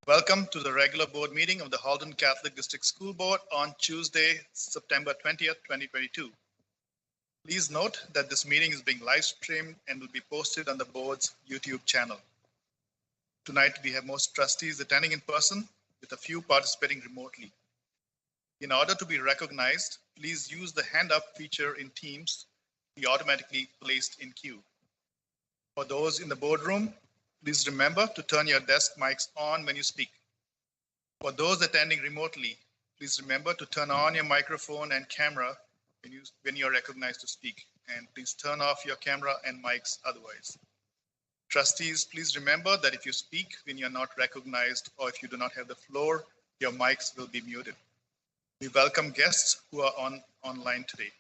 Welcome to the regular board meeting of the Halton Catholic District School Board on Tuesday, September 20th, 2022. Please note that this meeting is being live streamed and will be posted on the board's YouTube channel. Tonight, we have most trustees attending in person with a few participating remotely. In order to be recognized, please use the hand up feature in Teams to be automatically placed in queue. For those in the boardroom, please remember to turn your desk mics on when you speak. For those attending remotely, please remember to turn on your microphone and camera when you're recognized to speak, and please turn off your camera and mics otherwise. Trustees, please remember that if you speak when you're not recognized or if you do not have the floor, your mics will be muted. We welcome guests who are online today.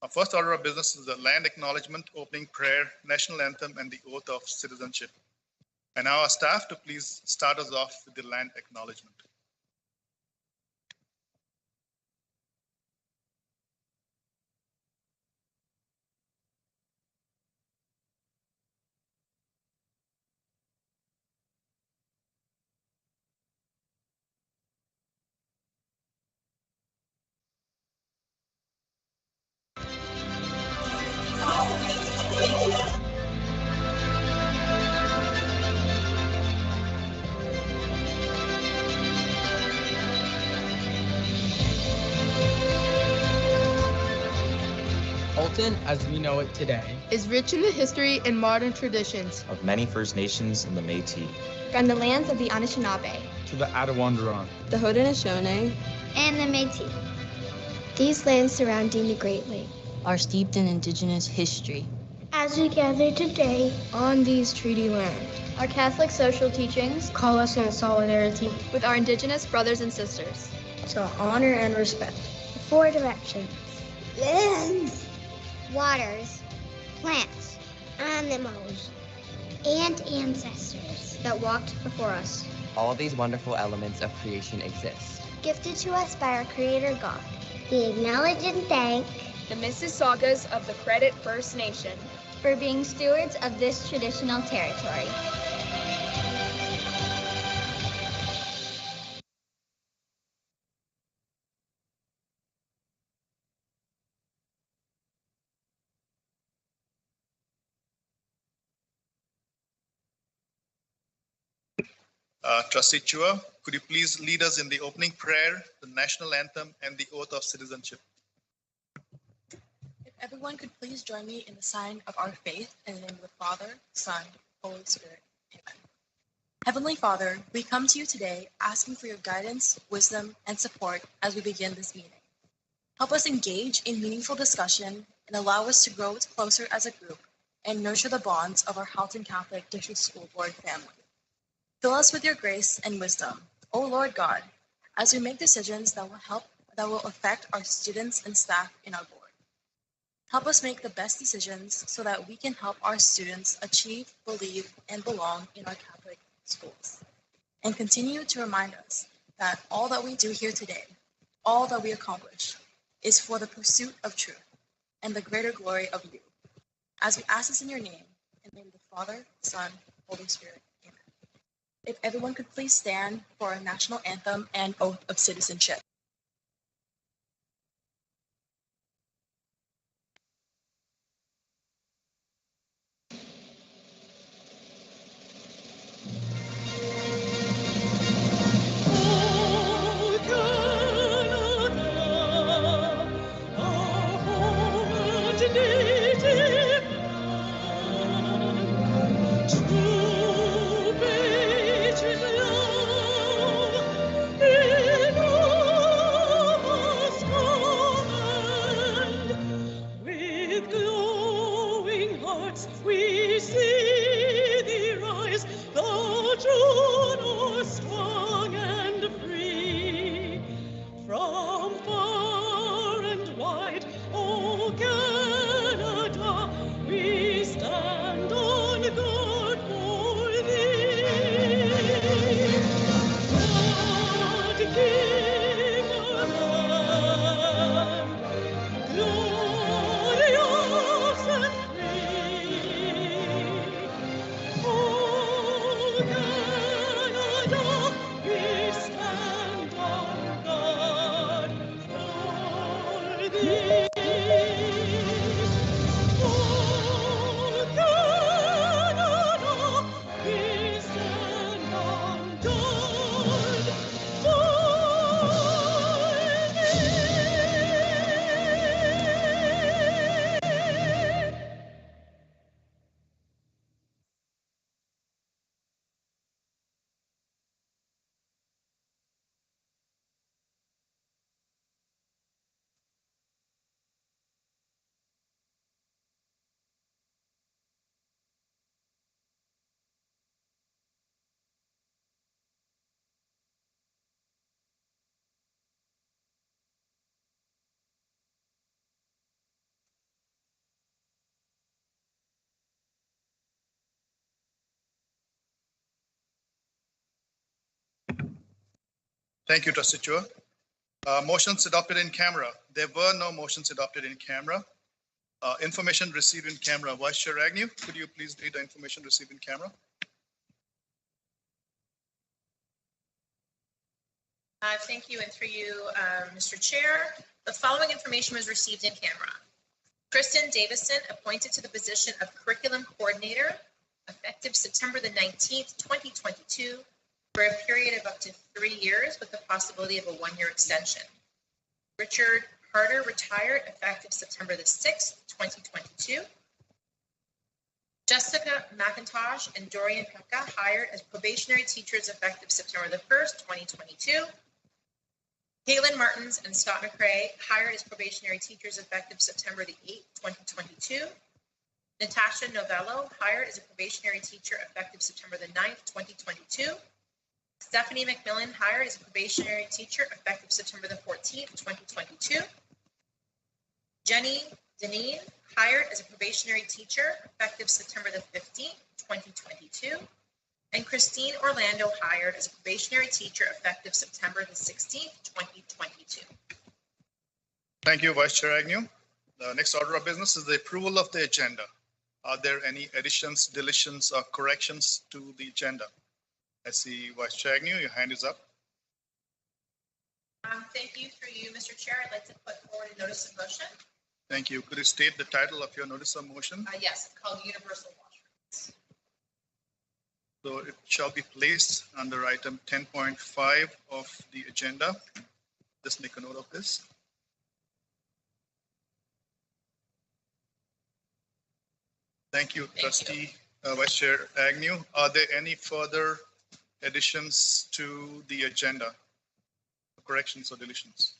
Our first order of business is the land acknowledgement, opening prayer, national anthem, and the oath of citizenship. And now our staff to please start us off with the land acknowledgement. Halton, as we know it today, is rich in the history and modern traditions of many First Nations and the Métis. From the lands of the Anishinaabe to the Attawandaron, the Haudenosaunee, and the Métis. These lands surrounding the Great Lake are steeped in Indigenous history. As we gather today on these treaty lands, our Catholic social teachings call us in solidarity with our Indigenous brothers and sisters to honor and respect the four directions: lands, waters, plants, animals, and ancestors that walked before us. All of these wonderful elements of creation exist, gifted to us by our Creator God. We acknowledge and thank the Mississaugas of the Credit First Nation for being stewards of this traditional territory. Trustee Chua, could you please lead us in the opening prayer, the national anthem, and the oath of citizenship? If everyone could please join me in the sign of our faith in the name of the Father, Son, Holy Spirit. Amen. Heavenly Father, we come to you today asking for your guidance, wisdom, and support as we begin this meeting. Help us engage in meaningful discussion and allow us to grow closer as a group and nurture the bonds of our Halton Catholic District School Board family. Fill us with your grace and wisdom, O Lord God, as we make decisions that will affect our students and staff in our board. Help us make the best decisions so that we can help our students achieve, believe, and belong in our Catholic schools. And continue to remind us that all that we do here today, all that we accomplish, is for the pursuit of truth and the greater glory of you. As we ask this in your name, in the name of the Father, Son, Holy Spirit. If everyone could please stand for our national anthem and oath of citizenship. In Thank you, Trustee Chua. Motions adopted in camera. There were no motions adopted in camera. Information received in camera. Vice Chair Agnew, could you please read the information received in camera? Thank you, and through you, Mr. Chair. The following information was received in camera. Kristen Davison appointed to the position of Curriculum Coordinator, effective September the 19th, 2022, for a period of up to 3 years with the possibility of a 1-year extension. Richard Harder retired effective September the 6th, 2022. Jessica McIntosh and Dorian Pekka hired as probationary teachers effective September the 1st, 2022. Kaylin Martins and Scott McRae hired as probationary teachers effective September the 8th, 2022. Natasha Novello hired as a probationary teacher effective September the 9th, 2022. Stephanie McMillan hired as a probationary teacher effective September the 14th, 2022. Jenny Deneen hired as a probationary teacher effective September the 15th, 2022. And Christine Orlando hired as a probationary teacher effective September the 16th, 2022. Thank you, Vice Chair Agnew. The next order of business is the approval of the agenda. Are there any additions, deletions, or corrections to the agenda? I see Vice Chair Agnew, your hand is up. Thank you. Through you, Mr. Chair, I'd like to put forward a notice of motion. Thank you. Could you state the title of your notice of motion? Yes, it's called Universal Wash. So it shall be placed under item 10.5 of the agenda. Just make a note of this. Thank you, Trustee Vice Chair Agnew. Are there any further additions to the agenda? Corrections or deletions?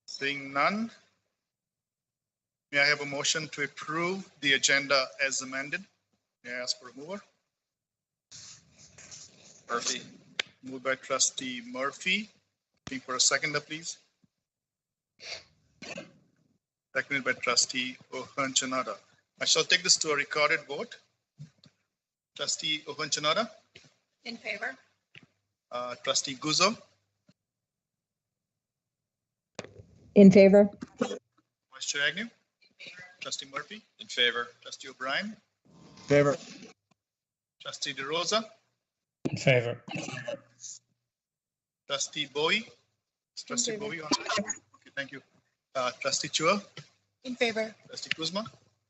Seeing none, may I have a motion to approve the agenda as amended? May I ask for a mover? Murphy. Moved by Trustee Murphy. Looking for a seconder, please. Seconded by Trustee Ohonchanada. I shall take this to a recorded vote. Trustee Ohonchanada. In favor. Trustee Guzzo. In favor. Vice Chair Agnew. In favor. Trustee Murphy. In favor. Trustee O'Brien. In favor. Trustee DeRosa. In favor. Trustee Bowie. Is Trustee Bowie on? Okay, thank you. Trustee Chua. In favor. Trustee Kuzma.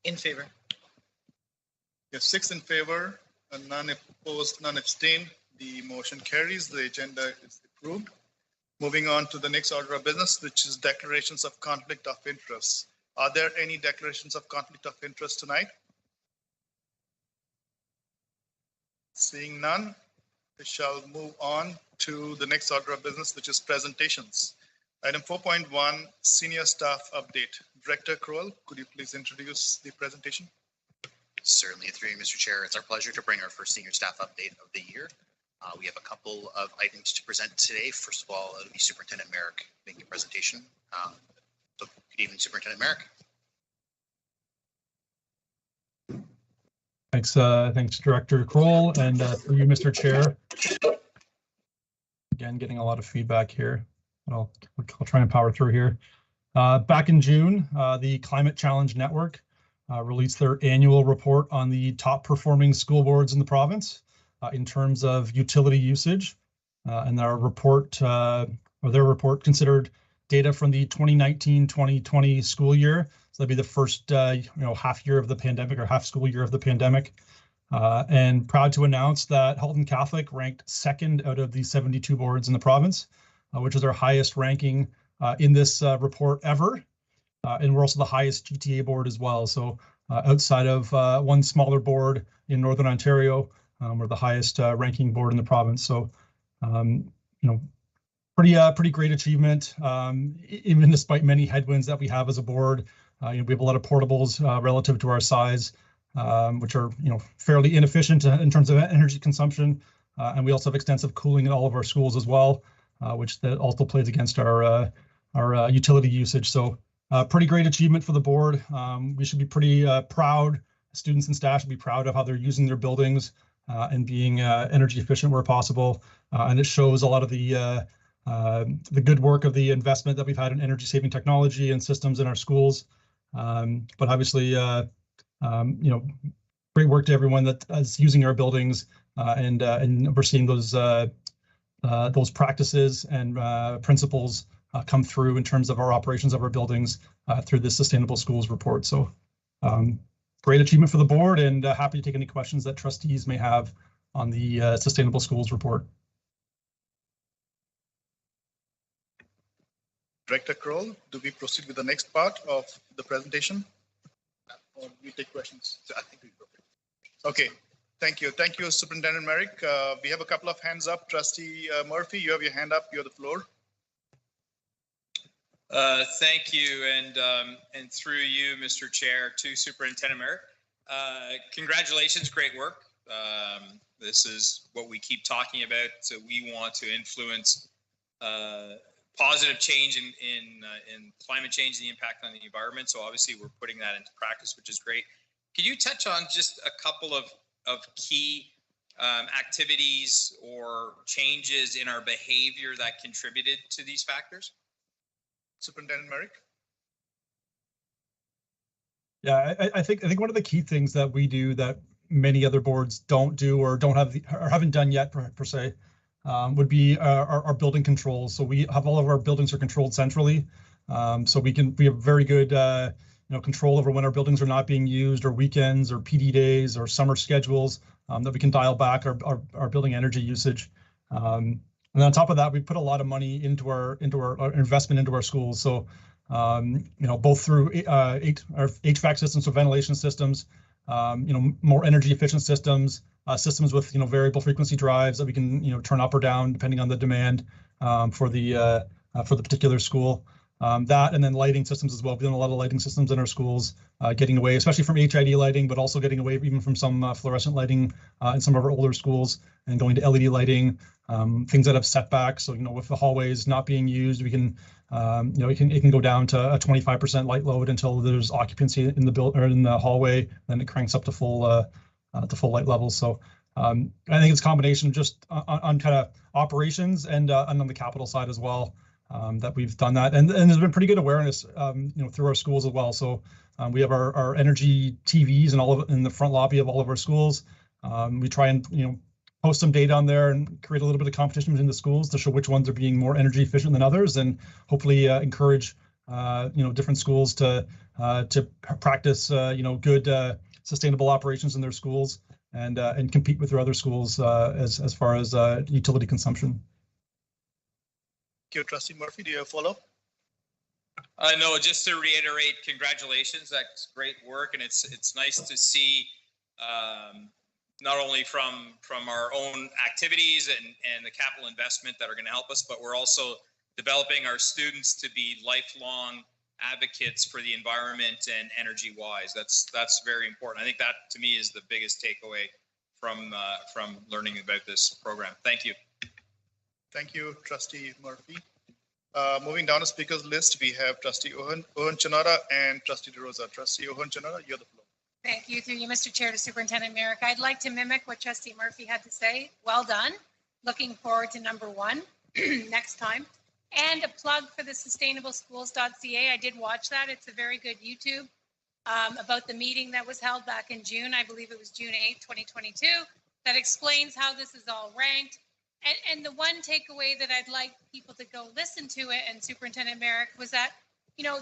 In favor. You have 6 in favor, and none opposed, none abstained. The motion carries. The agenda is approved. Moving on to the next order of business, which is declarations of conflict of interest. Are there any declarations of conflict of interest tonight? Seeing none, we shall move on to the next order of business, which is presentations. Item 4.1, Senior Staff Update. Director Crowell, could you please introduce the presentation? Certainly, through you, Mr. Chair. It's our pleasure to bring our first Senior Staff Update of the year. We have a couple of items to present today. First of all, it'll be Superintendent Merrick making a presentation. So good evening, Superintendent Merrick. Thanks, thanks, Director Crowell, and through you, Mr. Chair. Again, getting a lot of feedback here. I'll try and power through here. Back in June, the Climate Challenge Network released their annual report on the top performing school boards in the province in terms of utility usage, and their report considered data from the 2019-2020 school year. So that'd be the first half year of the pandemic, or half school year of the pandemic. And proud to announce that Halton Catholic ranked 2nd out of the 72 boards in the province, which is our highest ranking in this report ever. And we're also the highest GTA board as well. So outside of one smaller board in Northern Ontario, we're the highest ranking board in the province. So, pretty great achievement, even despite many headwinds that we have as a board. We have a lot of portables relative to our size, which are fairly inefficient in terms of energy consumption, and we also have extensive cooling in all of our schools as well, which that also plays against our utility usage. So, pretty great achievement for the board. We should be pretty proud. Students and staff should be proud of how they're using their buildings and being energy efficient where possible. And it shows a lot of the good work of the investment that we've had in energy saving technology and systems in our schools. But obviously, great work to everyone that is using our buildings, and we're seeing those practices and principles come through in terms of our operations of our buildings through the Sustainable Schools report. So great achievement for the board, and happy to take any questions that trustees may have on the Sustainable Schools report. Director Kroll, do we proceed with the next part of the presentation? Or we take questions? I think we go. Okay, thank you. Thank you, Superintendent Merrick. We have a couple of hands up. Trustee Murphy, you have your hand up. You have the floor. Thank you, and through you, Mr. Chair, to Superintendent Merrick. Congratulations, great work. This is what we keep talking about. So we want to influence positive change in climate change and the impact on the environment. So obviously we're putting that into practice, which is great. Could you touch on just a couple of key activities or changes in our behavior that contributed to these factors? Superintendent Merrick? Yeah, I think one of the key things that we do that many other boards don't do or don't have or haven't done yet per se would be our building controls. So we have all of our buildings are controlled centrally, so we have very good control over when our buildings are not being used, or weekends, or PD days, or summer schedules, that we can dial back our building energy usage. And on top of that, we put a lot of money into our investment into our schools. So both through our HVAC systems, so ventilation systems, more energy efficient systems, systems with variable frequency drives that we can turn up or down depending on the demand for the particular school. That, and then lighting systems as well. We've done a lot of lighting systems in our schools, getting away, especially from HID lighting, but also getting away even from some fluorescent lighting in some of our older schools, and going to LED lighting, things that have setbacks. So with the hallways not being used, we can it can go down to a 25% light load until there's occupancy in the or in the hallway, then it cranks up to full light levels. So I think it's a combination just on kind of operations and on the capital side as well. That we've done that, and there's been pretty good awareness, through our schools as well. So we have our energy TVs and all of it in the front lobby of all of our schools. We try and post some data on there and create a little bit of competition between the schools to show which ones are being more energy efficient than others, and hopefully encourage different schools to practice good sustainable operations in their schools, and compete with their other schools as far as utility consumption. Thank you, Trustee Murphy. Do you have a follow-up? No, just to reiterate, congratulations. That's great work, and it's nice to see not only from our own activities and the capital investment that are going to help us, but we're also developing our students to be lifelong advocates for the environment and energy-wise. That's very important. I think that to me is the biggest takeaway from learning about this program. Thank you. Thank you, Trustee Murphy. Moving down the speakers list, we have Trustee Owen Chinara and Trustee DeRosa. Trustee Owen Chinara, you have the floor. Thank you. Through you, Mr. Chair, to Superintendent Merrick. I'd like to mimic what Trustee Murphy had to say. Well done. Looking forward to number 1 next time. And a plug for the sustainableschools.ca. I did watch that. It's a very good YouTube about the meeting that was held back in June. I believe it was June 8th, 2022, that explains how this is all ranked. And the one takeaway that I'd like people to go listen to it, and Superintendent Merrick, was that,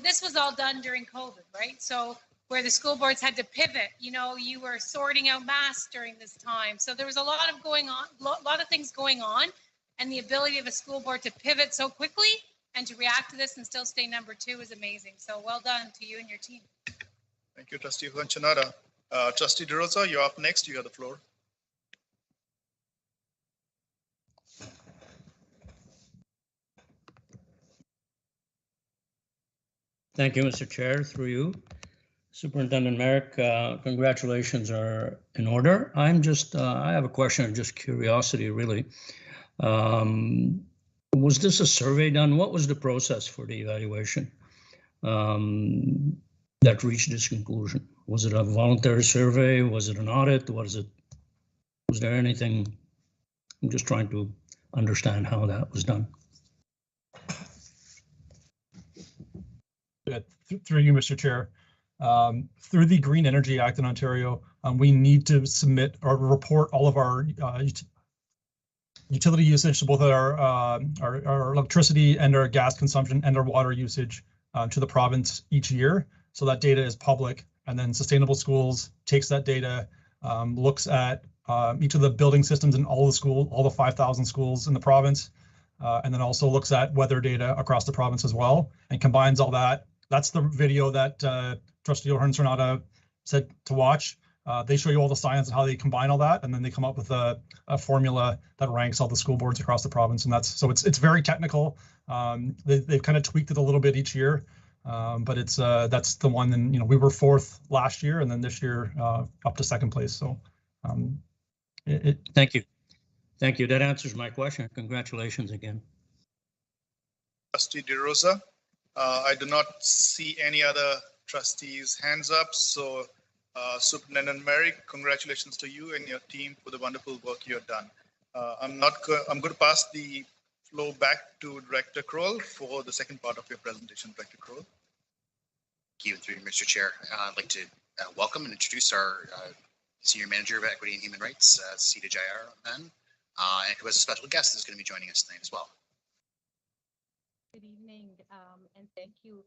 this was all done during COVID, right? So where the school boards had to pivot, you were sorting out masks during this time. So there was a lot of things going on, and the ability of a school board to pivot so quickly and to react to this and still stay number 2 is amazing. So well done to you and your team. Thank you, Trustee Chinara. Trustee DeRosa, you're up next. You have the floor. Thank you, Mr. Chair, through you. Superintendent Merrick, congratulations are in order. I have a question of just curiosity, really. Was this a survey done? What was the process for the evaluation that reached this conclusion? Was it a voluntary survey? Was it an audit? Was Was there anything? I'm just trying to understand how that was done. Yeah, through you, Mr. Chair. Through the Green Energy Act in Ontario, we need to submit or report all of our utility usage, so both our electricity and our gas consumption and our water usage to the province each year. So that data is public, and then Sustainable Schools takes that data, looks at each of the building systems in all the schools, all the 5,000 schools in the province, and then also looks at weather data across the province as well, and combines all that. That's the video that Trustee O'Hearn-Sornada said to watch. They show you all the science and how they combine all that, and then they come up with a formula that ranks all the school boards across the province. And that's so it's very technical. They've kind of tweaked it a little bit each year, but it's that's the one. And you know, we were 4th last year, and then this year up to 2nd place. So thank you. Thank you. That answers my question. Congratulations again. Trustee DeRosa, I do not see any other trustees' hands up. So Superintendent Merrick, congratulations to you and your team for the wonderful work you have done. I'm going to pass the floor back to Director Kroll for the second part of your presentation. Director Kroll. Thank you, and through you, Mr. Chair. I'd like to welcome and introduce our Senior Manager of Equity and Human Rights, Sita Jayar, and who has a special guest that's going to be joining us tonight as well. Good evening, and thank you.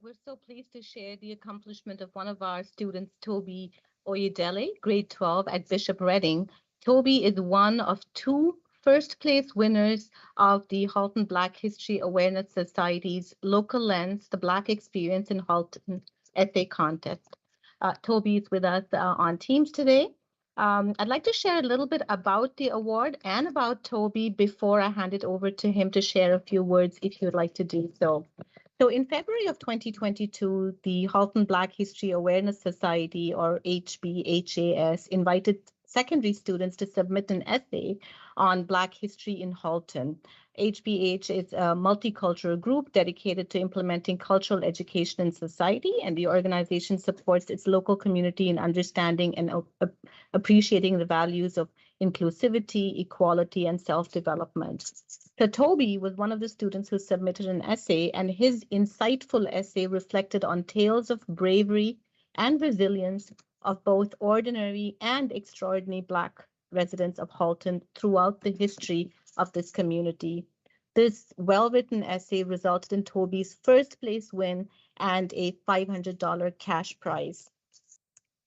We're so pleased to share the accomplishment of one of our students, Toby Oyedele, grade 12 at Bishop Reading. Toby is one of 2 first-place winners of the Halton Black History Awareness Society's Local Lens, the Black Experience in Halton Essay Contest. Toby is with us on Teams today. I'd like to share a little bit about the award and about Toby before I hand it over to him to share a few words if you'd like to do so. So in February of 2022, the Halton Black History Awareness Society, or HBHAS, invited secondary students to submit an essay on Black history in Halton. HBH is a multicultural group dedicated to implementing cultural education in society, and the organization supports its local community in understanding and appreciating the values of inclusivity, equality, and self-development. So Toby was one of the students who submitted an essay, and his insightful essay reflected on tales of bravery and resilience of both ordinary and extraordinary Black residents of Halton throughout the history of this community. This well-written essay resulted in Toby's first place win and a $500 cash prize.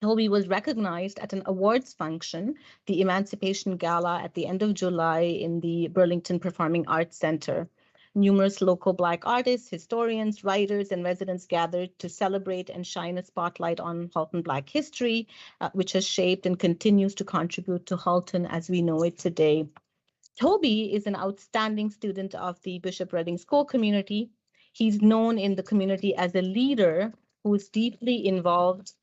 Toby was recognized at an awards function, the Emancipation Gala, at the end of July in the Burlington Performing Arts Center. Numerous local Black artists, historians, writers, and residents gathered to celebrate and shine a spotlight on Halton Black history, which has shaped and continues to contribute to Halton as we know it today. Toby is an outstanding student of the Bishop Reading School community. He's known in the community as a leader who is deeply involved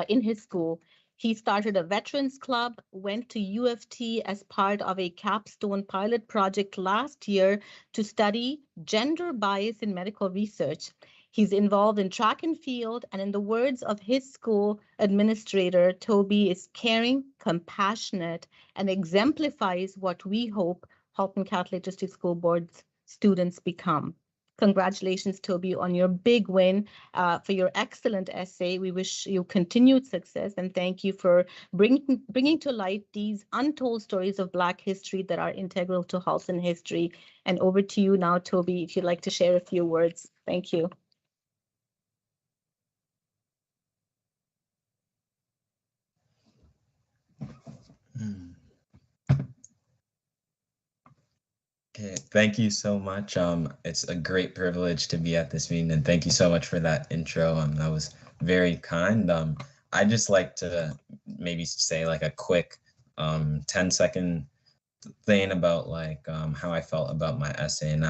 in his school. He started a veterans club, went to U of T as part of a capstone pilot project last year to study gender bias in medical research. He's involved in track and field, and in the words of his school administrator, Toby is caring, compassionate, and exemplifies what we hope Halton Catholic District School Board's students become. Congratulations, Toby, on your big win, for your excellent essay. We wish you continued success, and thank you for bringing to light these untold stories of Black history that are integral to Halton history. And over to you now, Toby, if you'd like to share a few words. Thank you. Okay, thank you so much. It's a great privilege to be at this meeting, and thank you so much for that intro. That was very kind. I'd just like to maybe say like a quick 10-second thing about like how I felt about my essay, and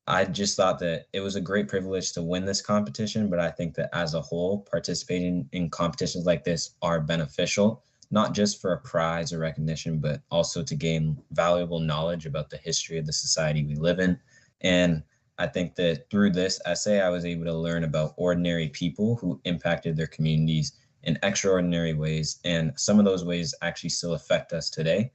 I just thought that it was a great privilege to win this competition, but I think that as a whole, participating in competitions like this are beneficial, not just for a prize or recognition, but also to gain valuable knowledge about the history of the society we live in. And I think that through this essay, I was able to learn about ordinary people who impacted their communities in extraordinary ways. And some of those ways actually still affect us today.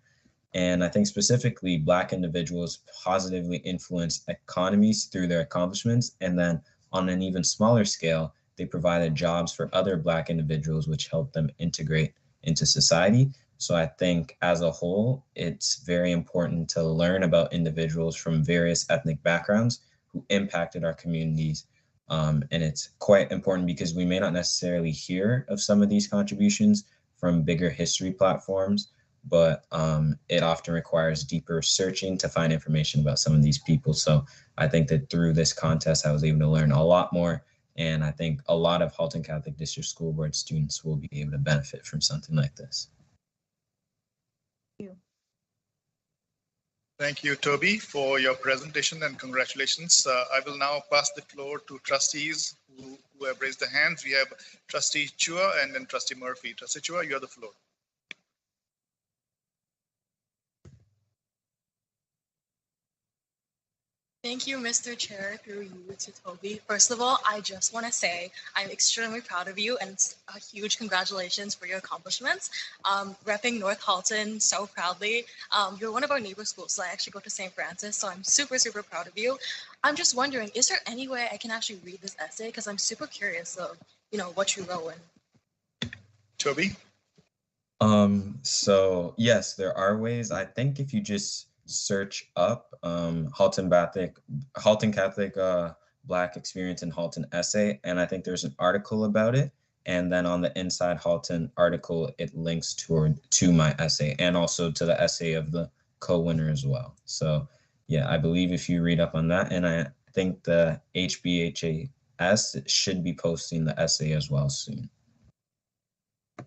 And I think specifically Black individuals positively influence economies through their accomplishments. And then on an even smaller scale, they provided jobs for other Black individuals, which helped them integrate into society. So I think as a whole, it's very important to learn about individuals from various ethnic backgrounds who impacted our communities. And it's quite important because we may not necessarily hear of some of these contributions from bigger history platforms, but it often requires deeper searching to find information about some of these people. So I think that through this contest, I was able to learn a lot more. And I think a lot of Halton Catholic District School Board students will be able to benefit from something like this. Thank you, Toby, for your presentation, and congratulations. I will now pass the floor to trustees who have raised their hands. We have Trustee Chua and then Trustee Murphy. Trustee Chua, you have the floor. Thank you, Mr. Chair, through you to Toby. First of all, I just want to say I'm extremely proud of you and a huge congratulations for your accomplishments. Repping North Halton so proudly. You're one of our neighbor schools, so I actually go to St. Francis, so I'm super, super proud of you. I'm just wondering, is there any way I can actually read this essay? Because I'm super curious of, what you wrote in. Toby? So yes, there are ways. I think if you just search up Halton Catholic Black Experience in Halton essay, and I think there's an article about it. And then on the Inside Halton article, it links to my essay and also to the essay of the co-winner as well. So yeah, I believe if you read up on that, and I think the HBHAS should be posting the essay as well soon.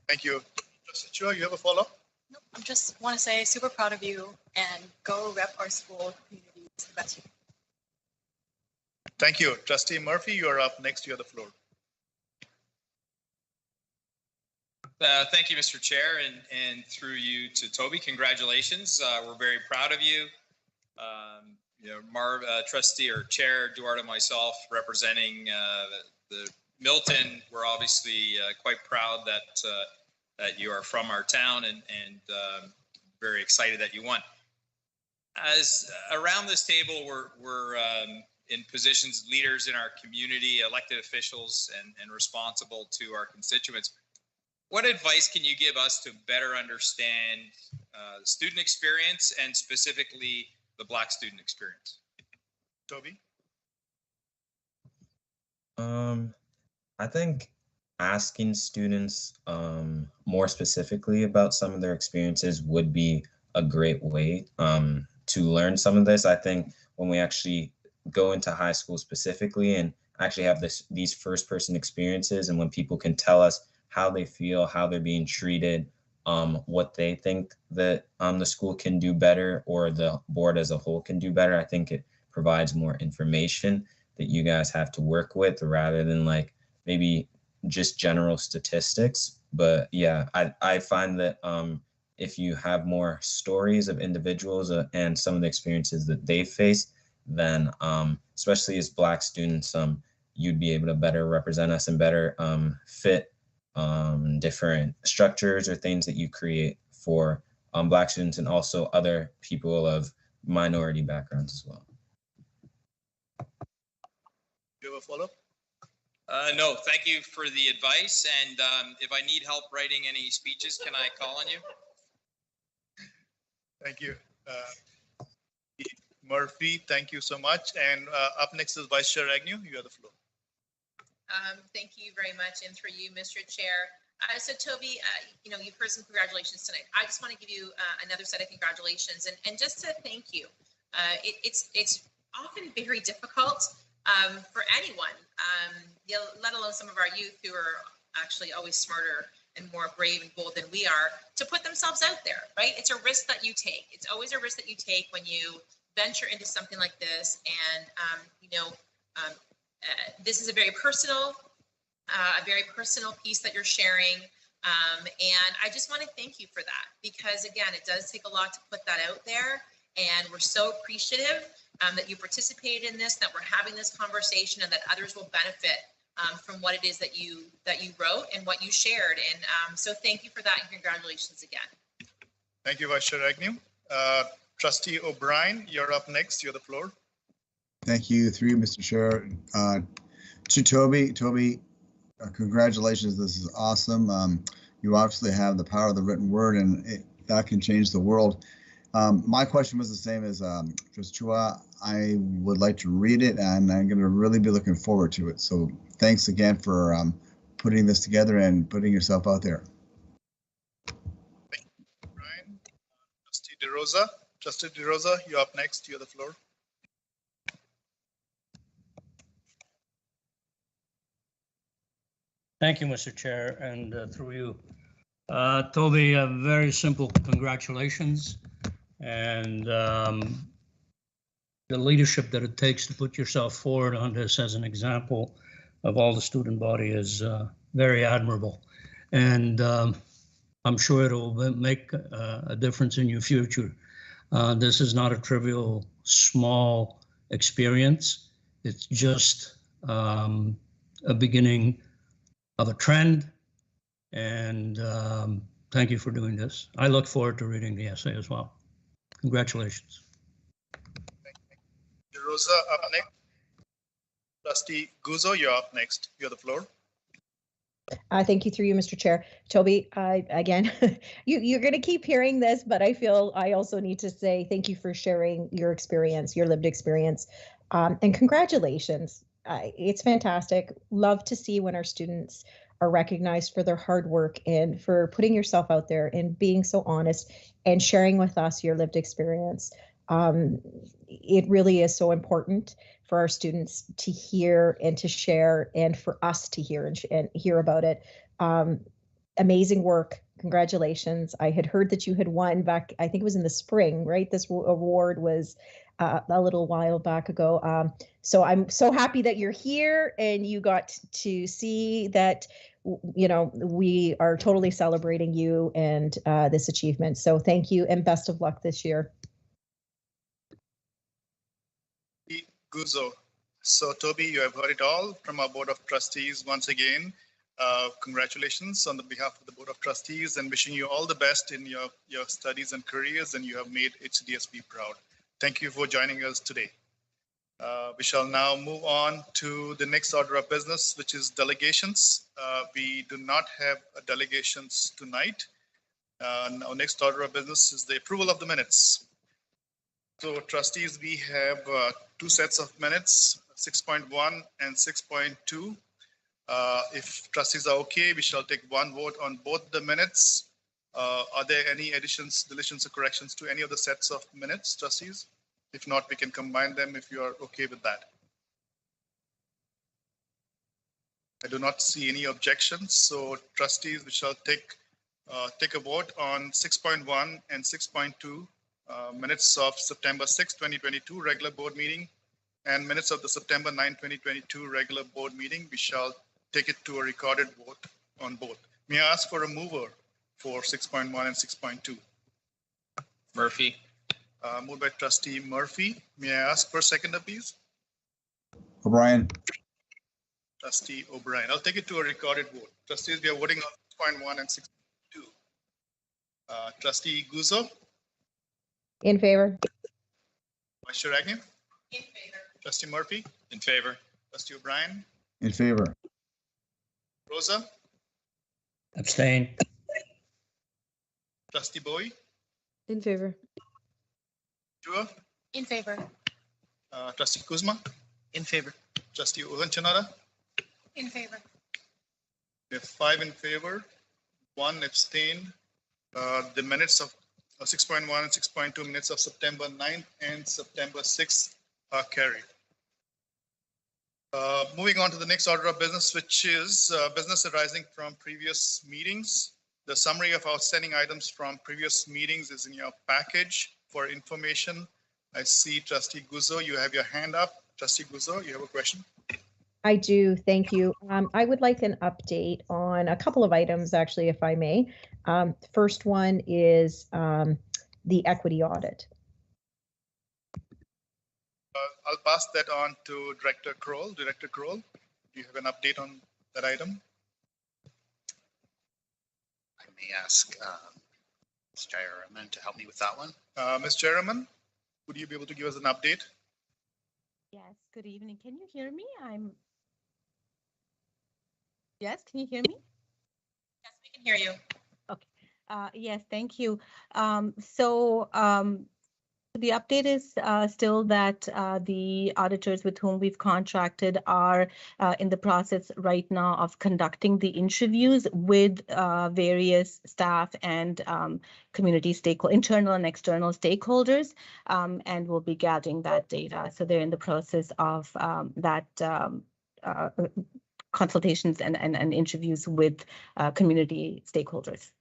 Thank you. Trustee Chua, you have a follow-up? No, I just want to say super proud of you and go rep our school community to the best. Thank you. Trustee Murphy, you are up next. You have the floor. Thank you, Mr. Chair, and through you to Toby, congratulations. We're very proud of you. Trustee or Chair Duarte and myself representing the Milton, we're obviously quite proud that you are from our town and very excited that you won. As around this table, we're in positions, leaders in our community, elected officials, and responsible to our constituents. What advice can you give us to better understand student experience and specifically the Black student experience? Toby? I think asking students more specifically about some of their experiences would be a great way to learn some of this. I think when we actually go into high school specifically and actually have these first-person experiences, and when people can tell us how they feel, how they're being treated, what they think that the school can do better or the board as a whole can do better, I think it provides more information that you guys have to work with rather than like maybe just general statistics. But yeah, I find that if you have more stories of individuals and some of the experiences that they face, then especially as Black students, you'd be able to better represent us and better fit different structures or things that you create for Black students and also other people of minority backgrounds as well. Do you have a follow-up? No, thank you for the advice. And if I need help writing any speeches, can I call on you? Thank you. Murphy, thank you so much. And up next is Vice Chair Agnew. You have the floor. Thank you very much. And through you, Mr. Chair. So Toby, you've heard some congratulations tonight. I just want to give you another set of congratulations and just to thank you. It's often very difficult for anyone, let alone some of our youth who are actually always smarter and more brave and bold than we are, to put themselves out there, right? It's a risk that you take. It's always a risk that you take when you venture into something like this. And, this is a very personal piece that you're sharing. And I just want to thank you for that, because again, it does take a lot to put that out there. And we're so appreciative that you participated in this, that we're having this conversation, and that others will benefit from what it is that you wrote and what you shared. And so thank you for that and congratulations again. Thank you, Vice Chair Agnew. Trustee O'Brien, you're up next. You have the floor. Thank you, through you, Mr. Chair. To Toby, congratulations. This is awesome. You obviously have the power of the written word, and that can change the world. My question was the same as Trustee Chua. I would like to read it, and I'm going to really be looking forward to it. So thanks again for putting this together and putting yourself out there. Thank you, Brian. Trustee DeRosa. Trustee DeRosa, you're up next. You have the floor. Thank you, Mr. Chair, and through you. Toby, very simple congratulations, and the leadership that it takes to put yourself forward on this as an example of all the student body is very admirable. And I'm sure it'll make a difference in your future. This is not a trivial, small experience. It's just a beginning of a trend, and thank you for doing this. I look forward to reading the essay as well. Congratulations. Rosa, up next. Trustee Guzzo, you're up next. You have the floor. Thank you, through you, Mr. Chair. Toby, again, you're going to keep hearing this, but I feel I also need to say thank you for sharing your experience, your lived experience, and congratulations. It's fantastic. Love to see when our students are recognized for their hard work and for putting yourself out there and being so honest and sharing with us your lived experience. It really is so important for our students to hear and to share, and for us to hear and hear about it. Amazing work. Congratulations. I had heard that you had won back, I think it was in the spring, right? This award was a little while back ago. So I'm so happy that you're here and you got to see that, you know, we are totally celebrating you and this achievement. So thank you and best of luck this year. Guzzo. So Toby, you have heard it all from our Board of Trustees. Once again, congratulations on the behalf of the Board of Trustees, and wishing you all the best in your studies and careers, and you have made HCDSB proud. Thank you for joining us today. We shall now move on to the next order of business, which is delegations. We do not have delegations tonight. Our next order of business is the approval of the minutes. So trustees, we have two sets of minutes, 6.1 and 6.2. If trustees are okay, we shall take one vote on both the minutes. Are there any additions, deletions, or corrections to any of the sets of minutes, trustees? If not, we can combine them if you are okay with that. I do not see any objections. So trustees, we shall take a vote on 6.1 and 6.2. Minutes of September 6, 2022 regular board meeting, and minutes of the September 9, 2022 regular board meeting. We shall take it to a recorded vote on both. May I ask for a mover for 6.1 and 6.2? Murphy. Moved by Trustee Murphy. May I ask for a seconder, please? O'Brien. Trustee O'Brien. I'll take it to a recorded vote. Trustees, we are voting on 6.1 and 6.2. Trustee Guzzo. In favor. Vice Chair Agnew? In favor. Trustee Murphy? In favor. Trustee O'Brien? In favor. Rosa? Abstain. Trustee Bowie? In favor. Chua? In favor. Trustee Kuzma? In favor. Trustee Uhanchanada? In favor. We have 5 in favor, 1 abstained. The minutes of 6.1 and 6.2 minutes of September 9th and September 6th are carried. Moving on to the next order of business, which is business arising from previous meetings. The summary of outstanding items from previous meetings is in your package for information. I see Trustee Guzzo, you have your hand up. Trustee Guzzo, you have a question? I do, thank you. I would like an update on a couple of items, actually, if I may. First one is the equity audit. I'll pass that on to Director Kroll. Director Kroll. do you have an update on that item? I may ask Ms. Jayaraman to help me with that one. Ms. Jayaraman, would you be able to give us an update? Yes, good evening. Can you hear me? Yes, can you hear me? Yes, we can hear you. Okay. Yes, thank you. The update is still that the auditors with whom we've contracted are in the process right now of conducting the interviews with various staff and community stakeholders, internal and external stakeholders, and we'll be gathering that data. So they're in the process of that consultations and interviews with community stakeholders.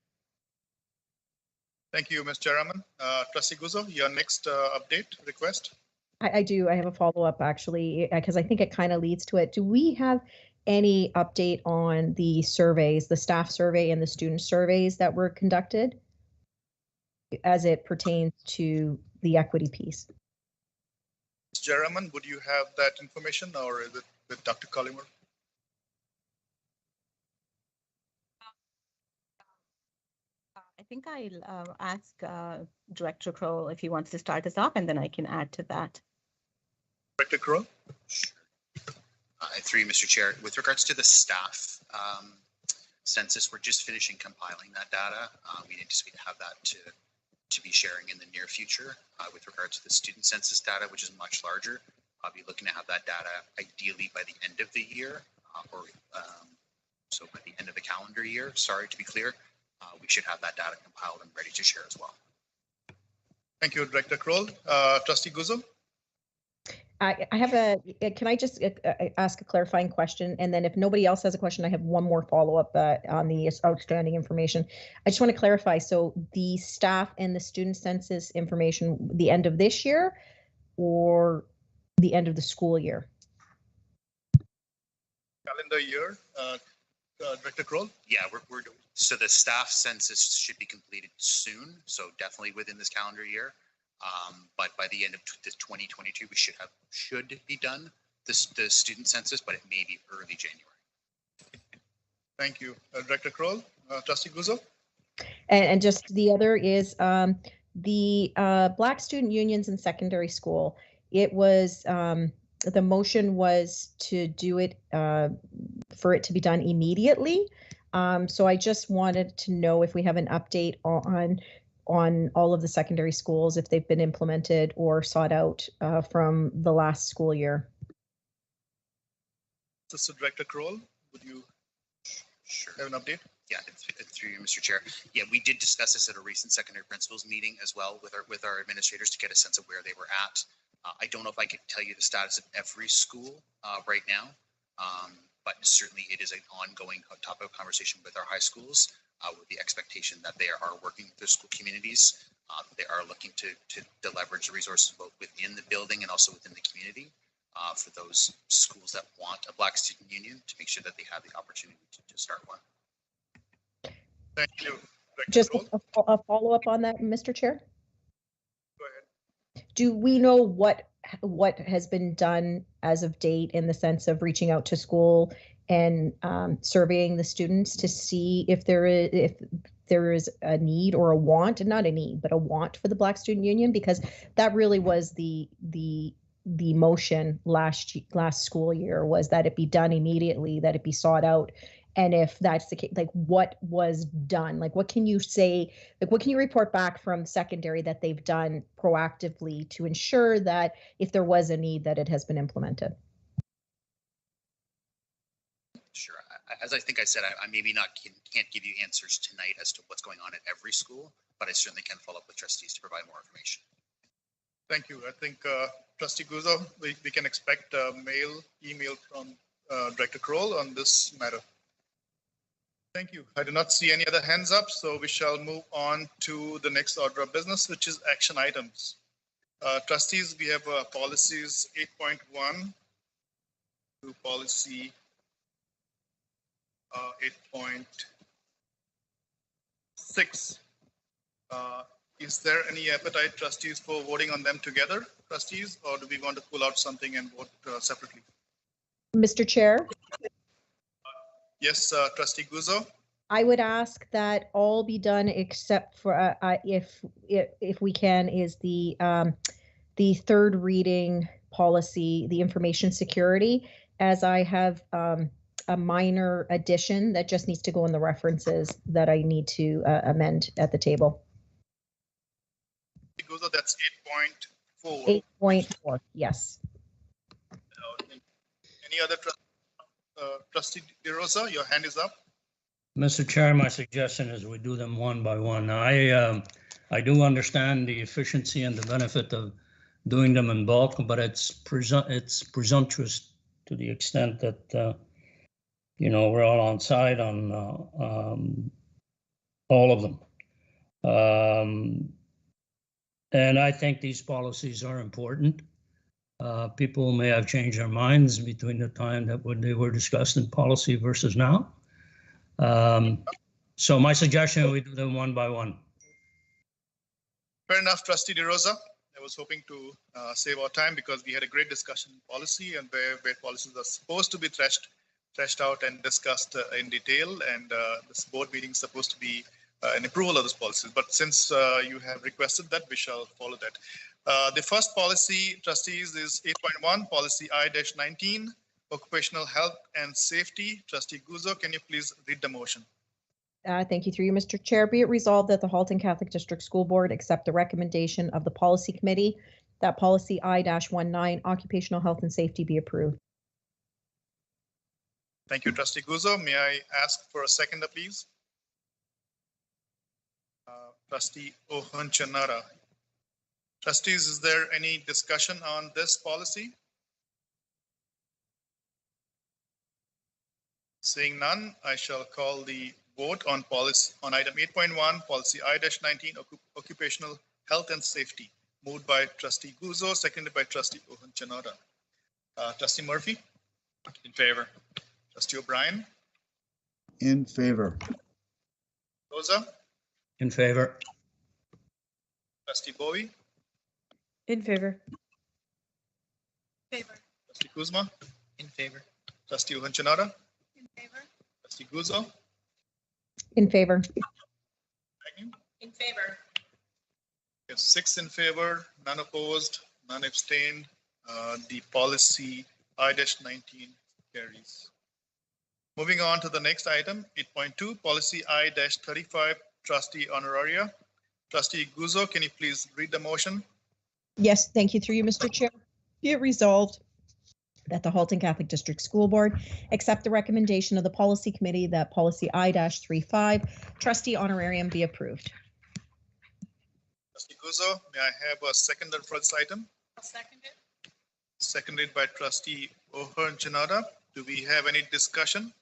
Thank you, Ms. Jayaraman. Trustee Guzzo, your next update request? I do. I have a follow-up actually, because I think it kind of leads to it. Do we have any update on the surveys, the staff survey and the student surveys that were conducted as it pertains to the equity piece? Ms. Jayaraman, would you have that information, or is it with Dr. Collymore? I think I'll ask Director Kroll if he wants to start us off, and then I can add to that. Director Kroll? Sure. Through you, Mr. Chair, with regards to the staff census, we're just finishing compiling that data. We anticipate to have that to be sharing in the near future. With regards to the student census data, which is much larger, I'll be looking to have that data ideally by the end of the year, so by the end of the calendar year, sorry to be clear. We should have that data compiled and ready to share as well. Thank you, Director Kroll. Trustee Guzzo? I have can I just ask a clarifying question? And then if nobody else has a question, I have one more follow-up on the outstanding information. I just want to clarify. So the staff and the student census information, the end of this year or the end of the school year? Calendar year, Director Kroll? Yeah, so the staff census should be completed soon, so definitely within this calendar year. But by the end of 2022, we should be done the student census, but it may be early January. Thank you, Director Kroll. Trustee Guzzo? And just the other is the Black student unions in secondary school. It was the motion was to do it for it to be done immediately. So I just wanted to know if we have an update on all of the secondary schools, if they've been implemented or sought out from the last school year. Assistant Director Kroll, would you have an update? Yeah, through you, Mr. Chair. Yeah, we did discuss this at a recent secondary principals meeting as well with our administrators to get a sense of where they were at. I don't know if I could tell you the status of every school right now, but certainly it is an ongoing topic of conversation with our high schools, with the expectation that they are working with their school communities. They are looking to leverage the resources both within the building and also within the community for those schools that want a Black student union to make sure that they have the opportunity to start one. Thank you. Just a follow-up on that, Mr. Chair. Go ahead. Do we know what has been done as of date in the sense of reaching out to school and surveying the students to see if there is a need or a want, not a need, but a want for the Black Student Union? Because that really was the motion last school year, was that it be done immediately, that it be sought out. And if that's the case, like what was done? Like what can you say, like what can you report back from secondary that they've done proactively to ensure that if there was a need that it has been implemented? Sure. As I think I said, I maybe can't give you answers tonight as to what's going on at every school, but I certainly can follow up with trustees to provide more information. Thank you. I think Trustee Guzzo, we can expect a email from Director Kroll on this matter. Thank you. I do not see any other hands up, so we shall move on to the next order of business, which is action items. Trustees, we have policies 8.1 to policy 8.6. Is there any appetite, trustees, for voting on them together, trustees, or do we want to pull out something and vote separately? Mr. Chair, Yes, Trustee Guzzo. I would ask that all be done except for if we can is the third reading policy, the information security, as I have a minor addition that just needs to go in the references that I need to amend at the table. Guzzo, that's 8.4. 8.4, yes. Any other Trustee DeRosa, your hand is up. Mr. Chair, my suggestion is we do them one by one. I do understand the efficiency and the benefit of doing them in bulk, but it's presumptuous to the extent that we're all on side on all of them. And I think these policies are important. People may have changed their minds between the time that when they were discussed in policy versus now. So my suggestion, we do them one by one. Fair enough, Trustee DeRosa. I was hoping to save our time because we had a great discussion in policy and where policies are supposed to be threshed out and discussed in detail, and this board meeting is supposed to be an approval of those policies. But since you have requested that, we shall follow that. The first policy, trustees, is 8.1, policy I-19, occupational health and safety. Trustee Guzzo, can you please read the motion? Thank you through you, Mr. Chair. Be it resolved that the Halton Catholic District School Board accept the recommendation of the Policy Committee that policy I-19, occupational health and safety, be approved. Thank you, Trustee Guzzo. May I ask for a seconder, please? Trustee Ohonchanara. Trustees, is there any discussion on this policy? Seeing none, I shall call the vote on policy on item 8.1, policy I-19, occupational health and safety. Moved by Trustee Guzzo, seconded by Trustee Ohonchanara. Trustee Murphy? In favor. Trustee O'Brien? In favor. Rosa? In favor. Trustee Bowie? In favor. Favor. Trustee Kuzma? In favor. Trustee Ohonchanara? In favor. Trustee Guzzo? In favor. In favor. Yes, 6 in favor, none opposed, none abstained. The policy I-19 carries. Moving on to the next item, 8.2, policy I-35, trustee honoraria. Trustee Guzzo, can you please read the motion? Yes, thank you through you, Mr. Chair. Be it resolved that the Halton Catholic District School Board accept the recommendation of the Policy Committee that policy I-35, trustee honorarium, be approved. Trustee Guzzo, may I have a seconder for this item? I'll second it. Seconded by Trustee Ohonchanara. Do we have any discussion?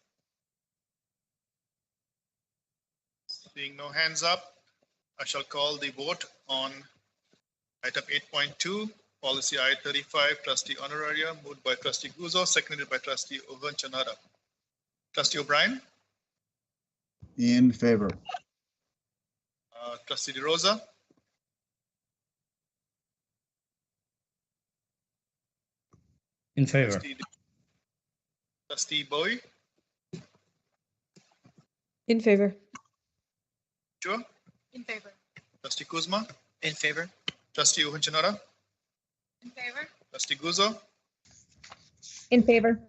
Seeing no hands up, I shall call the vote on item 8.2, policy I-35, trustee honoraria, moved by Trustee Guzzo, seconded by Trustee Ohonchanara. Trustee O'Brien? In favor. Trustee DeRosa? In favor. Trustee Bowie? In favor. Sure. In favor. Trustee Kuzma? In favor. Trustee Ohonchanara? In favor. Trustee Guzzo? In favor.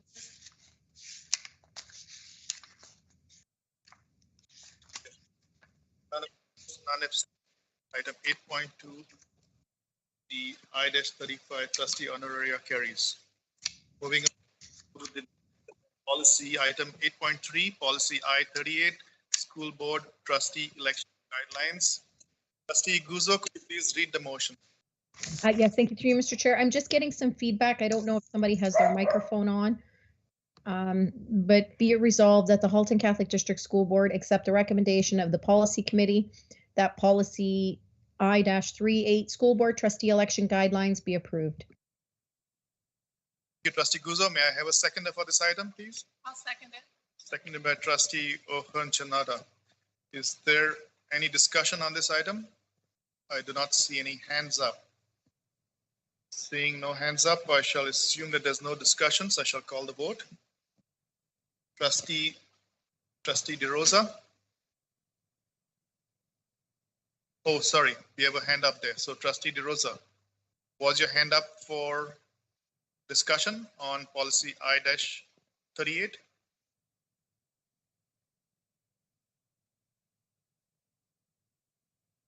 Item 8.2, the I-35 trustee honoraria carries. Moving on to the policy item 8.3, policy I-38, school board trustee election guidelines. Trustee Guzzo, could you please read the motion? Yes, thank you through you, Mr. Chair. I'm just getting some feedback. I don't know if somebody has their microphone on. But be it resolved that the Halton Catholic District School Board accept the recommendation of the Policy Committee that policy I-38 school board trustee election guidelines be approved. Thank you, Trustee Guzzo. May I have a seconder for this item, please? I'll second it. Seconded by Trustee Ohonchanara. Is there any discussion on this item? I do not see any hands up. Seeing no hands up, I shall assume that there's no discussions. I shall call the vote. Trustee Trustee DeRosa? Oh, sorry, we have a hand up there. So Trustee DeRosa, was your hand up for discussion on policy I-38?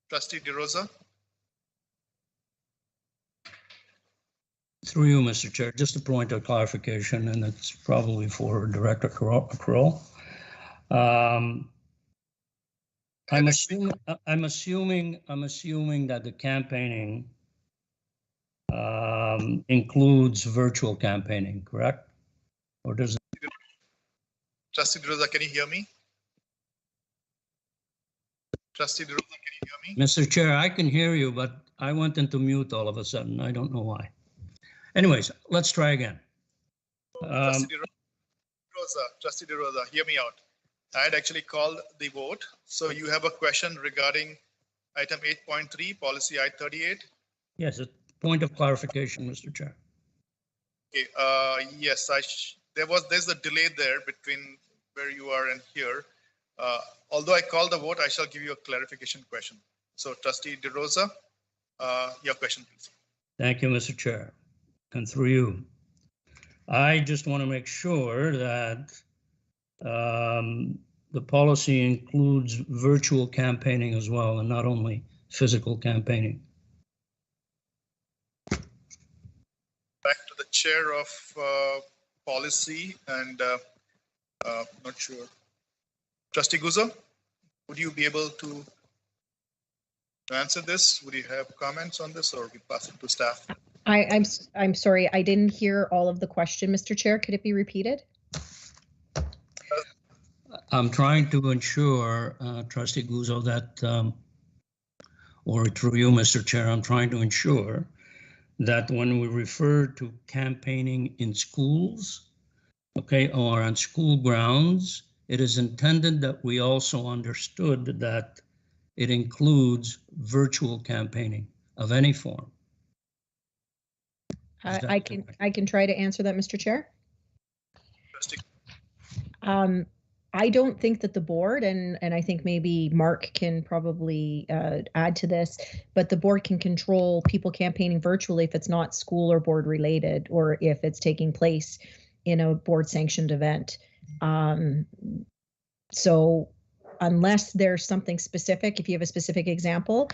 Trustee DeRosa? Through you, Mr. Chair, just a point of clarification, and it's probably for Director Kroll. I'm assuming that the campaigning includes virtual campaigning, correct? Or does it? Trustee DeRosa, can you hear me? Trustee DeRosa, can you hear me? Mr. Chair, I can hear you, but I went into mute all of a sudden. I don't know why. Anyways, let's try again. Trustee DeRosa, hear me out. I had actually called the vote. So you have a question regarding item 8.3, policy I-38? Yes, a point of clarification, Mr. Chair. Okay, yes, there's a delay there between where you are and here. Although I called the vote, I shall give you a clarification question. So Trustee DeRosa, your question, please. Thank you, Mr. Chair. And through you, I just want to make sure that the policy includes virtual campaigning as well, and not only physical campaigning. Back to the chair of policy, and not sure. Trustee Guzzo, would you be able to answer this? Would you have comments on this, or we pass it to staff? I'm sorry, I didn't hear all of the question, Mr. Chair. Could it be repeated? I'm trying to ensure, Trustee Guzzo, that, or through you, Mr. Chair, I'm trying to ensure that when we refer to campaigning in schools, okay, or on school grounds, it is intended that we also understood that it includes virtual campaigning of any form. I can try to answer that, Mr. Chair. I don't think that the board, and I think maybe Mark can probably add to this, but the board can control people campaigning virtually if it's not school or board related, or if it's taking place in a board sanctioned event. So unless there's something specific, if you have a specific example,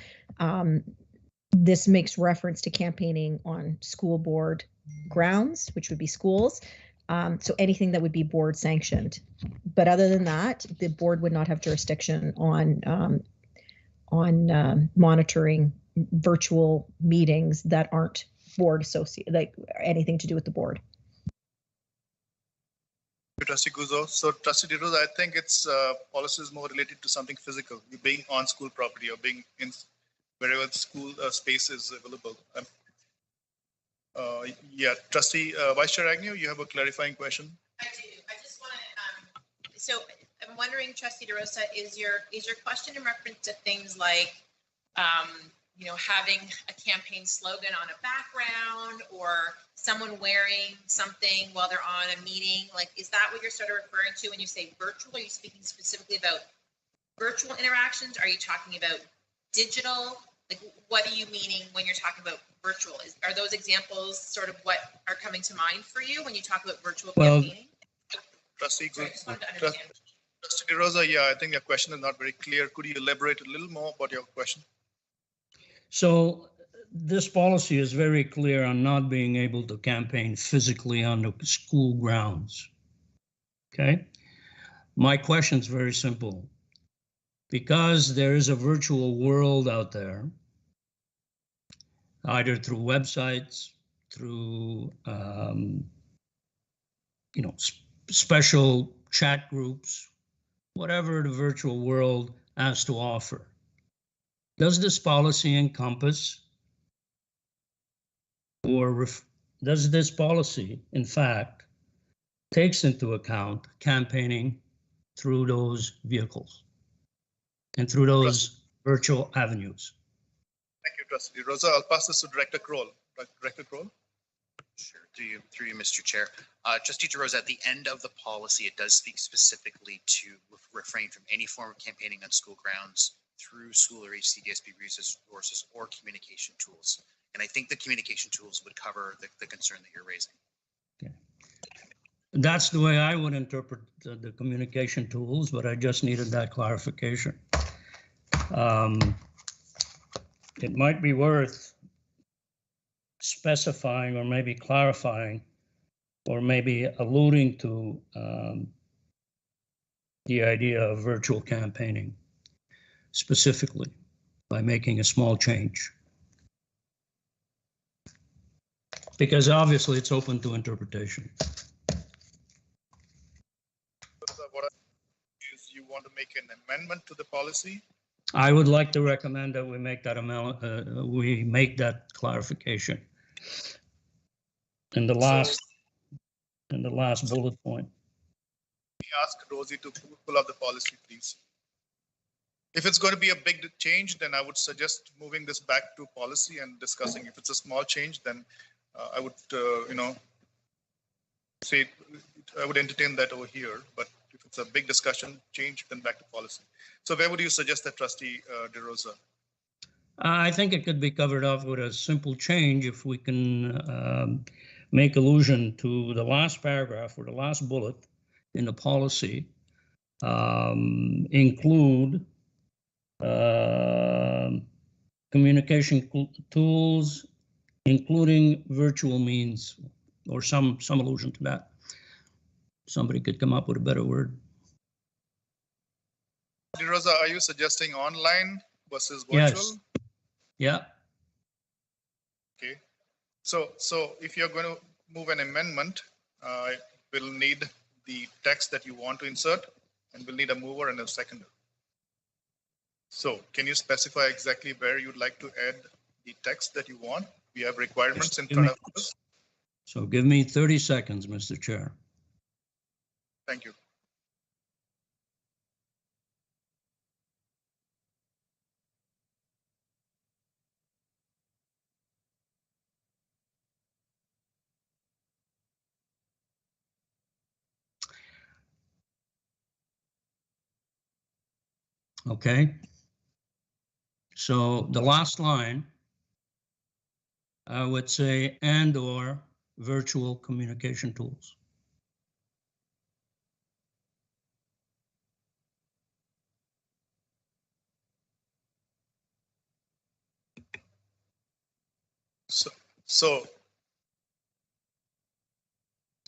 this makes reference to campaigning on school board grounds, which would be schools. So anything that would be board sanctioned. But other than that, the board would not have jurisdiction on monitoring virtual meetings that aren't board associated, like anything to do with the board. Trustee Guzzo. So Trustee DeRosa, I think its policy is more related to something physical, you being on school property or being in wherever the school space is available. Yeah, Trustee Vice Chair Agnew, you have a clarifying question? I do. I just want to, so I'm wondering, Trustee DeRosa, is your question in reference to things like, you know, having a campaign slogan on a background, or someone wearing something while they're on a meeting? Like, is that what you're sort of referring to when you say virtual? Are you speaking specifically about virtual interactions? Are you talking about digital? Like, what are you meaning when you're talking about virtual? Are those examples sort of what are coming to mind for you when you talk about virtual campaigning? Trustee DeRosa, yeah, I think your question is not very clear. Could you elaborate a little more about your question? So this policy is very clear on not being able to campaign physically on the school grounds. Okay. My question is very simple. Because there is a virtual world out there, either through websites, through you know, special chat groups, whatever the virtual world has to offer. Does this policy encompass, or does this policy, in fact, takes into account campaigning through those vehicles and through those virtual avenues? Thank you, Trustee DeRosa. I'll pass this to Director Kroll. Director Kroll. Sure, through you, Mr. Chair. Trustee DeRosa, at the end of the policy, it does speak specifically to refrain from any form of campaigning on school grounds through school or HCDSB resources or communication tools. And I think the communication tools would cover the concern that you're raising. Okay. That's the way I would interpret the communication tools, but I just needed that clarification. It might be worth specifying or maybe clarifying or maybe alluding to the idea of virtual campaigning specifically by making a small change. Because obviously it's open to interpretation. What is you want to make an amendment to the policy? I would like to recommend that we make that we make that clarification in the last bullet point. Let me ask Rosie to pull up the policy, please. If it's going to be a big change, then I would suggest moving this back to policy and discussing. If it's a small change, then I would, say I would entertain that over here. But if it's a big discussion change, then back to policy. So where would you suggest that, Trustee DeRosa? I think it could be covered off with a simple change if we can make allusion to the last paragraph or the last bullet in the policy, include communication tools, including virtual means, or some allusion to that. Somebody could come up with a better word. DeRosa, are you suggesting online versus virtual? Yes. Yeah. Okay. So if you're going to move an amendment, we'll need the text that you want to insert, and we'll need a mover and a seconder. So can you specify exactly where you'd like to add the text that you want? We have requirements in front of us. So give me 30 seconds, Mr. Chair. Thank you. Okay. So the last line, I would say and/or virtual communication tools.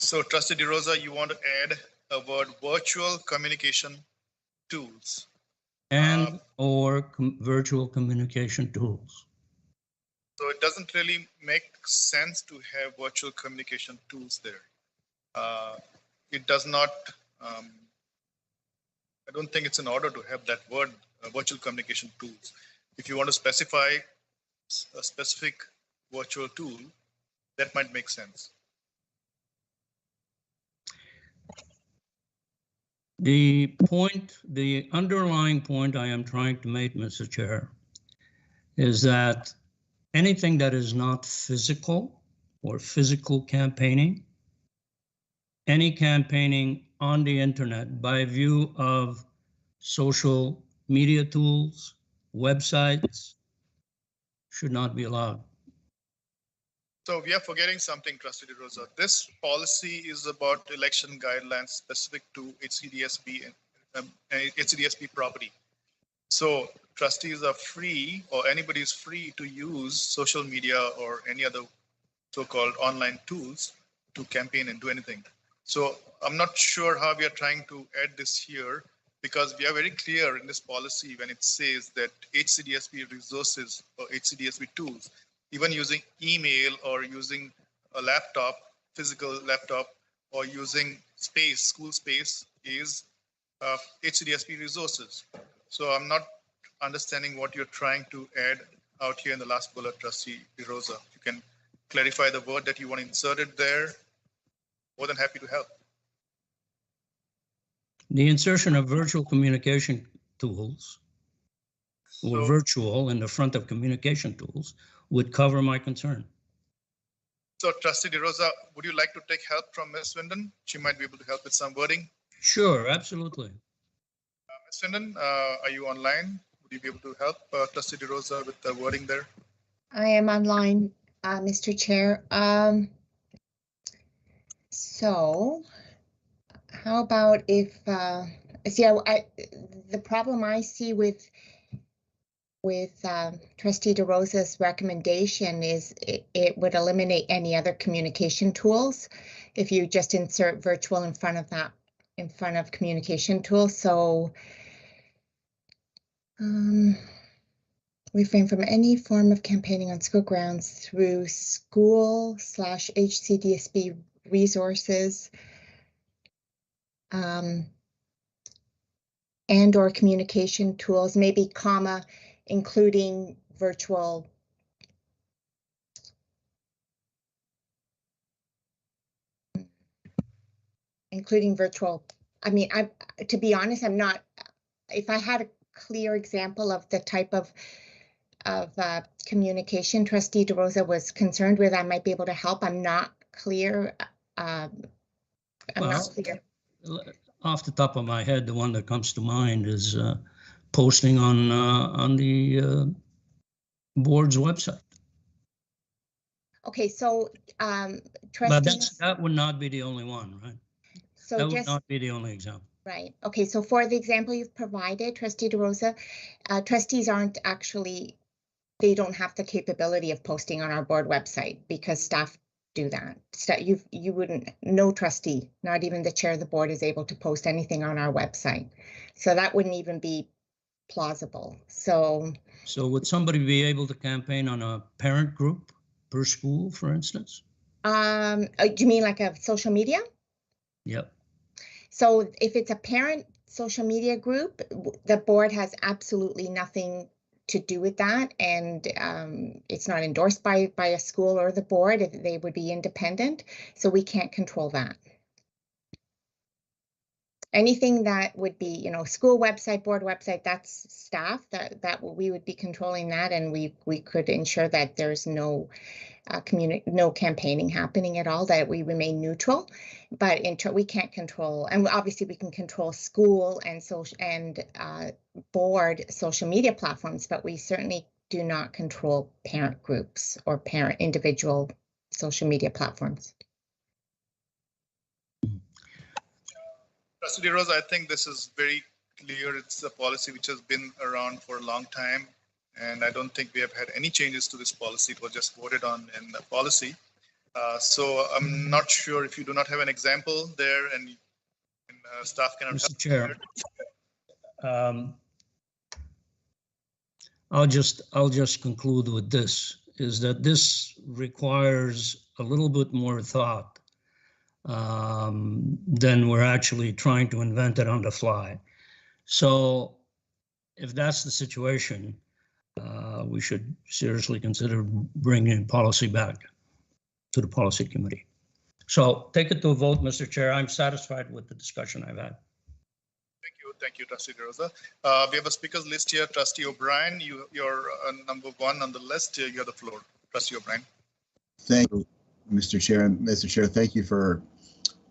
So Trustee DeRosa, you want to add a word virtual communication tools. And or virtual communication tools. So it doesn't really make sense to have virtual communication tools there. It does not, I don't think it's in order to have that word virtual communication tools. If you want to specify a specific virtual tool, that might make sense. The underlying point I am trying to make, Mr. Chair, is that anything that is not physical or physical campaigning, any campaigning on the internet by view of social media tools, websites, should not be allowed. So we are forgetting something, Trustee DeRosa. This policy is about election guidelines specific to HCDSB and HCDSB property. So trustees are free, or anybody is free to use social media or any other so-called online tools to campaign and do anything. So I'm not sure how we are trying to add this here, because we are very clear in this policy when it says that HCDSB resources or HCDSB tools, even using email or using a laptop, physical laptop, or using space, school space, is HCDSB resources. So I'm not understanding what you're trying to add out here in the last bullet, Trustee DeRosa. If you can clarify the word that you want inserted there, more than happy to help. The insertion of virtual communication tools, or virtual in the front of communication tools, would cover my concern. So Trustee DeRosa, would you like to take help from Ms. Winden? She might be able to help with some wording. Sure, absolutely. Ms. Winden, are you online? Would you be able to help Trustee DeRosa with the wording there? I am online, Mr. Chair. So how about if, the problem I see with Trustee DeRosa's recommendation is it would eliminate any other communication tools if you just insert virtual in front of that, in front of communication tools. So refrain from any form of campaigning on school grounds through school/HCDSB resources and or communication tools, maybe comma, including virtual I mean, to be honest, I'm not, if I had a clear example of the type of communication Trustee DeRosa was concerned with, I might be able to help. I'm not clear. Not clear. Off the top of my head, the one that comes to mind is posting on the board's website. Okay, so but that would not be the only one, right? So that would not be the only example. Right. Okay, so for the example you've provided, Trustee DeRosa, trustees aren't actually, they don't have the capability of posting on our board website because staff do that. So you wouldn't, no trustee, not even the chair of the board, is able to post anything on our website. So that wouldn't even be plausible. So would somebody be able to campaign on a parent group per school, for instance? Do you mean like a social media? Yep. So if it's a parent social media group, the board has absolutely nothing to do with that, and it's not endorsed by a school or the board. They would be independent, so we can't control that. Anything that would be, you know, school website, board website, that's staff, that we would be controlling that, and we could ensure that there's no no campaigning happening at all, that we remain neutral. But we can't control, and obviously we can control school and social and board social media platforms, but we certainly do not control parent groups or parent individual social media platforms. Trustee DeRosa, I think this is very clear. It's a policy which has been around for a long time, and I don't think we have had any changes to this policy. It was just voted on in the policy. So I'm not sure if you do not have an example there, and staff cannot help. Mr. Chair, I'll just conclude with this, is that this requires a little bit more thought than we're actually trying to invent it on the fly. So if that's the situation, we should seriously consider bringing policy back to the policy committee. So take it to a vote, Mr. Chair. I'm satisfied with the discussion I've had. Thank you, Trustee DeRosa. We have a speakers list here. Trustee O'Brien, you're number one on the list. You have the floor. Trustee O'Brien. Thank you, Mr. Chair. Mr. Chair, thank you for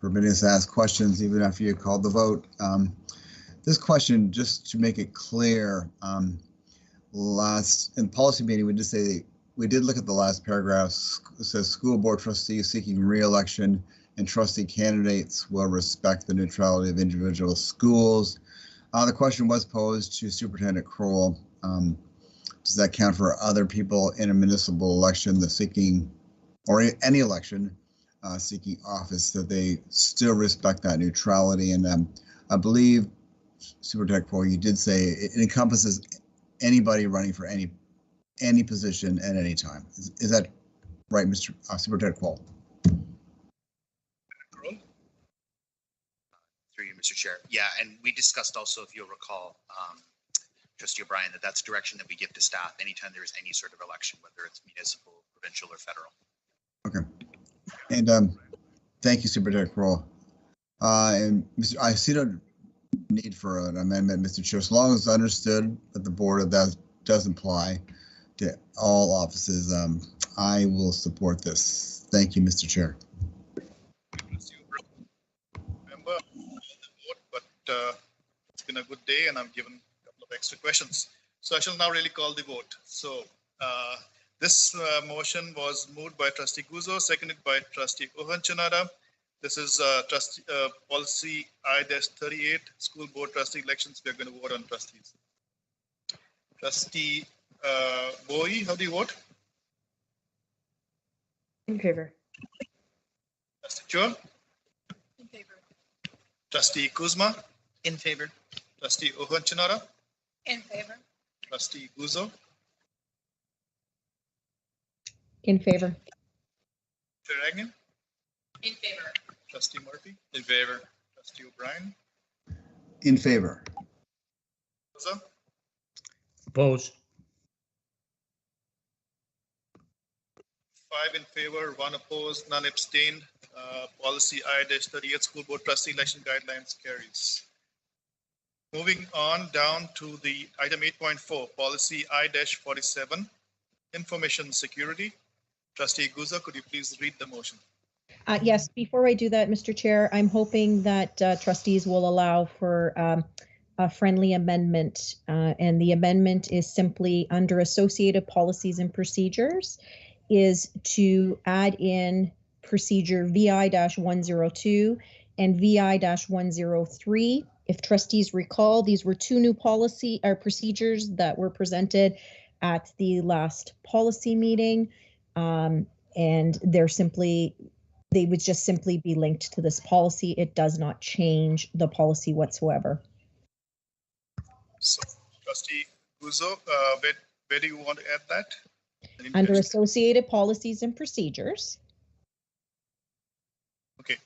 permitting us to ask questions even after you called the vote. This question, just to make it clear, in policy meeting, we did look at the last paragraph. It says school board trustees seeking re-election and trustee candidates will respect the neutrality of individual schools. The question was posed to Superintendent Kroll. Does that count for other people in a municipal election that seeking, or any election seeking office, that they still respect that neutrality? And I believe, Superintendent Kroll, you did say it encompasses anybody running for any position at any time. Is that right, Mr. Superintendent Kroll? Through you, Mr. Chair. Yeah, and we discussed also, if you'll recall, Trustee O'Brien, that's a direction that we give to staff anytime there is any sort of election, whether it's municipal, provincial, or federal. Okay. And thank you, Superintendent Kroll. And I see no need for an amendment, Mr. Chair, as long as it's understood that the board that does apply to all offices. I will support this. Thank you, Mr. Chair. Remember the vote, but it's been a good day and I'm given a couple of extra questions. So I shall now really call the vote. So this motion was moved by Trustee Guzzo, seconded by Trustee Ohanchanada. This is policy I-38, school board trustee elections. We are going to vote on trustees. Trustee Bowie, how do you vote? In favor. Trustee Chua? In favor. Trustee Kuzma? In favor. Trustee Ohanchanada? In favor. Trustee Guzzo? In favor. Chair Agnew? In favor. Trustee Murphy? In favor. Trustee O'Brien? In favor. Guzzo? Opposed. 5 in favor, 1 opposed, none abstained. Policy I-38 school board trustee election guidelines carries. Moving on down to the item 8.4, policy I-47, information security. Trustee Guzzo, could you please read the motion? Yes, before I do that, Mr. Chair, I'm hoping that trustees will allow for a friendly amendment. And the amendment is simply under associated policies and procedures is to add in procedure VI-102 and VI-103. If trustees recall, these were two new policy or procedures that were presented at the last policy meeting. And they would just simply be linked to this policy. It does not change the policy whatsoever. So, Trustee Guzzo, where do you want to add that? Under associated policies and procedures. Okay.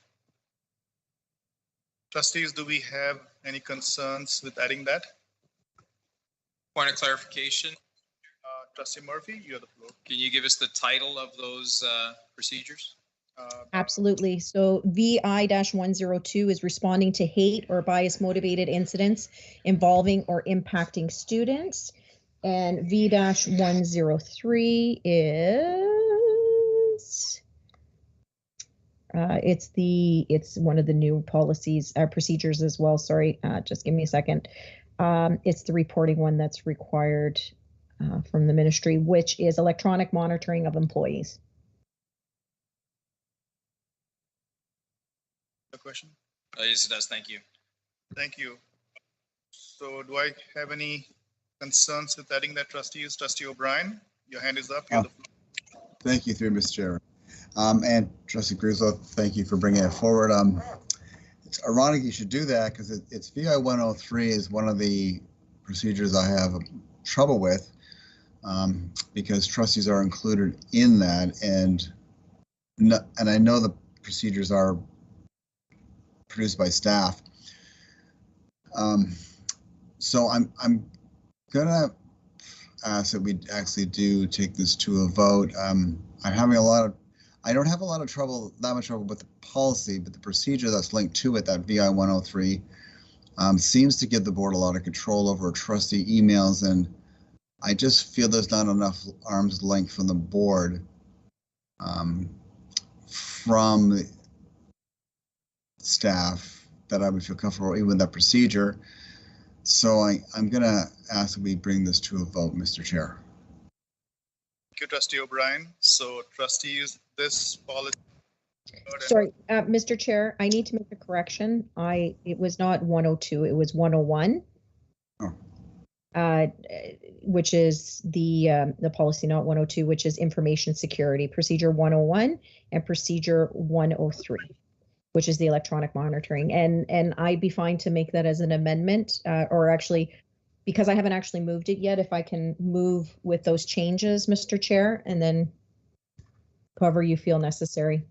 Trustees, do we have any concerns with adding that? Point of clarification. Trustee Murphy, you have the floor. Can you give us the title of those procedures? Absolutely. So VI-102 is responding to hate or bias motivated incidents involving or impacting students. And V-103 is it's one of the new policies, procedures as well. Sorry, just give me a second. It's the reporting one that's required from the ministry, which is electronic monitoring of employees. A question? Yes, it does. Thank you. Thank you. So do I have any concerns with adding that, trustees? Trustee O'Brien, your hand is up. Thank you, through Mr. Chair. And Trustee Guzzo, thank you for bringing it forward. It's ironic you should do that because it's VI-103 is one of the procedures I have trouble with because trustees are included in that, and I know the procedures are produced by staff. So I'm gonna ask that we actually do take this to a vote. I don't have a lot of trouble with the policy, but the procedure that's linked to it, that VI-103, seems to give the board a lot of control over trustee emails, and I just feel there's not enough arm's length from the board from staff that I would feel comfortable even with that procedure. So I'm going to ask that we bring this to a vote, Mr. Chair. Thank you, Trustee O'Brien. So trustees, this policy. Sorry, Mr. Chair, I need to make a correction. It was not 102, it was 101. Which is the policy, not 102, which is information security, procedure 101 and procedure 103, which is the electronic monitoring. And I'd be fine to make that as an amendment, or actually, because I haven't actually moved it yet, if I can move with those changes, Mr. Chair, and then however you feel necessary,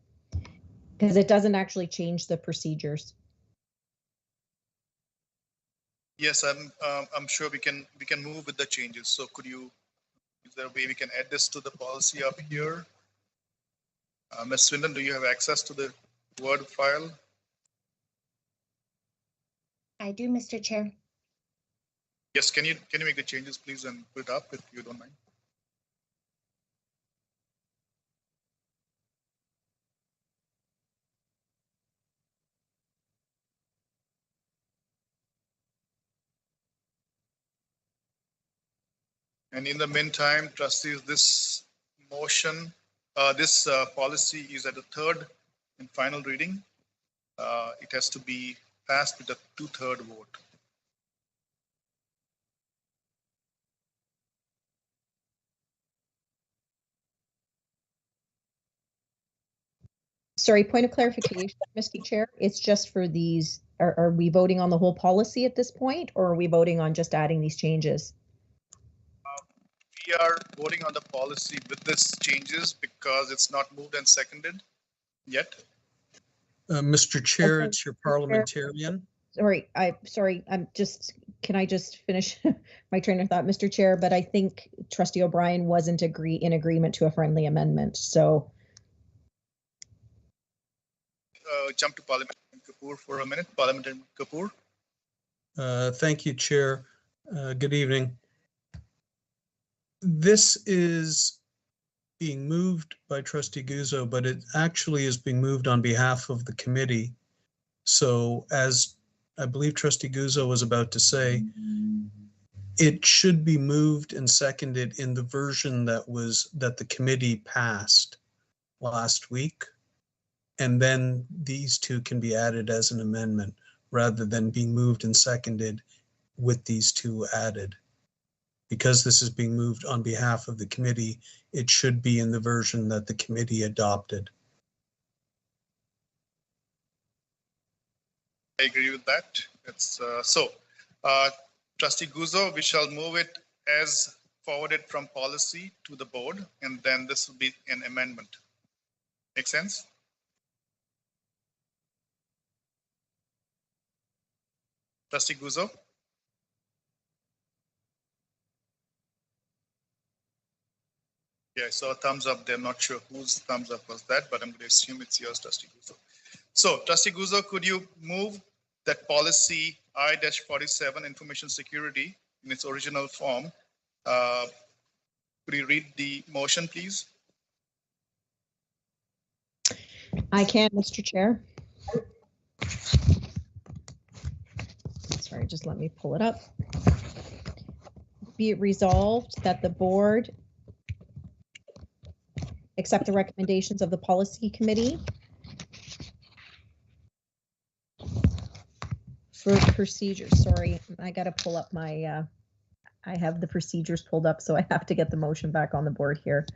because it doesn't actually change the procedures. Yes, I'm sure we can move with the changes. So is there a way we can add this to the policy up here? Ms. Swindon, do you have access to the Word file? I do, Mr. Chair. Yes, can you make the changes, please, and put it up if you don't mind? And in the meantime, trustees, this motion, this policy is at the third and final reading. It has to be passed with a 2/3 vote. Sorry, point of clarification, Mr. Chair. It's just for these, are we voting on the whole policy at this point, or are we voting on just adding these changes? We are voting on the policy with this changes because it's not moved and seconded yet. Mr. Chair, Okay. it's your parliamentarian. Sorry, can I just finish my train of thought, Mr. Chair? But I think Trustee O'Brien wasn't in agreement to a friendly amendment, so. Jump to Parliamentarian Kapoor for a minute. Parliamentarian Kapoor. Thank you, Chair. Good evening. This is being moved by Trustee Guzzo, but it actually is being moved on behalf of the committee. So as I believe Trustee Guzzo was about to say, it should be moved and seconded in the version that the committee passed last week. And then these two can be added as an amendment rather than being moved and seconded with these two added. Because this is being moved on behalf of the committee, it should be in the version that the committee adopted. I agree with that. It's Trustee Guzzo, we shall move it as forwarded from policy to the board, and then this will be an amendment. Make sense? Trustee Guzzo? Yeah, I saw a thumbs up there. Not sure whose thumbs up was that, but I'm going to assume it's yours, Trustee Guzzo. So, Trustee Guzzo, could you move that policy I-47, information security, in its original form? Could you read the motion, please? I can, Mr. Chair. Sorry, just let me pull it up. Be it resolved that the board accept the recommendations of the policy committee for procedures. Sorry, I got to pull up my, I have the procedures pulled up, so I have to get the motion back on the board here.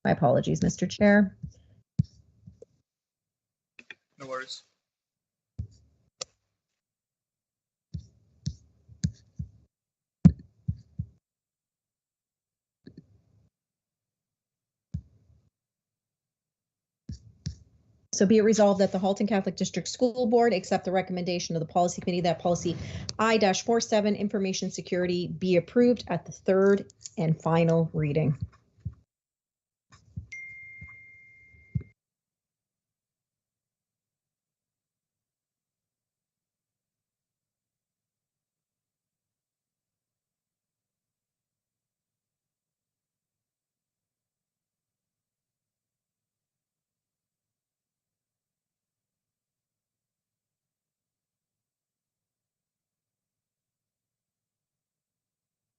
My apologies, Mr. Chair. No worries. So be it resolved that the Halton Catholic District School Board accept the recommendation of the policy committee that policy I-47 information security be approved at the third and final reading.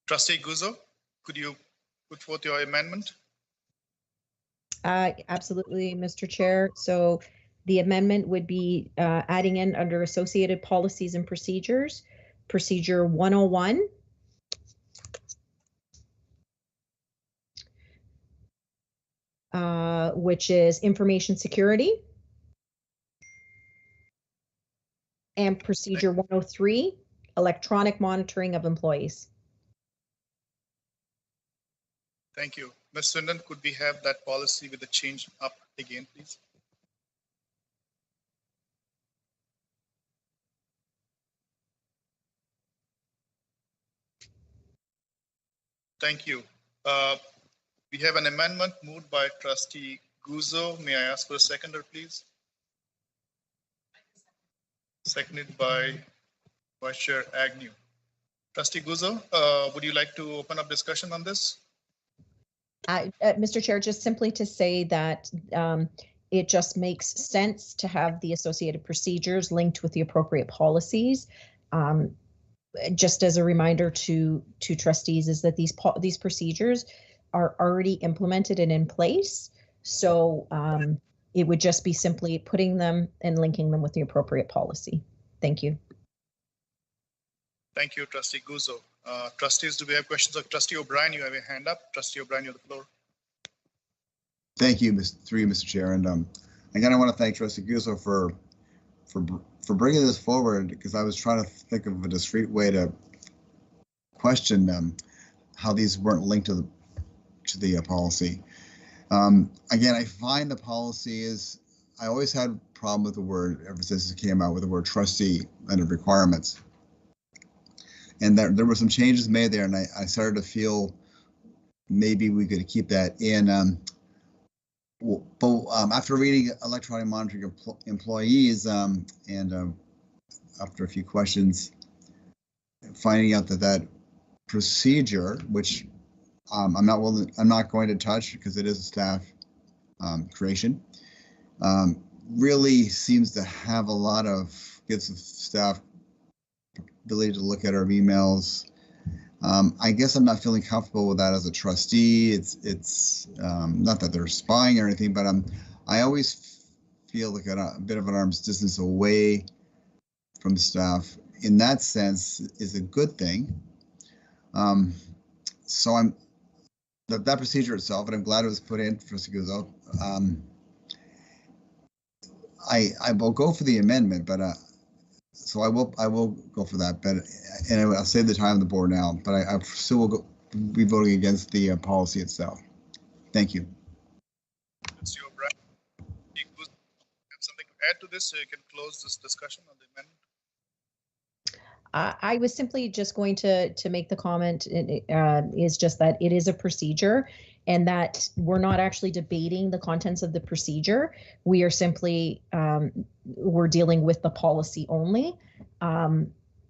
Trustee Guzzo, could you put forth your amendment? Absolutely, Mr. Chair. So the amendment would be adding in under associated policies and procedures, procedure 101. Which is information security. And procedure 103, electronic monitoring of employees. Thank you. Ms. Swindon, could we have that policy with the change up again, please? Thank you. We have an amendment moved by Trustee Guzzo. May I ask for a seconder, please? Seconded by Vice Chair Agnew. Trustee Guzzo, would you like to open up discussion on this? Mr. Chair, just simply to say that It just makes sense to have the associated procedures linked with the appropriate policies. Just as a reminder to trustees is that these procedures are already implemented and in place. So it would just be simply putting them and linking them with the appropriate policy. Thank you. Thank you, Trustee Guzzo. Trustees, do we have questions of Trustee O'Brien? You have your hand up. Trustee O'Brien, you have the floor. Thank you, Mr. Chair. And again, I want to thank Trustee Guzzo for bringing this forward, because I was trying to think of a discreet way to question how these weren't linked to the policy. Again, I find the policy is, I always had a problem with the word ever since it came out with the word trustee under requirements. And that there were some changes made there, and I started to feel maybe we could keep that in. But after reading electronic monitoring employees and after a few questions, finding out that procedure, which I'm not going to touch because it is a staff creation, really seems to have a lot of gives the staff ability to look at our emails. I guess I'm not feeling comfortable with that as a trustee. It's not that they're spying or anything, but I always feel like a bit of an arm's distance away from staff in that sense is a good thing. So that procedure itself, and I'm glad it was put in, Trustee Guzzo. I will go for the amendment, but so I will go for that, but and I'll save the time of the board now, but I still will be voting against the policy itself. Thank you. Trustee O'Brien, you have something to add to this, so you can close this discussion on the amendment. I was simply just going to make the comment is just that it is a procedure, and that we're not actually debating the contents of the procedure. We are simply we're dealing with the policy only.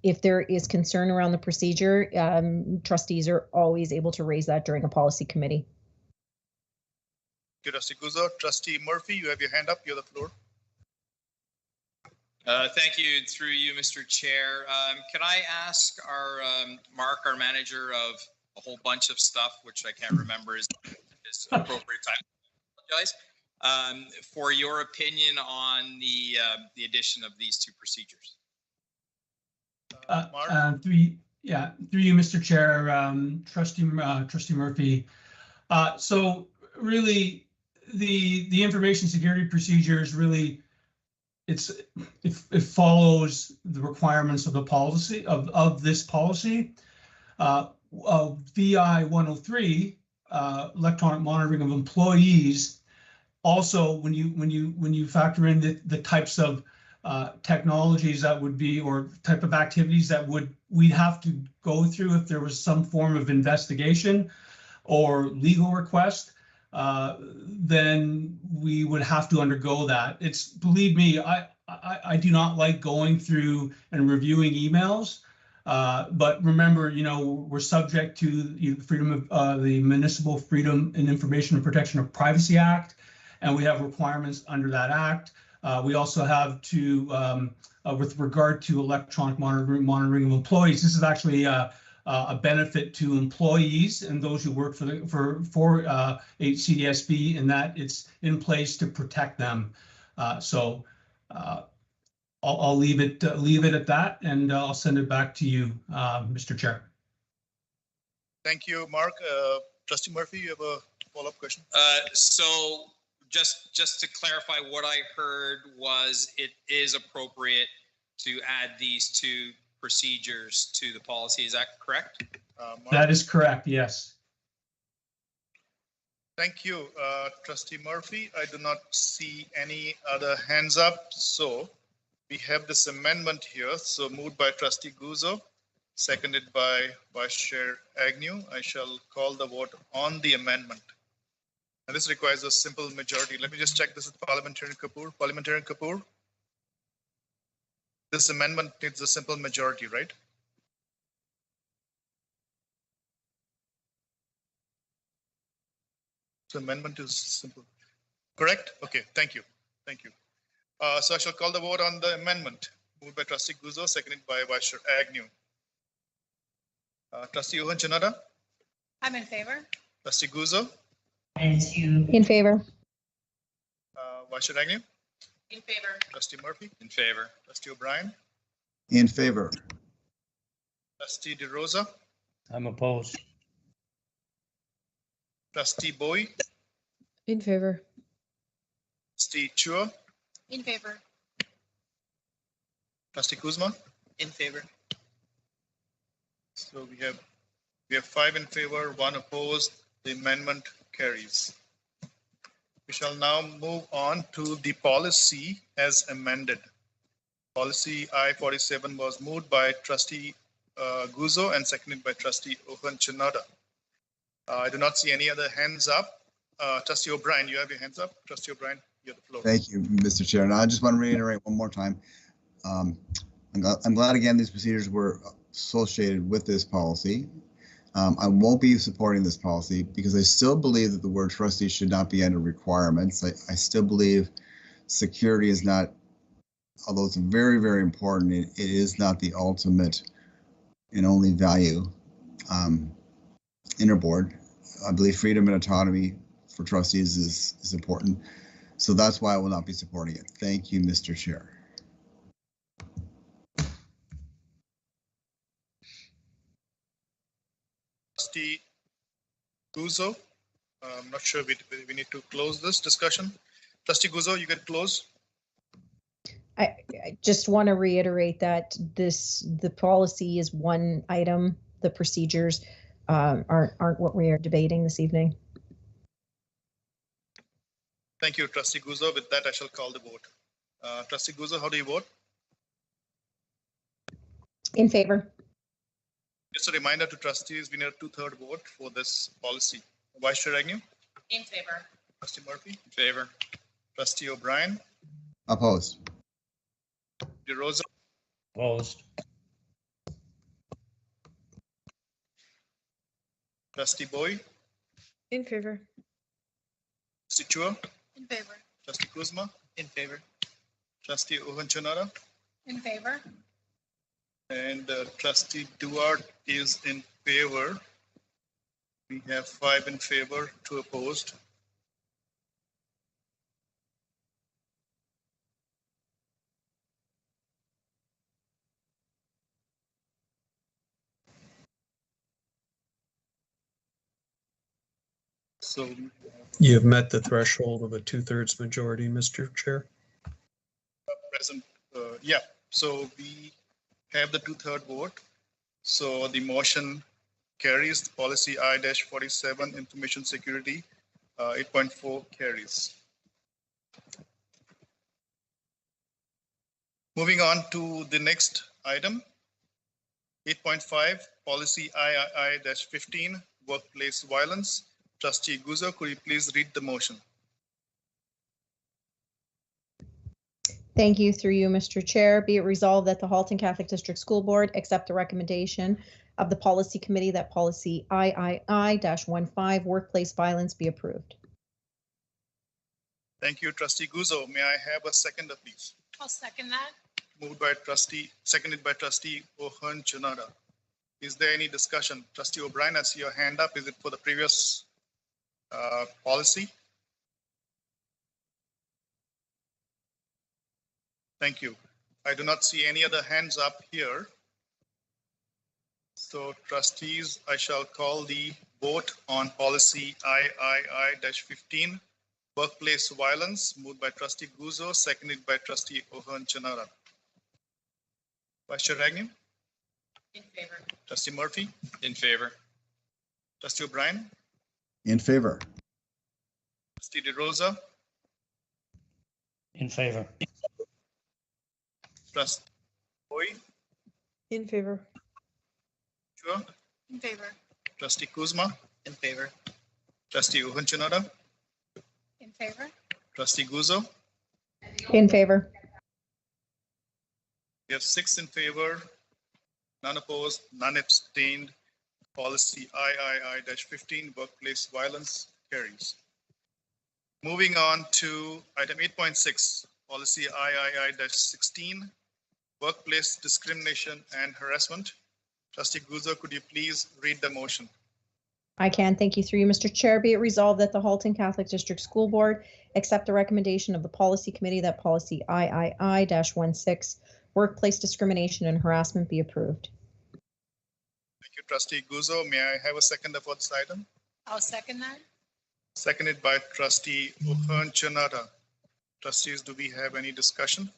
If there is concern around the procedure, trustees are always able to raise that during a policy committee. Thank you, Trustee Guzzo. Trustee Murphy, you have your hand up. You have the floor. Thank you, through you, Mr. Chair. Can I ask our Mark, our manager of a whole bunch of stuff, which I can't remember is appropriate time, I apologize, for your opinion on the addition of these two procedures? Through you, Mr. Chair, Trustee Murphy. So really, the information security procedures really, it follows the requirements of the policy of this policy. VI 103, electronic monitoring of employees. Also, when you factor in the types of technologies that would be, or type of activities that we'd have to go through if there was some form of investigation or legal request, then we would have to undergo that. It's, believe me, I do not like going through and reviewing emails, but remember, we're subject to the Municipal Freedom and Information and Protection of Privacy Act, and we have requirements under that act. We also have to, with regard to electronic monitoring of employees, this is actually a benefit to employees and those who work for HCDSB, in that it's in place to protect them. So I'll leave it at that, and I'll send it back to you, Mr. Chair. Thank you, Mark. Trustee Murphy, you have a follow-up question? So just to clarify, what I heard was it is appropriate to add these two procedures to the policy. Is that correct? That is correct, yes. Thank you, Trustee Murphy. I do not see any other hands up. So we have this amendment here. So moved by Trustee Guzzo, seconded by Vice Chair Agnew. I shall call the vote on the amendment. And this requires a simple majority. Let me just check this with Parliamentarian Kapoor. Parliamentarian Kapoor? This amendment needs a simple majority, right? The amendment is simple. correct? Okay, thank you. Thank you. So I shall call the vote on the amendment. Moved by Trustee Guzzo, seconded by Vice Chair Agnew. Trustee Owen Janada, I'm in favor. Trustee Guzzo, In favor. Vice Chair Agnew, In favor. Trustee Murphy, In favor. Trustee O'Brien, In favor. Trustee DeRosa, I'm opposed. Trustee Bowie, In favor. Trustee Chua, In favor. Trustee Kuzma. In favor. So we have 5 in favor, 1 opposed. The amendment carries. We shall now move on to the policy as amended. Policy I-47 was moved by Trustee Guzzo and seconded by Trustee Owen Chinada. I do not see any other hands up. Trustee O'Brien, you have your hands up. Trustee O'Brien, you have the floor. Thank you, Mr. Chair. And I just want to reiterate one more time. I'm glad again these procedures were associated with this policy. I won't be supporting this policy because I still believe that the word trustee should not be under requirements. I still believe security is not, although it's very, very important, it is not the ultimate and only value in our board. I believe freedom and autonomy for trustees is important. So that's why I will not be supporting it. Thank you, Mr. Chair. Trustee Guzzo, I'm not sure we need to close this discussion. Trustee Guzzo, you can close. I just want to reiterate that the policy is one item. The procedures aren't what we are debating this evening. Thank you, Trustee Guzzo. With that, I shall call the vote. Trustee Guzzo, how do you vote? In favor. Just a reminder to trustees, we need a 2/3 vote for this policy. Vice Chair Agnew? In favor. Trustee Murphy? In favor. Trustee O'Brien? Opposed. DeRosa? Opposed. Trustee Bowie? In favor. Trustee Chua? In favor. Trustee Kuzma? In favor. Trustee Owen Chinada? In favor. And Trustee Duarte is in favor. We have 5 in favor, 2 opposed. So You have met the threshold of a 2/3 majority, Mr. Chair. present, yeah, so we have the 2/3 vote. So the motion carries. Policy I-47 information security 8.4 carries. Moving on to the next item, 8.5 policy III-15 workplace violence. Trustee Guzzo, could you please read the motion? Thank you. Through you, Mr. Chair. Be it resolved that the Halton Catholic District School Board accept the recommendation of the Policy Committee that Policy III-15 workplace violence be approved. Thank you, Trustee Guzzo. May I have a seconder, please? I'll second that. Moved by Trustee, seconded by Trustee Owen Chinada. Is there any discussion? Trustee O'Brien, I see your hand up. Is it for the previous policy? Thank you. I do not see any other hands up here. So trustees, I shall call the vote on policy III-15 workplace violence, moved by Trustee Guzzo, seconded by Trustee Owen Chinada. Vice Chair Agnew? In favor. Trustee Murphy? In favor. Trustee O'Brien? In favor. Trustee DeRosa? In favor. Trustee Bowie? In favor. Chua? In favor. Trustee Kuzma? In favor. Trustee Owen Chinada? In favor. Trustee Guzzo? In favor. We have 6 in favor, none opposed, none abstained. Policy III-15 workplace violence carries. Moving on to item 8.6, policy III-16, workplace discrimination and harassment. Trustee Guzzo, could you please read the motion? I can. Thank you through you, Mr. Chair. Be it resolved that the Halton Catholic District School Board accept the recommendation of the Policy Committee that policy III-16, workplace discrimination and harassment, be approved. Thank you, Trustee Guzzo. May I have a second for this item? I'll second that. Seconded by Trustee O'Hearn-Chanada. Trustees, do we have any discussion?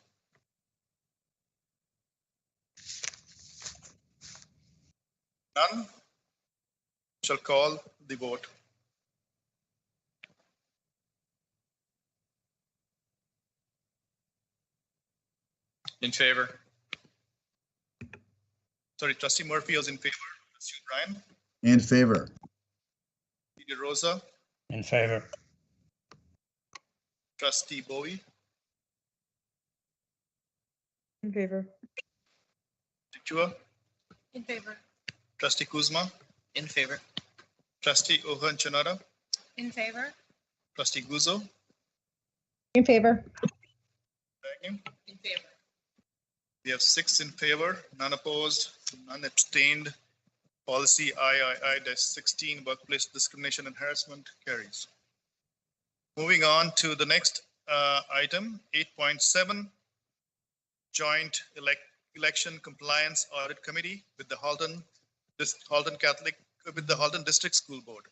None? Shall call the vote. In favor. Sorry, Trustee Murphy was in favor. Trustee O'Brien? In favor. Trustee DeRosa? In favor. Trustee Bowie? In favor. Chua? In favor. Trustee Kuzma? In favor. Trustee O'Hearn-Chanada? In favor. Trustee Guzzo? In favor. Thank you. In favor. We have 6 in favor, none opposed, none abstained. Policy III-16, workplace discrimination and harassment, carries. Moving on to the next item, 8.7, joint election compliance audit committee with the Halton District School Board.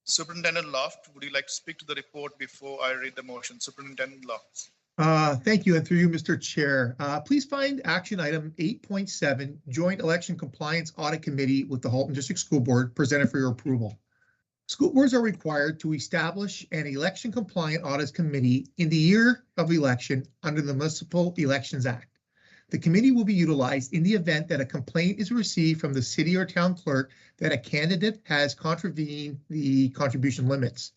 Superintendent Loft, would you like to speak to the report before I read the motion? Superintendent Loft. Thank you, and through you, Mr. Chair. Please find action item 8.7, Joint Election Compliance Audit Committee with the Halton District School Board, presented for your approval. School boards are required to establish an election compliant audit committee in the year of election under the Municipal Elections Act. The committee will be utilized in the event that a complaint is received from the city or town clerk that a candidate has contravened the contribution limits.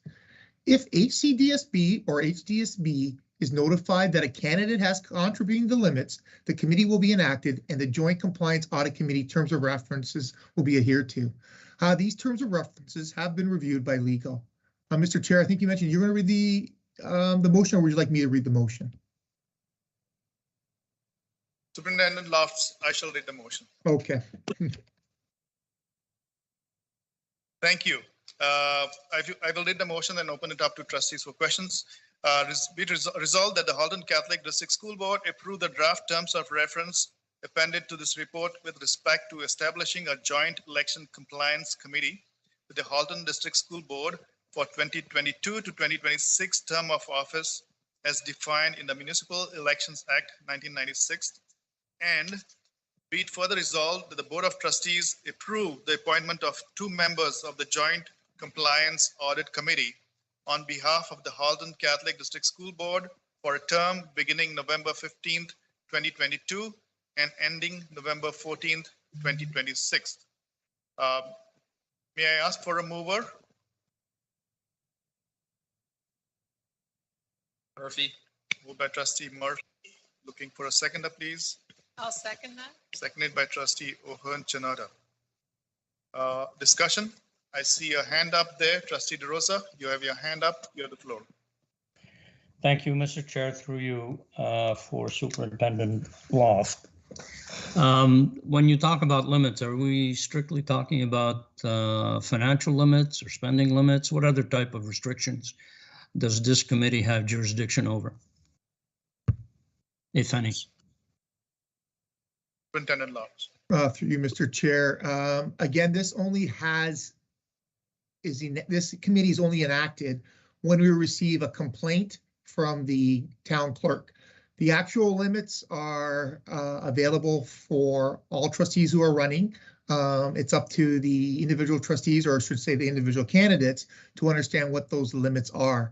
If HCDSB or HDSB is notified that a candidate has contravened the limits, the committee will be enacted and the Joint Compliance Audit Committee terms of references will be adhered to. These terms of references have been reviewed by legal. Mr. Chair, I think you mentioned you're going to read the motion, or would you like me to read the motion? Superintendent Lofts, I shall read the motion. Okay. Thank you. I will read the motion and open it up to trustees for questions. Be it resolved that the Halton Catholic District School Board approve the draft terms of reference appended to this report with respect to establishing a joint election compliance committee with the Halton District School Board for 2022 to 2026 term of office as defined in the Municipal Elections Act 1996, and be it further resolved that the Board of Trustees approve the appointment of 2 members of the Joint Compliance Audit Committee on behalf of the Halton Catholic District School Board for a term beginning November 15th, 2022 and ending November 14th, 2026. May I ask for a mover? Murphy. Moved by Trustee Murphy. Looking for a seconder, please. I'll second that. Seconded by Trustee O'Hearn-Chanada. Discussion? I see a hand up there. Trustee DeRosa, you have your hand up. You have the floor. Thank you, Mr. Chair, through you for Superintendent Loft. When you talk about limits, are we strictly talking about financial limits or spending limits? What other type of restrictions does this committee have jurisdiction over, if any? Superintendent Lofts. Through you, Mr. Chair. Again, this committee is only enacted when we receive a complaint from the town clerk. The actual limits are available for all trustees who are running. It's up to the individual trustees, or I should say the individual candidates, to understand what those limits are.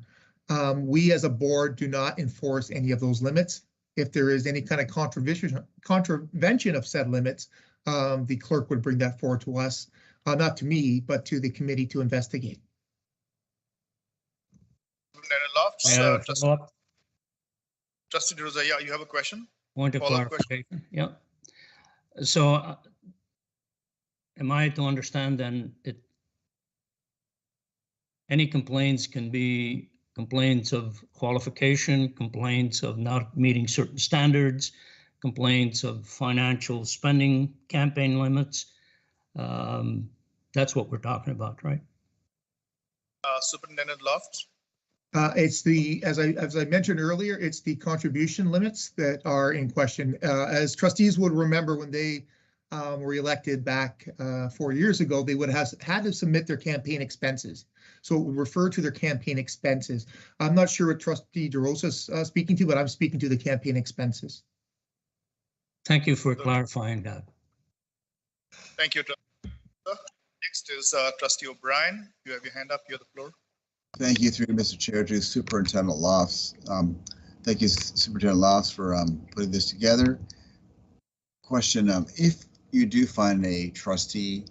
We as a board do not enforce any of those limits. If there is any kind of contravention of said limits, the clerk would bring that forward to us, not to me, but to the committee to investigate. Trustee DeRosa, yeah, you have a question? Point of clarification. Yeah. So am I to understand then any complaints can be complaints of qualification, complaints of not meeting certain standards, complaints of financial spending, campaign limits. That's what we're talking about, right? Superintendent Loft. It's the, as I mentioned earlier, it's the contribution limits that are in question. As trustees would remember, when they were elected back 4 years ago, they would have had to submit their campaign expenses. So it would refer to their campaign expenses. I'm not sure what Trustee DeRosa's speaking to, but I'm speaking to the campaign expenses. Thank you for clarifying that. Thank you. Next is Trustee O'Brien. You have your hand up. You have the floor. Thank you, through Mr. Chair, to Superintendent Lofts. Thank you, Superintendent Lofts, for putting this together. Question: if you do find a trustee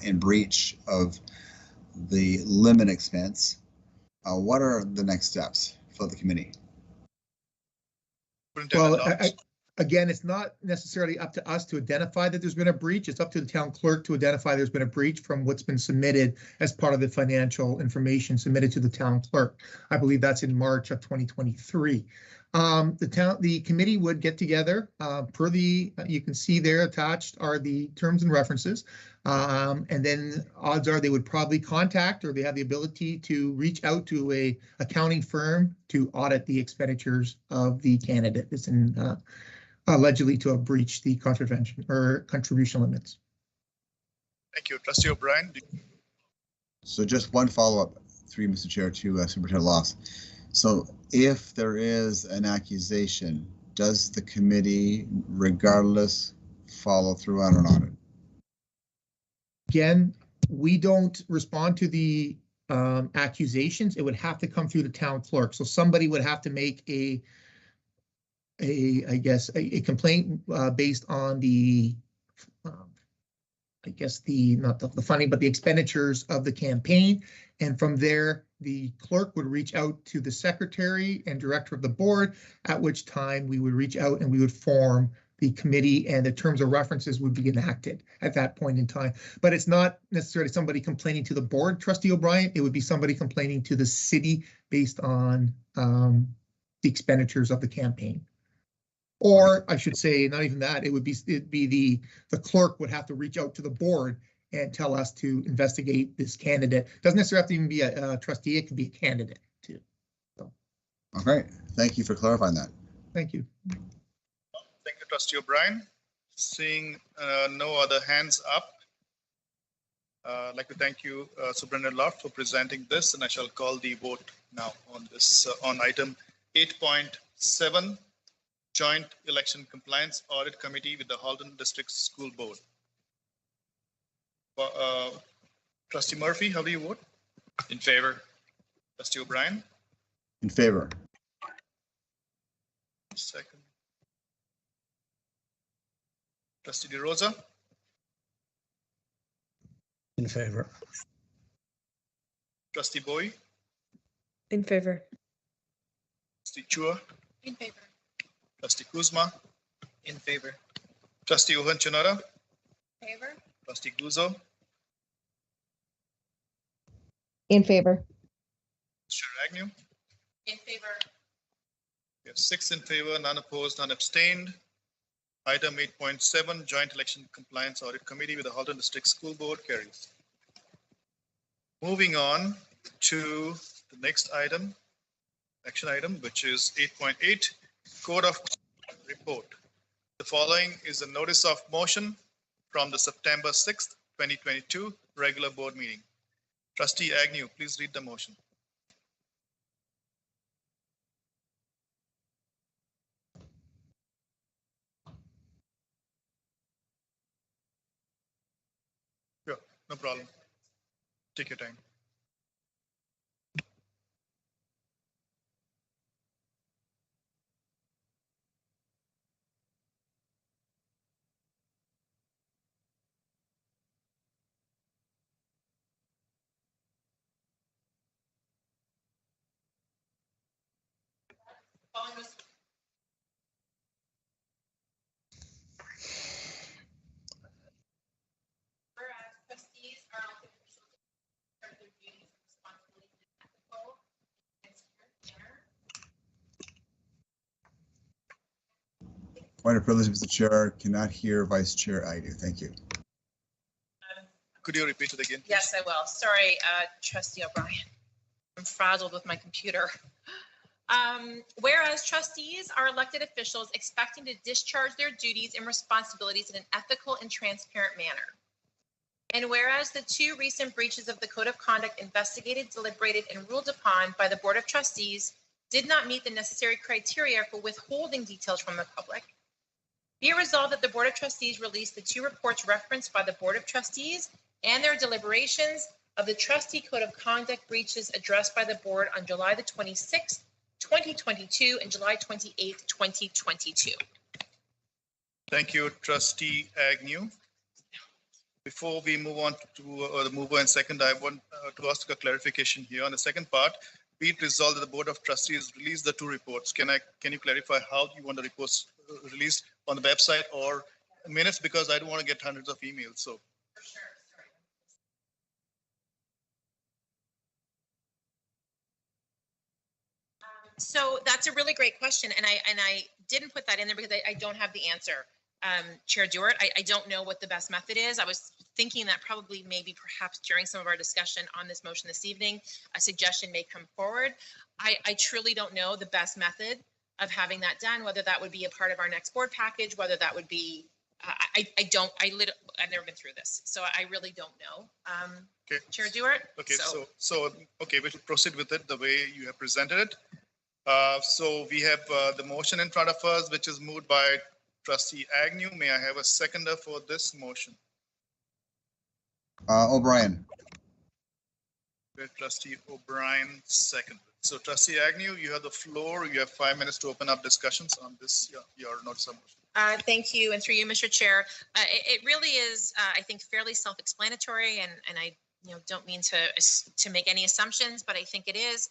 in breach of the limit expense, what are the next steps for the committee? Well, again, it's not necessarily up to us to identify that there's been a breach. It's up to the town clerk to identify there's been a breach from what's been submitted as part of the financial information submitted to the town clerk. I believe that's in March of 2023. The committee would get together per the, you can see there attached are the terms and references. And then odds are they would probably contact, or they have the ability to reach out to a accounting firm to audit the expenditures of the candidate that's in allegedly to have breached the contravention or contribution limits. Thank you. Trustee O'Brien. So just one follow-up, through Mr. Chair, to Superintendent Lofts. So if there is an accusation, does the committee, regardless, follow through on an audit? Again, we don't respond to the accusations. It would have to come through the town clerk. So somebody would have to make a complaint based on the, not the funding, but the expenditures of the campaign. And from there, the clerk would reach out to the secretary and director of the board, at which time we would reach out and we would form the committee, and the terms of references would be enacted at that point in time. But it's not necessarily somebody complaining to the board, Trustee O'Brien. It would be somebody complaining to the city based on the expenditures of the campaign. Or I should say, not even that, it'd be the clerk would have to reach out to the board and tell us to investigate this candidate. Doesn't necessarily have to even be a trustee, it could be a candidate too. So. Okay, thank you for clarifying that. Thank you. Thank you, Trustee O'Brien. Seeing no other hands up, I'd like to thank you, Superintendent Loft, for presenting this, and I shall call the vote now on this on item 8.7. Joint Election Compliance Audit Committee with the Halton District School Board. Trustee Murphy, how do you vote? In favor. Trustee O'Brien? In favor. Second. Trustee DeRosa? In favor. Trustee Bowie? In favor. Trustee Chua? In favor. Trustee Kuzma? In favor. Trustee Ohonchanara? Favor. Trustee Guzzo? In favor. Mr. Agnew? In favor. We have 6 in favor, none opposed, none abstained. Item 8.7, Joint Election Compliance Audit Committee with the Halton District School Board carries. Moving on to the next item, action item, which is 8.8, Code of Report. The following is a notice of motion from the September 6th, 2022 regular board meeting. Trustee Agnew, please read the motion. Sure, no problem. Take your time. Whereas trustees are elected officials of their duties and responsibilities in ethical and Point of privilege, Mr. Chair. Cannot hear Vice Chair Agnew. Thank you. Could you repeat it again? Please? Yes, I will. Sorry, Trustee O'Brien. I'm frazzled with my computer. Whereas trustees are elected officials expecting to discharge their duties and responsibilities in an ethical and transparent manner. And whereas the 2 recent breaches of the Code of Conduct investigated, deliberated, and ruled upon by the Board of Trustees did not meet the necessary criteria for withholding details from the public, be it resolved that the Board of Trustees release the 2 reports referenced by the Board of Trustees and their deliberations of the Trustee Code of Conduct breaches addressed by the Board on July the 26th, 2022 and July 28th, 2022. Thank you, Trustee Agnew. Before we move on to the mover and second, I want to ask a clarification here on the second part. Be it resolved that the Board of Trustees release the 2 reports. Can you clarify how you want the reports released on the website or minutes? Because I don't want to get hundreds of emails. So. For sure. Sorry. So that's a really great question, and I didn't put that in there because I don't have the answer. Chair Dewart, I don't know what the best method is. I was thinking that probably maybe perhaps during some of our discussion on this motion this evening, a suggestion may come forward. I truly don't know the best method of having that done, whether that would be a part of our next board package, whether that would be, I've never been through this, so I really don't know. Okay. Chair Dewart? Okay, so okay, we'll proceed with it the way you have presented it. So we have the motion in front of us, which is moved by Trustee Agnew. May I have a seconder for this motion? O'Brien. Trustee O'Brien, second. So Trustee Agnew, you have the floor. You have 5 minutes to open up discussions on this, your notice of motion. Thank you, and through you, Mr. Chair. It really is, I think, fairly self-explanatory, and I don't mean to make any assumptions, but I think it is.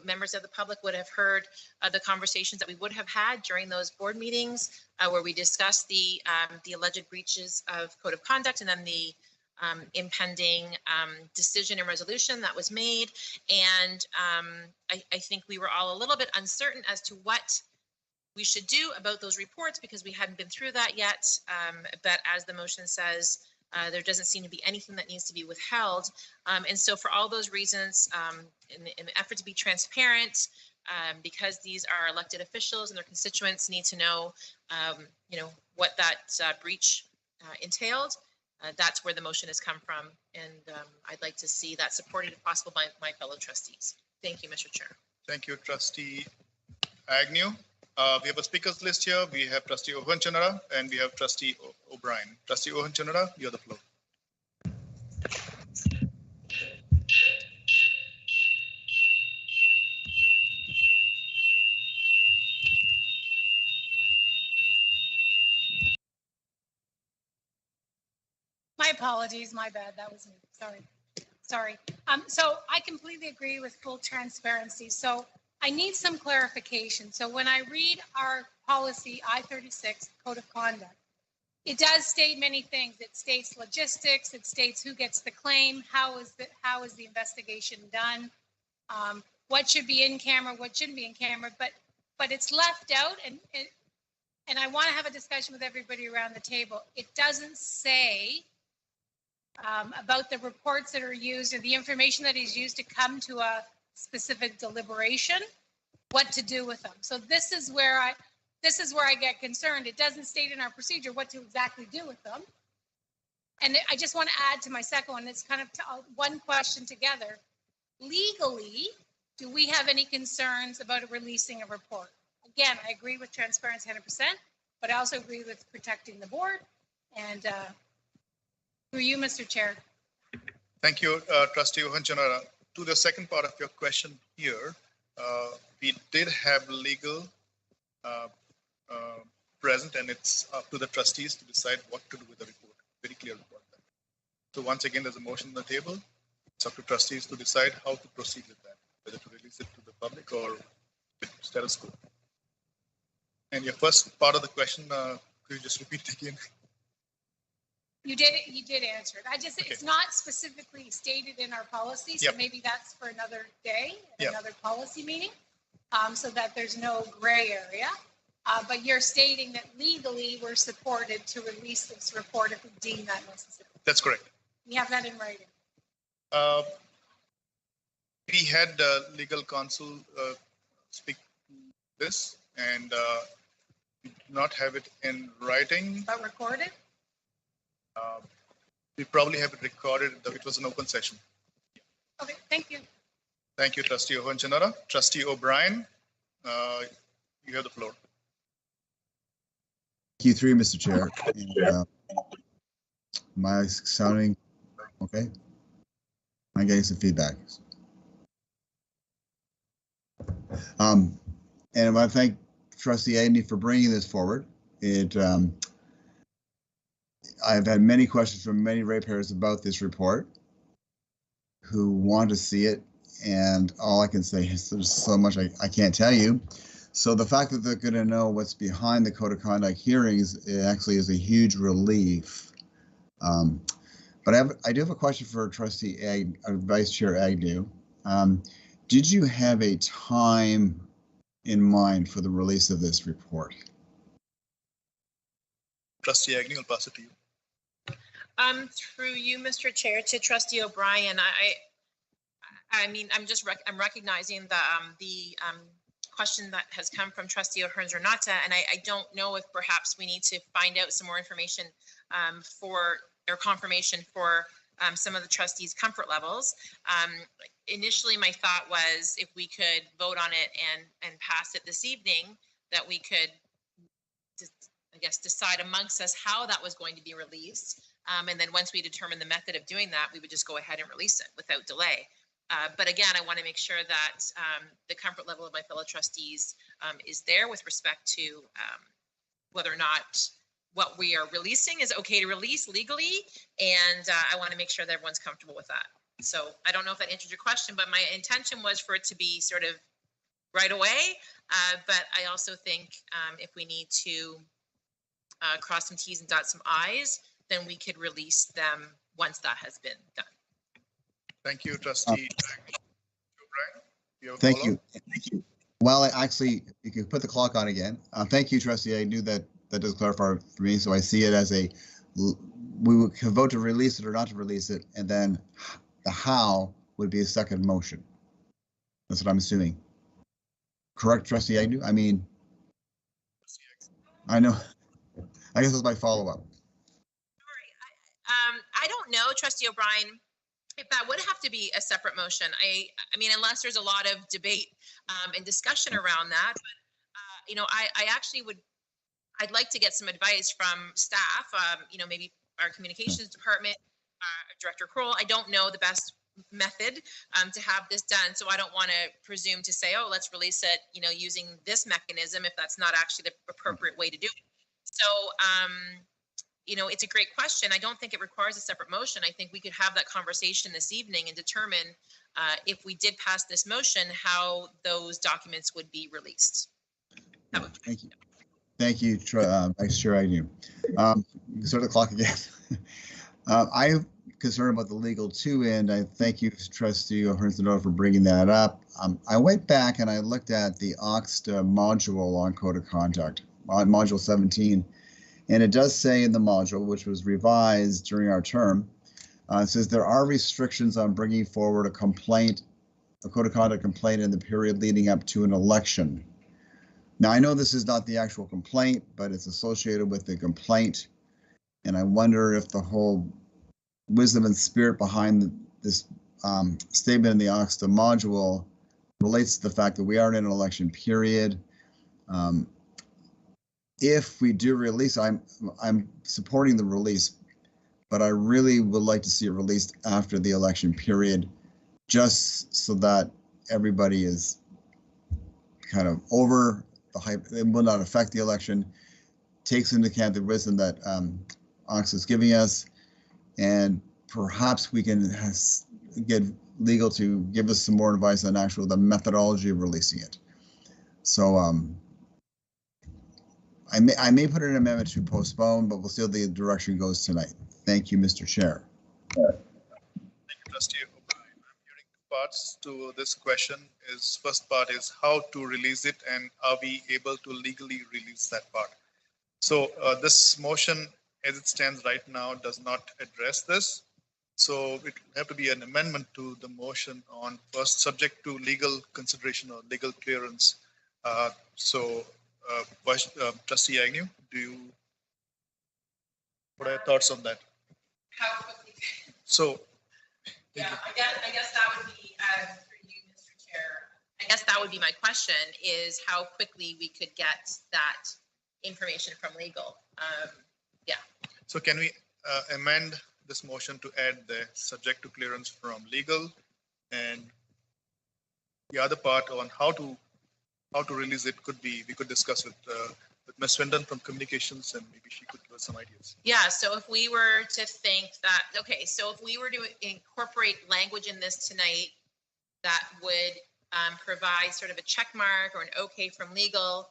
Members of the public would have heard the conversations that we would have had during those board meetings where we discussed the alleged breaches of Code of Conduct and then the impending decision and resolution that was made. And I think we were all a little bit uncertain as to what we should do about those reports because we hadn't been through that yet. But as the motion says, there doesn't seem to be anything that needs to be withheld. And so for all those reasons, in the effort to be transparent, because these are elected officials and their constituents need to know, what that breach entailed, that's where the motion has come from. And I'd like to see that supported if possible by my fellow trustees. Thank you, Mr. Chair. Thank you, Trustee Agnew. We have a speakers list here. We have Trustee Ohonchanara and we have Trustee O'Brien. Trustee Ohonchanara, you have the floor. My apologies, my bad, that was me, sorry. So I completely agree with full transparency. So I need some clarification. So when I read our policy I-36 Code of Conduct, it does state many things. It states logistics, it states who gets the claim, how is the investigation done, what should be in camera, what shouldn't be in camera, but it's left out, and I want to have a discussion with everybody around the table. It doesn't say about the reports that are used or the information that is used to come to a specific deliberation, what to do with them. So this is where I get concerned. It doesn't state in our procedure what to exactly do with them. And I just want to add to my second one. It's kind of one question together. Legally, do we have any concerns about releasing a report? Again, I agree with transparency 100%, but I also agree with protecting the board. And through you, Mr. Chair. Thank you, Trustee Ohonchanara. To the second part of your question here, we did have legal present, and it's up to the trustees to decide what to do with the report. Very clear about that. So once again, there's a motion on the table. It's up to trustees to decide how to proceed with that, whether to release it to the public or status quo. And your first part of the question, could you just repeat again? You did answer it. It's not specifically stated in our policy, so maybe that's for another day, another policy meeting, so that there's no gray area. But you're stating that legally we're supported to release this report if we deem that necessary. That's correct. We have that in writing. We had legal counsel speak this, and we do not have it in writing. But recorded? We probably have it recorded. It was an open session. Okay, thank you. Thank you, Trustee Ohonchanara. Trustee O'Brien, you have the floor. Thank you, through Mr. Chair. And, am I sounding okay? I'm getting some feedback. And I want to thank Trustee Agnew for bringing this forward. I've had many questions from many ratepayers about this report who want to see it, and all I can say is there's so much I can't tell you. So the fact that they're going to know what's behind the code of conduct hearings actually is a huge relief. But I do have a question for Trustee Vice Chair Agnew. Did you have a time in mind for the release of this report? Trustee Agnew, I'll pass it to you. Through you, Mr. Chair, to Trustee O'Brien, I mean, I'm recognizing the question that has come from Trustee Ohonchanara, and I don't know if perhaps we need to find out some more information or confirmation for some of the trustees' comfort levels. Initially, my thought was if we could vote on it and pass it this evening, that we could, I guess, decide amongst us how that was going to be released. And then once we determine the method of doing that, we would just go ahead and release it without delay. But again, I want to make sure that the comfort level of my fellow trustees is there with respect to whether or not what we are releasing is okay to release legally. And I want to make sure that everyone's comfortable with that. So I don't know if that answers your question, but my intention was for it to be sort of right away. But I also think if we need to cross some T's and dot some I's, then we could release them once that has been done. Thank you, Trustee. Thank you. Well, actually, you can put the clock on again. Thank you, Trustee. I knew that does clarify for me. So I see it as we can vote to release it or not to release it, and then the how would be a second motion. That's what I'm assuming. Correct, Trustee Agnew? I mean, I know. I guess that's my follow-up. I don't know, Trustee O'Brien, if that would have to be a separate motion. I mean, unless there's a lot of debate and discussion around that. But, you know, I actually I'd like to get some advice from staff, you know, maybe our communications department, Director Kroll. I don't know the best method to have this done. So I don't want to presume to say, oh, let's release it, you know, using this mechanism if that's not actually the appropriate way to do it. So, you know, it's a great question. I don't think it requires a separate motion. I think we could have that conversation this evening and determine if we did pass this motion, how those documents would be released. Thank you. Thank you, Vice Chair Agnew. You can start the clock again. I'm concerned about the legal two end. I thank you, Trustee Ohonchanara, for bringing that up. I went back and I looked at the OXTA module on Code of Conduct, module 17. And it does say in the module, which was revised during our term, it says there are restrictions on bringing forward a complaint, a code of conduct complaint in the period leading up to an election. Now, I know this is not the actual complaint, but it's associated with the complaint. And I wonder if the whole wisdom and spirit behind this statement in the OXTA module relates to the fact that we are in an election period. If we do release, I'm supporting the release, but I really would like to see it released after the election period, just so that everybody is kind of over the hype. It will not affect the election, takes into account the wisdom that OXTA is giving us, and perhaps we can get legal to give us some more advice on the methodology of releasing it. So I may put an amendment to postpone, but we'll see how the direction goes tonight. Thank you, Mr. Chair. Thank you, Trustee O'Brien. I'm hearing parts to this question. First part is how to release it and are we able to legally release that part? So this motion as it stands right now does not address this. So it will have to be an amendment to the motion on first subject to legal consideration or legal clearance. Trustee Agnew, what are your thoughts on that? How quickly? So, yeah, I guess that would be for you, Mr. Chair. I guess that would be my question: is how quickly we could get that information from legal. Yeah. So can we amend this motion to add the subject to clearance from legal, and the other part on how to release it could be, we could discuss with Ms. Swindon from communications, and maybe she could give us some ideas. Yeah, so if we were to think that, okay, so if we were to incorporate language in this tonight that would provide sort of a check mark or an okay from legal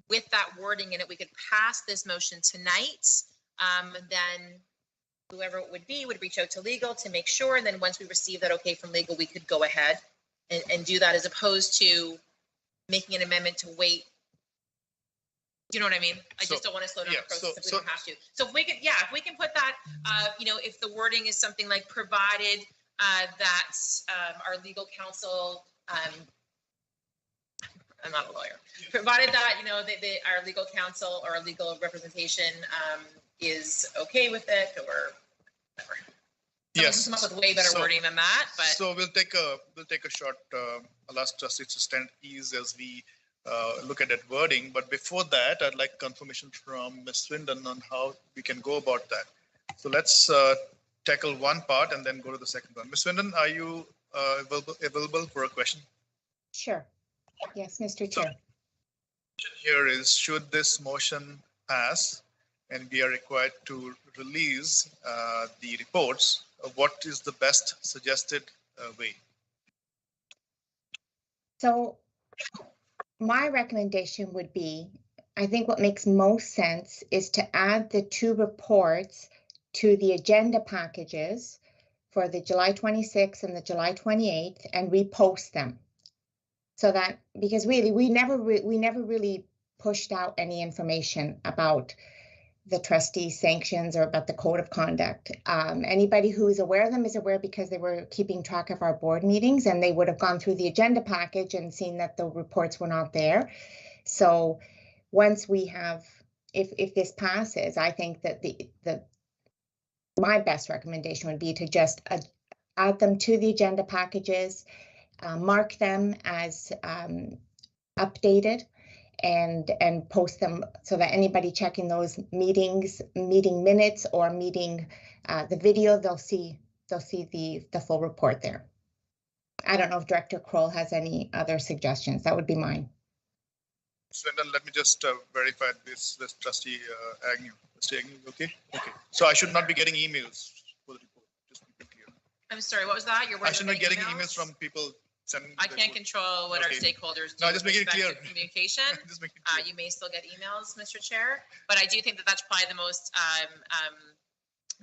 with that wording in it, we could pass this motion tonight. Then whoever it would be would reach out to legal to make sure. And then once we receive that okay from legal, we could go ahead and do that, as opposed to making an amendment to wait. You know what I mean? I just don't want to slow down the process if we don't have to. So if we can, if we can put that, if the wording is something like provided that our legal counsel, I'm not a lawyer, provided that, our legal counsel or our legal representation is okay with it, or whatever. Yes. Come up with way better wording than that, but. So we'll take a short, I'll ask trustees to stand at ease as we look at that wording. But before that, I'd like confirmation from Ms. Swindon on how we can go about that. So let's tackle one part and then go to the second one. Ms. Swindon, are you available for a question? Sure. Yes, Mr. Chair. Here is, should this motion pass and we are required to release the reports, what is the best suggested way? So my recommendation would be, I think what makes most sense is to add the two reports to the agenda packages for the July 26th and the July 28th and repost them. So that, because really, we never really pushed out any information about the trustee sanctions or about the code of conduct. Anybody who is aware of them is aware because they were keeping track of our board meetings, and they would have gone through the agenda package and seen that the reports were not there. So once we have, if this passes, I think that my best recommendation would be to just add them to the agenda packages, mark them as updated, and post them so that anybody checking those meeting minutes or the video, they'll see the full report there. I don't know if Director Kroll has any other suggestions. That would be mine. Swindon, let me just verify this trustee Agnew. Trustee Agnew, okay? Okay. So I should not be getting emails for the report. Just to be clear. I'm sorry, what was that? I should not be getting emails from people. I can't control what our stakeholders do. No, just make it clear. Communication. You may still get emails, Mr. Chair, but I do think that that's probably the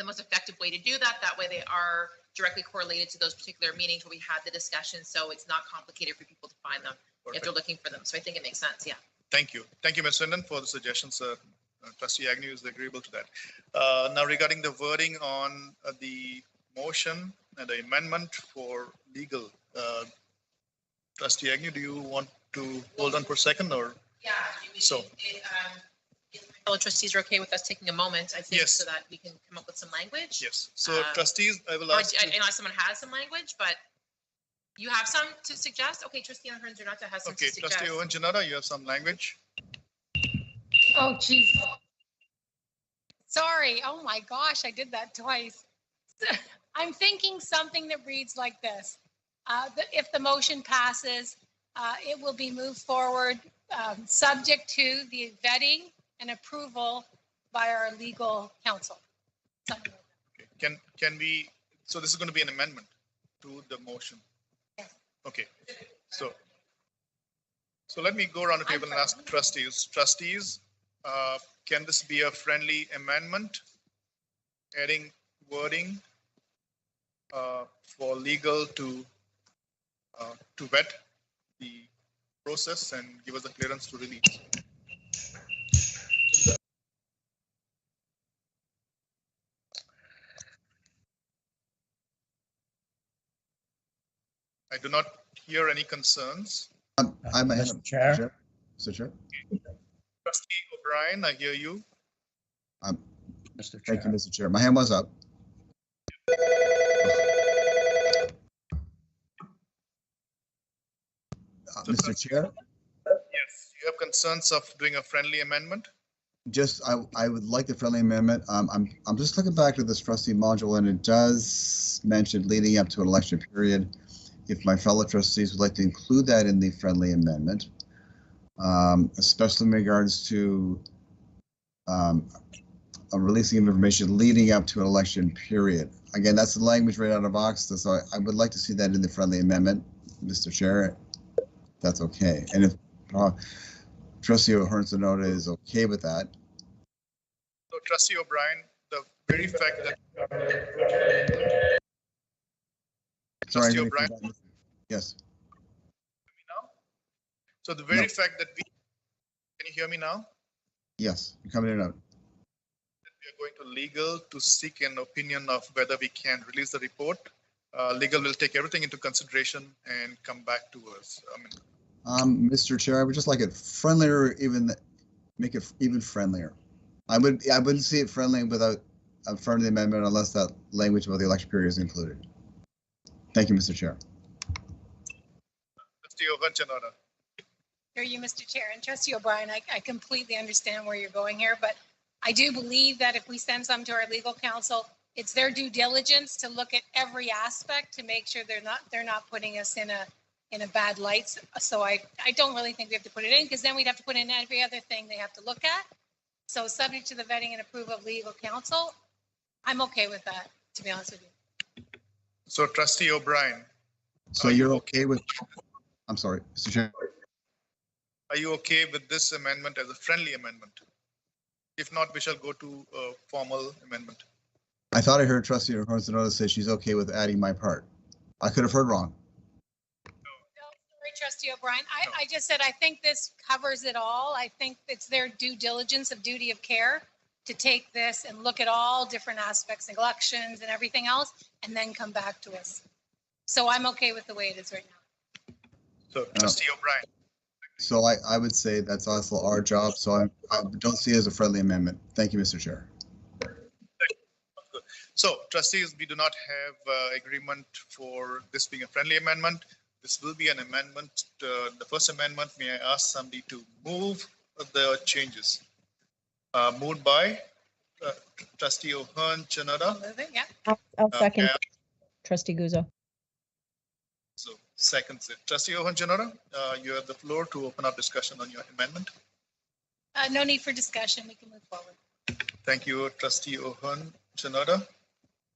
most effective way to do that. That way they are directly correlated to those particular meetings where we had the discussion, so it's not complicated for people to find them if they're looking for them. So I think it makes sense, yeah. Thank you. Thank you, Ms. Swindon, for the suggestions. Trustee Agnew is agreeable to that. Now regarding the wording on the motion and the amendment for legal, Trustee Agnew, do you want to hold on for a second, or? Yeah. Fellow trustees are okay with us taking a moment, I think, so that we can come up with some language. Yes. So trustees, I will ask. Unless someone has some language, but you have some to suggest? Okay, Trustee Janata has some to suggest. Trustee Owen Janata, you have some language? Oh, geez. Sorry. Oh my gosh, I did that twice. I'm thinking something that reads like this. If the motion passes, it will be moved forward subject to the vetting and approval by our legal counsel. Okay. Can we, so this is going to be an amendment to the motion? Yes. Okay. So let me go around the table and ask trustees. Trustees, can this be a friendly amendment, adding wording for legal to to vet the process and give us the clearance to release. I do not hear any concerns. I'm ahead of Chair. Mr. Chair. Trustee O'Brien, I hear you. Mr. Chair. Thank you, Mr. Chair. My hand was up. Mr. Chair, Yes, you have concerns of doing a friendly amendment? just I would like the friendly amendment. I'm just looking back to this trustee module, and it does mention leading up to an election period. If my fellow trustees would like to include that in the friendly amendment, especially in regards to releasing of information leading up to an election period. Again, that's the language right out of Oxford, so I would like to see that in the friendly amendment, Mr. Chair. That's okay. And if Trustee O'Hearn-Sonoda is okay with that. So Trustee O'Brien, the very fact that Sorry, Trustee O'Brien. Yes. So the very fact that we, can you hear me now? Yes, you're coming in and out. We are going to legal to seek an opinion of whether we can release the report. Legal will take everything into consideration and come back to us. Mr. Chair, I would just like it friendlier, even make it even friendlier. I wouldn't see it friendly without a friendly amendment unless that language about the election period is included. Thank you, Mr. Chair. Trustee O'Hearn-Sonoda. Hear you, Mr. Chair. And Trustee O'Brien, I completely understand where you're going here, but I do believe that if we send some to our legal counsel, it's their due diligence to look at every aspect to make sure they're not putting us in a bad light. So I don't really think we have to put it in, because then we'd have to put in every other thing they have to look at. So subject to the vetting and approval of legal counsel, I'm okay with that, to be honest with you. So Trustee O'Brien. So you're okay with, I'm sorry, Mr. Chair. Are you okay with this amendment as a friendly amendment? If not, we shall go to a formal amendment. I thought I heard Trustee O'Hearn-Sonoda say she's okay with adding my part. I could have heard wrong. Sorry, Trustee O'Brien. I just said, I think this covers it all. I think it's their due diligence of duty of care to take this and look at all different aspects, elections and everything else, and then come back to us. So I'm okay with the way it is right now. So Trustee O'Brien. So I would say that's also our job. So I don't see it as a friendly amendment. Thank you, Mr. Chair. So trustees, we do not have agreement for this being a friendly amendment. This will be an amendment. The first amendment, may I ask somebody to move the changes? Moved by Trustee O'Hearn-Sonoda. Yeah. I'll second Trustee Guzzo. So seconds it. Trustee O'Hearn-Sonoda, you have the floor to open up discussion on your amendment. No need for discussion. We can move forward. Thank you, Trustee O'Hearn-Sonoda.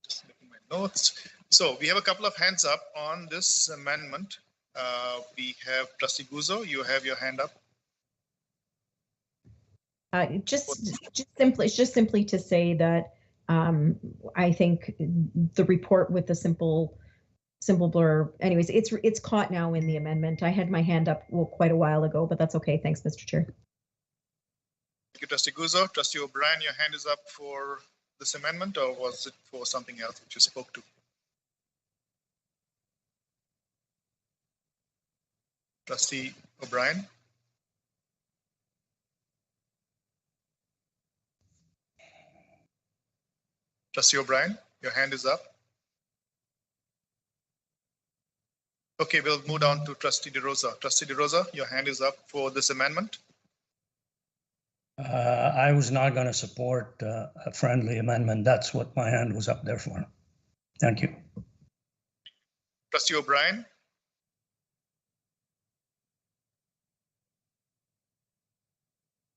Just looking at my notes. So we have a couple of hands up on this amendment. We have Trustee Guzzo. You have your hand up. Just simply to say that I think the report with the simple blurb. Anyways, it's caught now in the amendment. I had my hand up quite a while ago, but that's okay. Thanks, Mr. Chair. Thank you, Trustee Guzzo. Trustee O'Brien, your hand is up for this amendment, or was it for something else which you spoke to? Trustee O'Brien. Trustee O'Brien, your hand is up. Okay, we'll move on to Trustee DeRosa. Trustee DeRosa, your hand is up for this amendment. I was not going to support a friendly amendment. That's what my hand was up there for. Thank you. Trustee O'Brien.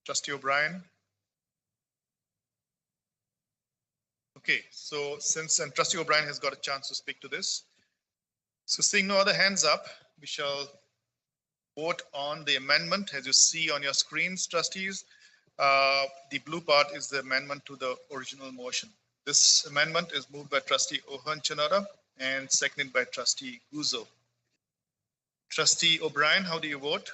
Trustee O'Brien. Okay, so since Trustee O'Brien has got a chance to speak to this, so seeing no other hands up, we shall vote on the amendment. As you see on your screens, trustees, the blue part is the amendment to the original motion. This amendment is moved by Trustee O'Hearn-Sonoda and seconded by Trustee Guzzo. Trustee O'Brien, how do you vote?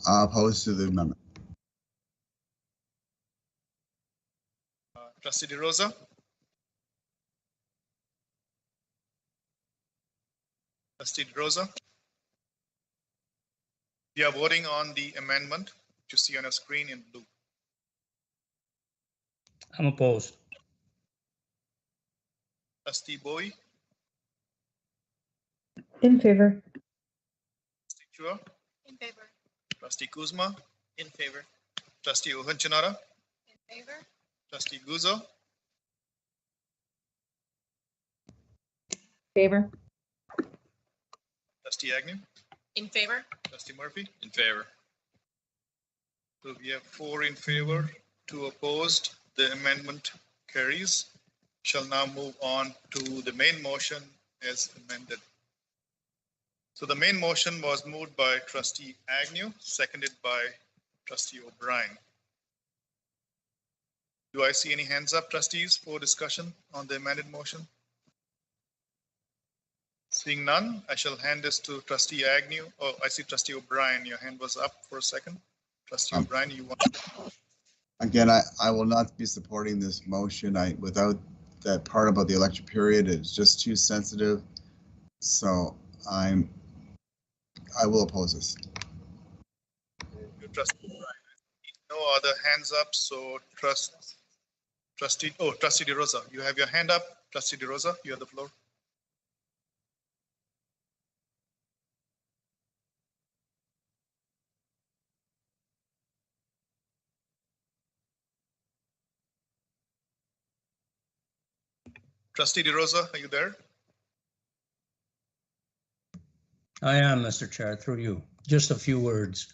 Opposed to the amendment. Trustee DeRosa? Trustee DeRosa? We are voting on the amendment which you see on your screen in blue. I'm opposed. Trustee Bowie? In favor. Trustee Chua? In favor. Trustee Kuzma? In favor. Trustee Ohonchanara? In favor. Trustee Guzzo? Favor. Trustee Agnew? In favor. Trustee Murphy? In favor. So we have 4 in favor, 2 opposed. The amendment carries. Shall now move on to the main motion as amended. So the main motion was moved by Trustee Agnew, seconded by Trustee O'Brien. Do I see any hands up, trustees, for discussion on the amended motion? Seeing none, I shall hand this to Trustee Agnew. Oh, I see Trustee O'Brien. Your hand was up for a second. Trustee O'Brien, you want? Again, I will not be supporting this motion. Without that part about the election period, it's just too sensitive. So I will oppose this. Trustee O'Brien. No other hands up, so Trustee DeRosa, you have your hand up. Trustee DeRosa, you have the floor. Trustee DeRosa, are you there? I am, Mr. Chair, through you. Just a few words.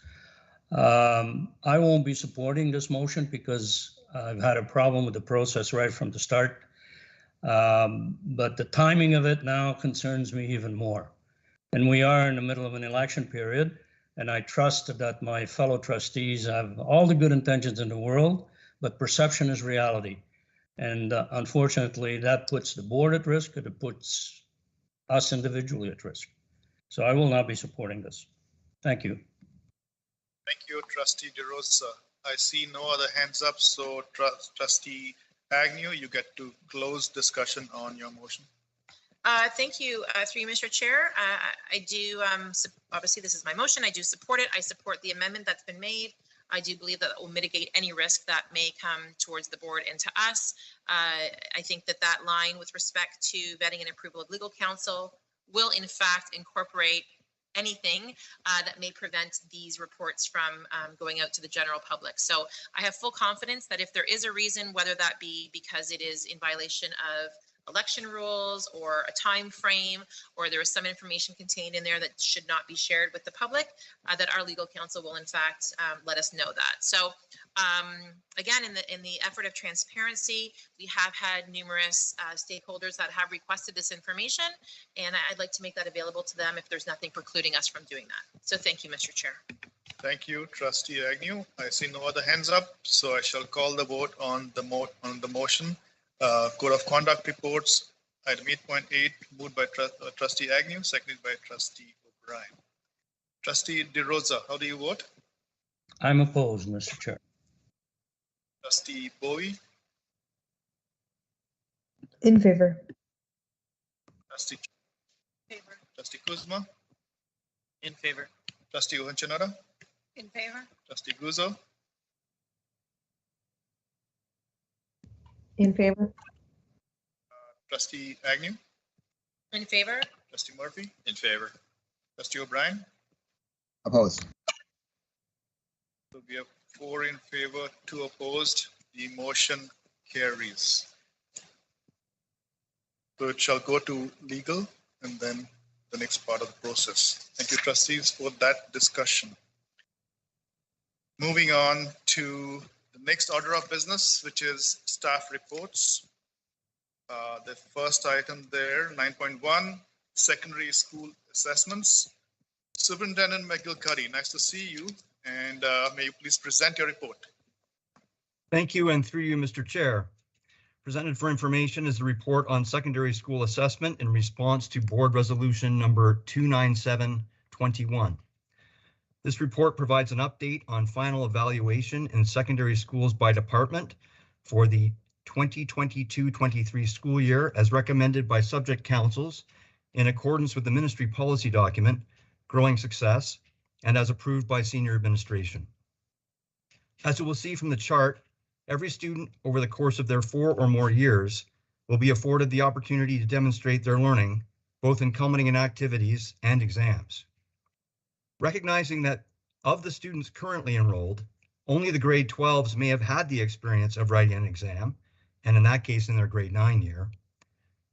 I won't be supporting this motion because I've had a problem with the process right from the start. But the timing of it now concerns me even more. And we are in the middle of an election period, and I trust that my fellow trustees have all the good intentions in the world, but perception is reality. And unfortunately, that puts the board at risk, and it puts us individually at risk. So I will not be supporting this. Thank you. Thank you, Trustee DeRosa. I see no other hands up, so Trustee Agnew, you get to close discussion on your motion. Thank you, through you, Mr. Chair. I do, obviously this is my motion. I do support it. I support the amendment that's been made. I do believe that it will mitigate any risk that may come towards the board and to us. I think that that line with respect to vetting and approval of legal counsel will in fact incorporate anything that may prevent these reports from going out to the general public. So I have full confidence that if there is a reason, whether that be because it is in violation of election rules or a time frame, or there is some information contained in there that should not be shared with the public, that our legal counsel will in fact let us know that. So again, in the effort of transparency, we have had numerous stakeholders that have requested this information, and I'd like to make that available to them if there's nothing precluding us from doing that. So thank you, Mr. Chair. Thank you, Trustee Agnew. I see no other hands up, so I shall call the vote on the motion. Code of Conduct reports, item 8.8, moved by Trustee Agnew, seconded by Trustee O'Brien. Trustee DeRosa, how do you vote? I'm opposed, Mr. Chair. Trustee Bowie? In favor. Trustee favor. Trustee Kuzma? In favor. Trustee Ohonchanara? In favor. Trustee Guzzo? In favor. Trustee Agnew? In favor. Trustee Murphy? In favor. Trustee O'Brien? Opposed. So we have 4 in favor, 2 opposed. The motion carries. So it shall go to legal and then the next part of the process. Thank you, trustees, for that discussion. Moving on to the next order of business, which is staff reports. The first item there, 9.1, secondary school assessments. Superintendent McGilcuddy, nice to see you, and may you please present your report. Thank you, and through you, Mr. Chair. Presented for information is the report on secondary school assessment in response to Board Resolution number 29721. This report provides an update on final evaluation in secondary schools by department for the 2022-23 school year as recommended by subject councils in accordance with the ministry policy document, Growing Success, and as approved by senior administration. As you will see from the chart, every student over the course of their 4 or more years will be afforded the opportunity to demonstrate their learning, both in culminating activities and exams. Recognizing that of the students currently enrolled, only the grade 12s may have had the experience of writing an exam, and in that case in their grade 9 year,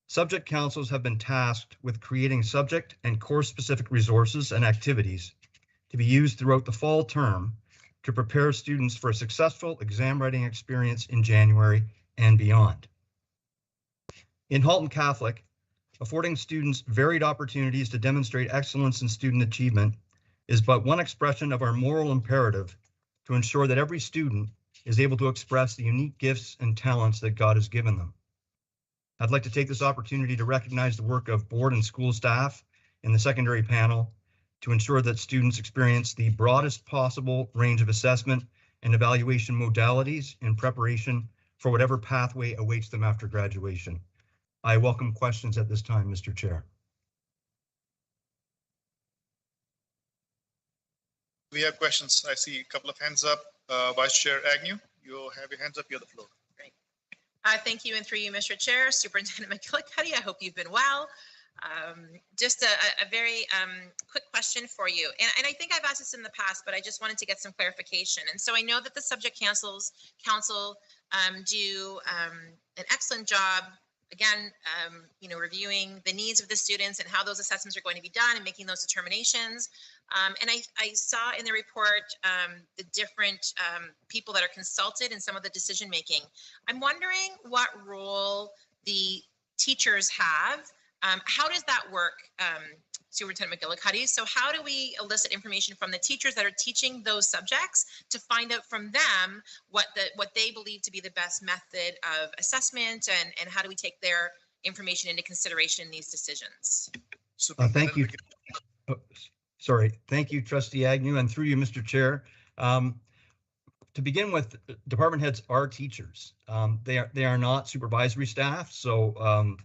subject councils have been tasked with creating subject and course-specific resources and activities to be used throughout the fall term to prepare students for a successful exam writing experience in January and beyond. In Halton Catholic, affording students varied opportunities to demonstrate excellence in student achievement is but one expression of our moral imperative to ensure that every student is able to express the unique gifts and talents that God has given them. I'd like to take this opportunity to recognize the work of board and school staff in the secondary panel to ensure that students experience the broadest possible range of assessment and evaluation modalities in preparation for whatever pathway awaits them after graduation. I welcome questions at this time, Mr. Chair. We have questions. I see a couple of hands up. Vice Chair Agnew, you have your hands up. You have the floor. Great. Thank you, and through you, Mr. Chair, Superintendent McGillicuddy, I hope you've been well. Just a very quick question for you. And I think I've asked this in the past, but I just wanted to get some clarification. And so I know that the subject council do an excellent job, again, reviewing the needs of the students and how those assessments are going to be done and making those determinations. And I saw in the report the different people that are consulted in some of the decision making. I'm wondering what role the teachers have. How does that work, Superintendent McGillicuddy? So how do we elicit information from the teachers that are teaching those subjects to find out from them what they believe to be the best method of assessment, and how do we take their information into consideration in these decisions? Thank you. Thank you, Trustee Agnew, and through you, Mr. Chair. To begin with, department heads are teachers. They are not supervisory staff, so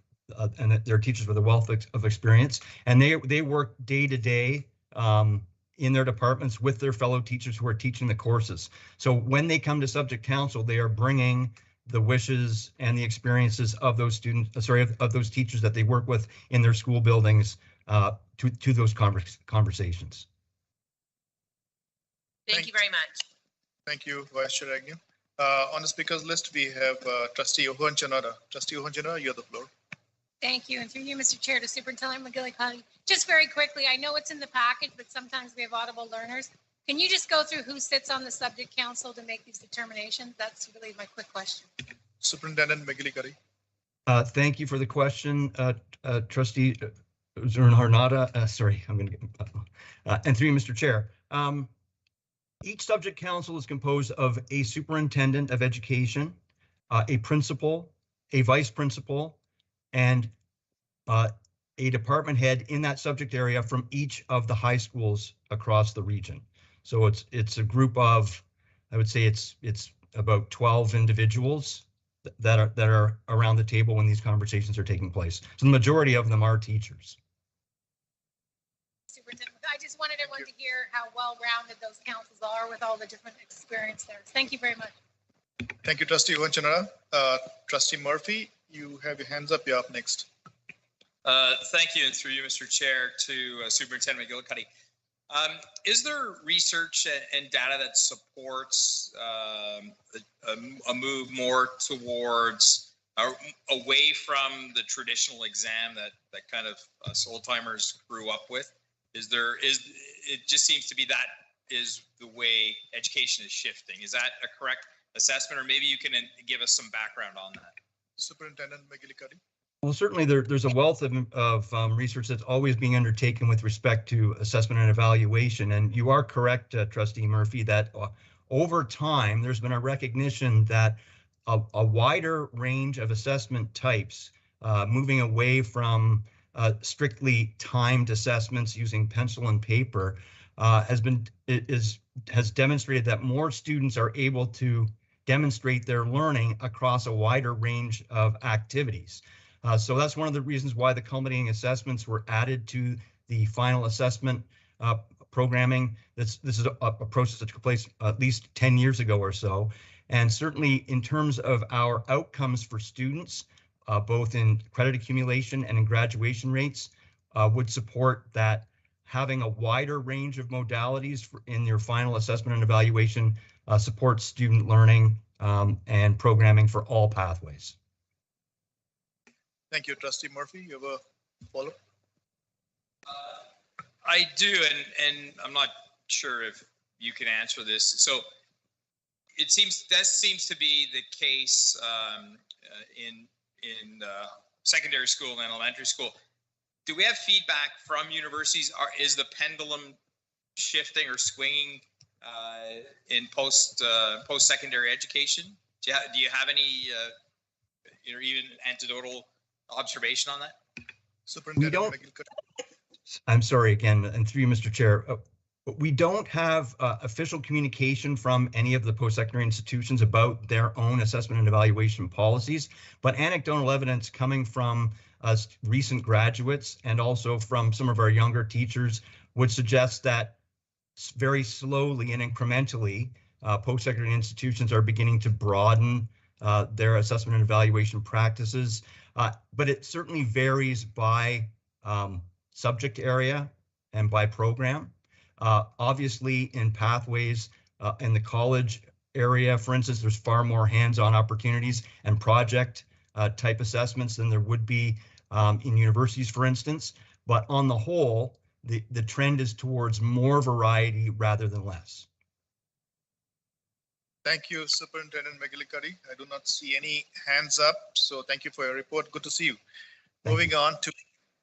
and they're teachers with a wealth of experience, and they work day to day in their departments with their fellow teachers who are teaching the courses. So when they come to subject council, they are bringing the wishes and the experiences of those students, of those teachers that they work with in their school buildings to those conversations. Thank you very much. Thank you, Vice Chair Agnew. On the speakers list, we have Trustee Ohonchanada. Trustee Ohonchanada, you have the floor. Thank you, and through you, Mr. Chair, to Superintendent McGillicuddy. Just very quickly, I know it's in the package, but sometimes we have audible learners. Can you just go through who sits on the subject council to make these determinations? That's really my quick question. Superintendent McGillicuddy. Thank you for the question, Trustee Zurnharnada. Sorry, I'm going to get, and through you, Mr. Chair. Each subject council is composed of a superintendent of education, a principal, a vice principal, and a department head in that subject area from each of the high schools across the region. So it's a group of, I would say it's about 12 individuals that are around the table when these conversations are taking place. So the majority of them are teachers. Superintendent, I just wanted everyone to hear how well-rounded those councils are with all the different experience there. Thank you very much. Thank you, Trustee Ohonchanada. Trustee Murphy, you have your hands up. You're up next. Thank you, and through you, Mr. Chair, to Superintendent McGillicuddy. Is there research and data that supports a move more towards away from the traditional exam that kind of us old timers grew up with? It just seems to be that is the way education is shifting. Is that a correct assessment, or maybe you can give us some background on that? Superintendent McGillicuddy. Well, certainly there's a wealth of research that's always being undertaken with respect to assessment and evaluation. And you are correct, Trustee Murphy, that over time there's been a recognition that a wider range of assessment types, moving away from strictly timed assessments using pencil and paper, has demonstrated that more students are able to demonstrate their learning across a wider range of activities. So that's one of the reasons why the culminating assessments were added to the final assessment programming. This is a process that took place at least 10 years ago or so. And certainly in terms of our outcomes for students, both in credit accumulation and in graduation rates, would support that having a wider range of modalities in your final assessment and evaluation supports student learning and programming for all pathways. Thank you, Trustee Murphy. You have a follow-up? I do, and I'm not sure if you can answer this. So it seems to be the case in secondary school and elementary school. Do we have feedback from universities? Is the pendulum shifting or swinging in post-secondary education? Do you have any even anecdotal observation on that? We don't. I'm sorry again, and through you, Mr. Chair. We don't have official communication from any of the post-secondary institutions about their own assessment and evaluation policies, but anecdotal evidence coming from recent graduates and also from some of our younger teachers would suggest that very slowly and incrementally, post-secondary institutions are beginning to broaden their assessment and evaluation practices, but it certainly varies by subject area and by program. Obviously, in pathways in the college area, for instance, there's far more hands-on opportunities and project type assessments than there would be in universities, for instance. But on the whole, the trend is towards more variety rather than less. Thank you, Superintendent McGillicuddy. I do not see any hands up, so thank you for your report. Good to see you. Moving on to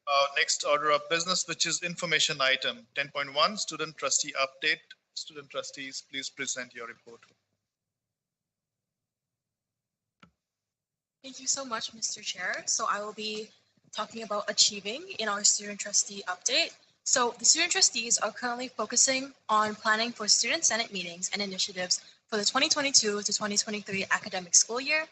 our next order of business, which is information item 10.1, student trustee update. Student trustees, please present your report. Thank you so much, Mr. Chair. So I will be talking about achieving in our student trustee update. So the student trustees are currently focusing on planning for student senate meetings and initiatives for the 2022 to 2023 academic school year.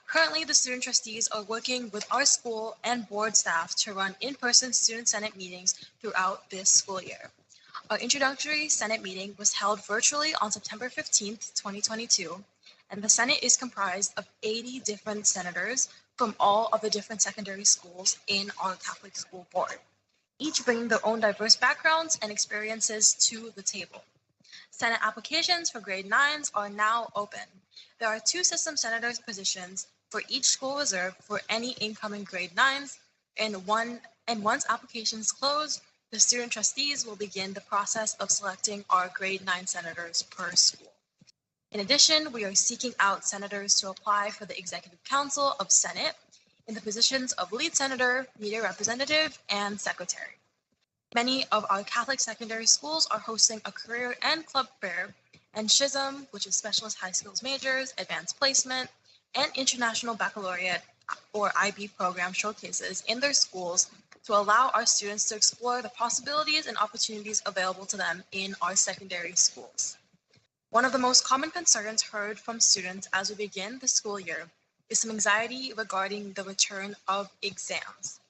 Currently, the student trustees are working with our school and board staff to run in-person student senate meetings throughout this school year. Our introductory senate meeting was held virtually on September 15th, 2022, and the senate is comprised of 80 different senators from all of the different secondary schools in our Catholic school board, each bringing their own diverse backgrounds and experiences to the table. Senate applications for grade 9s are now open. There are 2 system senators positions for each school reserved for any incoming grade 9s, and once applications close, the student trustees will begin the process of selecting our grade 9 senators per school. In addition, we are seeking out senators to apply for the Executive Council of Senate in the positions of lead senator, media representative, and secretary. Many of our Catholic secondary schools are hosting a career and club fair, and SHISM, which is Specialist High Skills Majors, Advanced Placement, and International Baccalaureate or IB program showcases in their schools to allow our students to explore the possibilities and opportunities available to them in our secondary schools. One of the most common concerns heard from students as we begin the school year is some anxiety regarding the return of exams.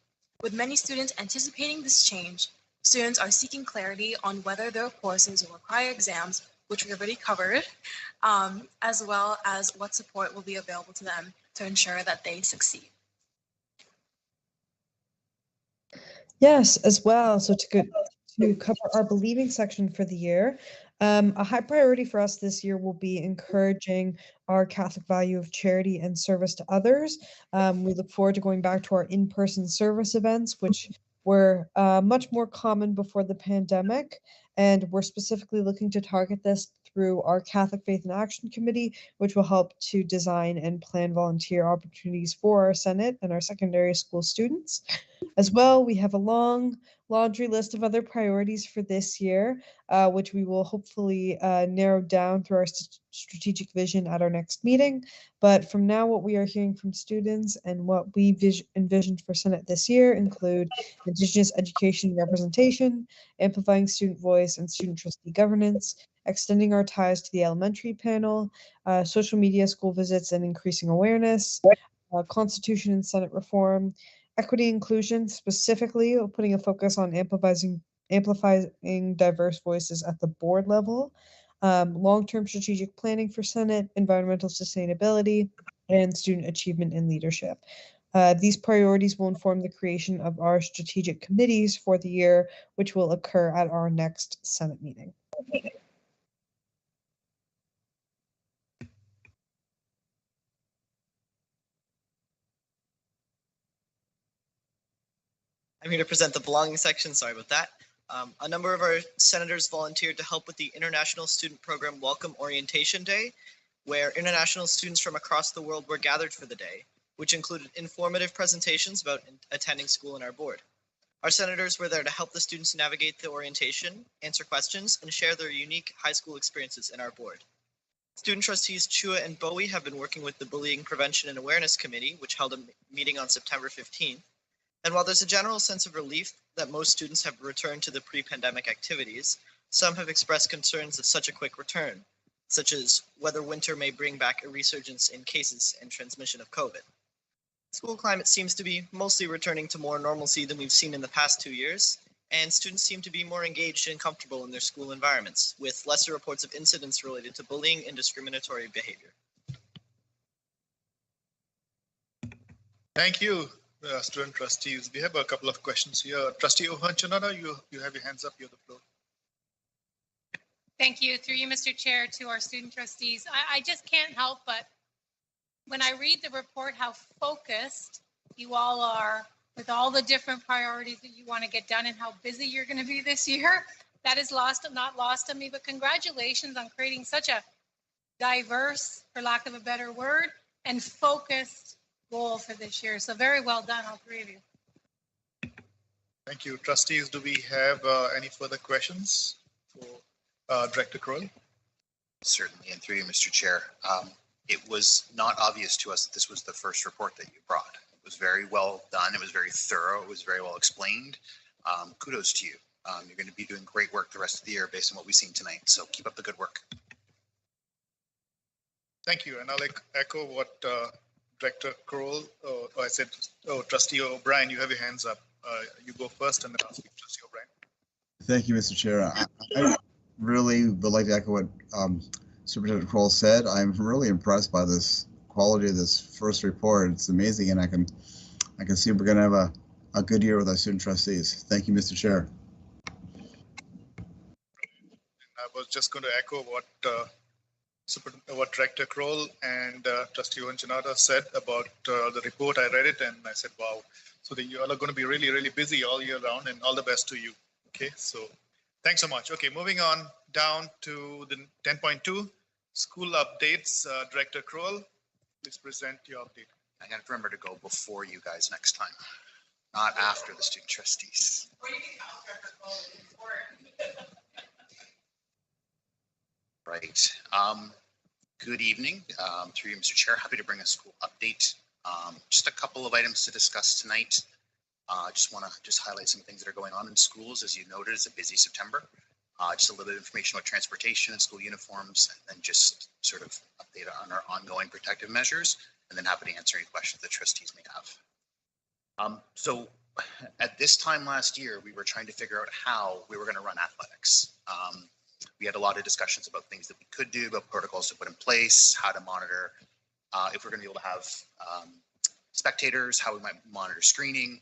With many students anticipating this change, students are seeking clarity on whether their courses will require exams, which we've already covered, as well as what support will be available to them to ensure that they succeed. Yes, as well. So to cover our believing section for the year, a high priority for us this year will be encouraging our Catholic value of charity and service to others. We look forward to going back to our in-person service events, which were much more common before the pandemic. And we're specifically looking to target this through our Catholic Faith and Action Committee, which will help to design and plan volunteer opportunities for our Senate and our secondary school students. As well, we have a long laundry list of other priorities for this year, which we will hopefully narrow down through our strategic vision at our next meeting. But from now, what we are hearing from students and what we envisioned for Senate this year include Indigenous education representation, amplifying student voice and student trustee governance, extending our ties to the elementary panel, social media, school visits, and increasing awareness, Constitution and Senate reform, equity inclusion, specifically putting a focus on amplifying diverse voices at the board level, long-term strategic planning for Senate, environmental sustainability, and student achievement and leadership. These priorities will inform the creation of our strategic committees for the year, which will occur at our next Senate meeting. I'm here to present the belonging section. Sorry about that. A number of our senators volunteered to help with the International Student Program Welcome Orientation Day, where international students from across the world were gathered for the day, which included informative presentations about attending school in our board. Our senators were there to help the students navigate the orientation, answer questions, and share their unique high school experiences in our board. Student trustees Chua and Bowie have been working with the Bullying Prevention and Awareness Committee, which held a meeting on September 15th. And while there's a general sense of relief that most students have returned to the pre-pandemic activities, some have expressed concerns of such a quick return, such as whether winter may bring back a resurgence in cases and transmission of COVID. School climate seems to be mostly returning to more normalcy than we've seen in the past 2 years, and students seem to be more engaged and comfortable in their school environments, with lesser reports of incidents related to bullying and discriminatory behavior. Thank you, student trustees. We have a couple of questions here. Trustee Ohanchanada, you have your hands up. You have the floor. Thank you. Through you, Mr. Chair, to our student trustees. I just can't help but, when I read the report, how focused you all are with all the different priorities that you want to get done and how busy you're going to be this year. That is not lost on me, but congratulations on creating such a diverse, for lack of a better word, and focused goal for this year. So very well done, all three of you. Thank you. Trustees, do we have any further questions for Director Crowell? Certainly, and through you, Mr. Chair. It was not obvious to us that this was the first report that you brought. It was very well done. It was very thorough. It was very well explained. Kudos to you. You're going to be doing great work the rest of the year based on what we've seen tonight. So keep up the good work. Thank you. And I'll echo what Director Crowell, Trustee O'Brien, you have your hands up. You go first and then I'll speak to Trustee O'Brien. Thank you, Mr. Chair. I really would like to echo what Superintendent Crowell said. I'm really impressed by this quality of this first report. It's amazing, and I can see we're going to have a good year with our student trustees. Thank you, Mr. Chair. I was just going to echo what Director Crowell and Trustee Ohanchanada said about the report. I read it and I said, wow. So you all are going to be really, really busy all year round, and all the best to you. Okay, so thanks so much. Okay, moving on down to the 10.2 school updates. Director Crowell, please present your update. I got to remember to go before you guys next time, not after the student trustees. Right. Good evening. Through you, Mr. Chair, happy to bring a school update. Just a couple of items to discuss tonight. I just want to highlight some things that are going on in schools. As you noted, it's a busy September. Just a little bit of information about transportation and school uniforms, and then just sort of update on our ongoing protective measures, and then happy to answer any questions the trustees may have. So at this time last year, we were trying to figure out how we were going to run athletics. We had a lot of discussions about things that we could do, about protocols to put in place, how to monitor, if we're going to be able to have spectators, how we might monitor screening.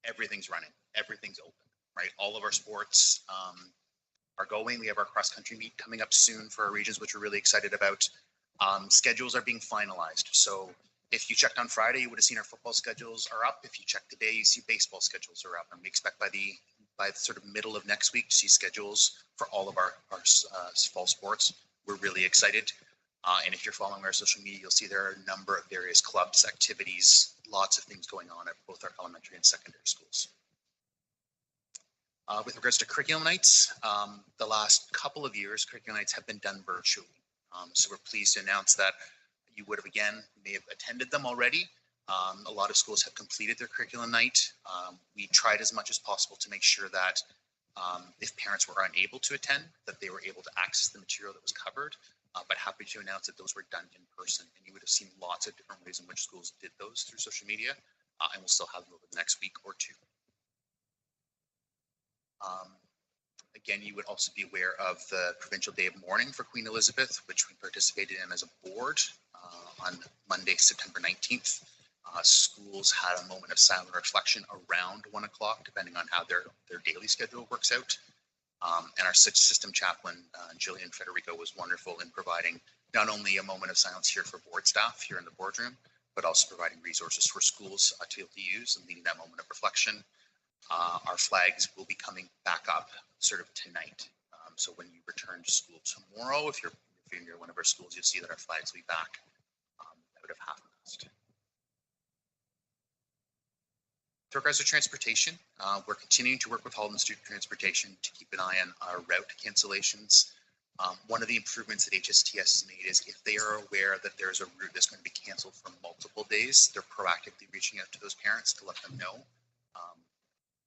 Everything's running, everything's open, right? All of our sports are going. We have our cross-country meet coming up soon for our regions, which we're really excited about. Schedules are being finalized. So if you checked on Friday, you would have seen our football schedules are up. If you check today, you see baseball schedules are up. And we expect by the sort of middle of next week to see schedules for all of our fall sports. We're really excited. And if you're following our social media, you'll see there are a number of various clubs, activities, lots of things going on at both our elementary and secondary schools. With regards to curriculum nights, the last couple of years, curriculum nights have been done virtually. So we're pleased to announce that you would have, again, may have attended them already. A lot of schools have completed their curriculum night. We tried as much as possible to make sure that if parents were unable to attend, that they were able to access the material that was covered. But happy to announce that those were done in person. And you would have seen lots of different ways in which schools did those through social media. And we'll still have them over the next week or two. Again, you would also be aware of the Provincial Day of Mourning for Queen Elizabeth, which we participated in as a board on Monday, September 19th. Schools had a moment of silent reflection around 1 o'clock, depending on how their daily schedule works out. And our system chaplain, Jillian Federico, was wonderful in providing not only a moment of silence here for board staff here in the boardroom, but also providing resources for schools to be able to use and leading that moment of reflection. Our flags will be coming back up sort of tonight. So when you return to school tomorrow, if you're near one of our schools, you'll see that our flags will be back out of half-mast. With regards to transportation, we're continuing to work with Halton Student Transportation to keep an eye on our route cancellations. One of the improvements that HSTS has made is if they are aware that there's a route that's going to be canceled for multiple days, they're proactively reaching out to those parents to let them know.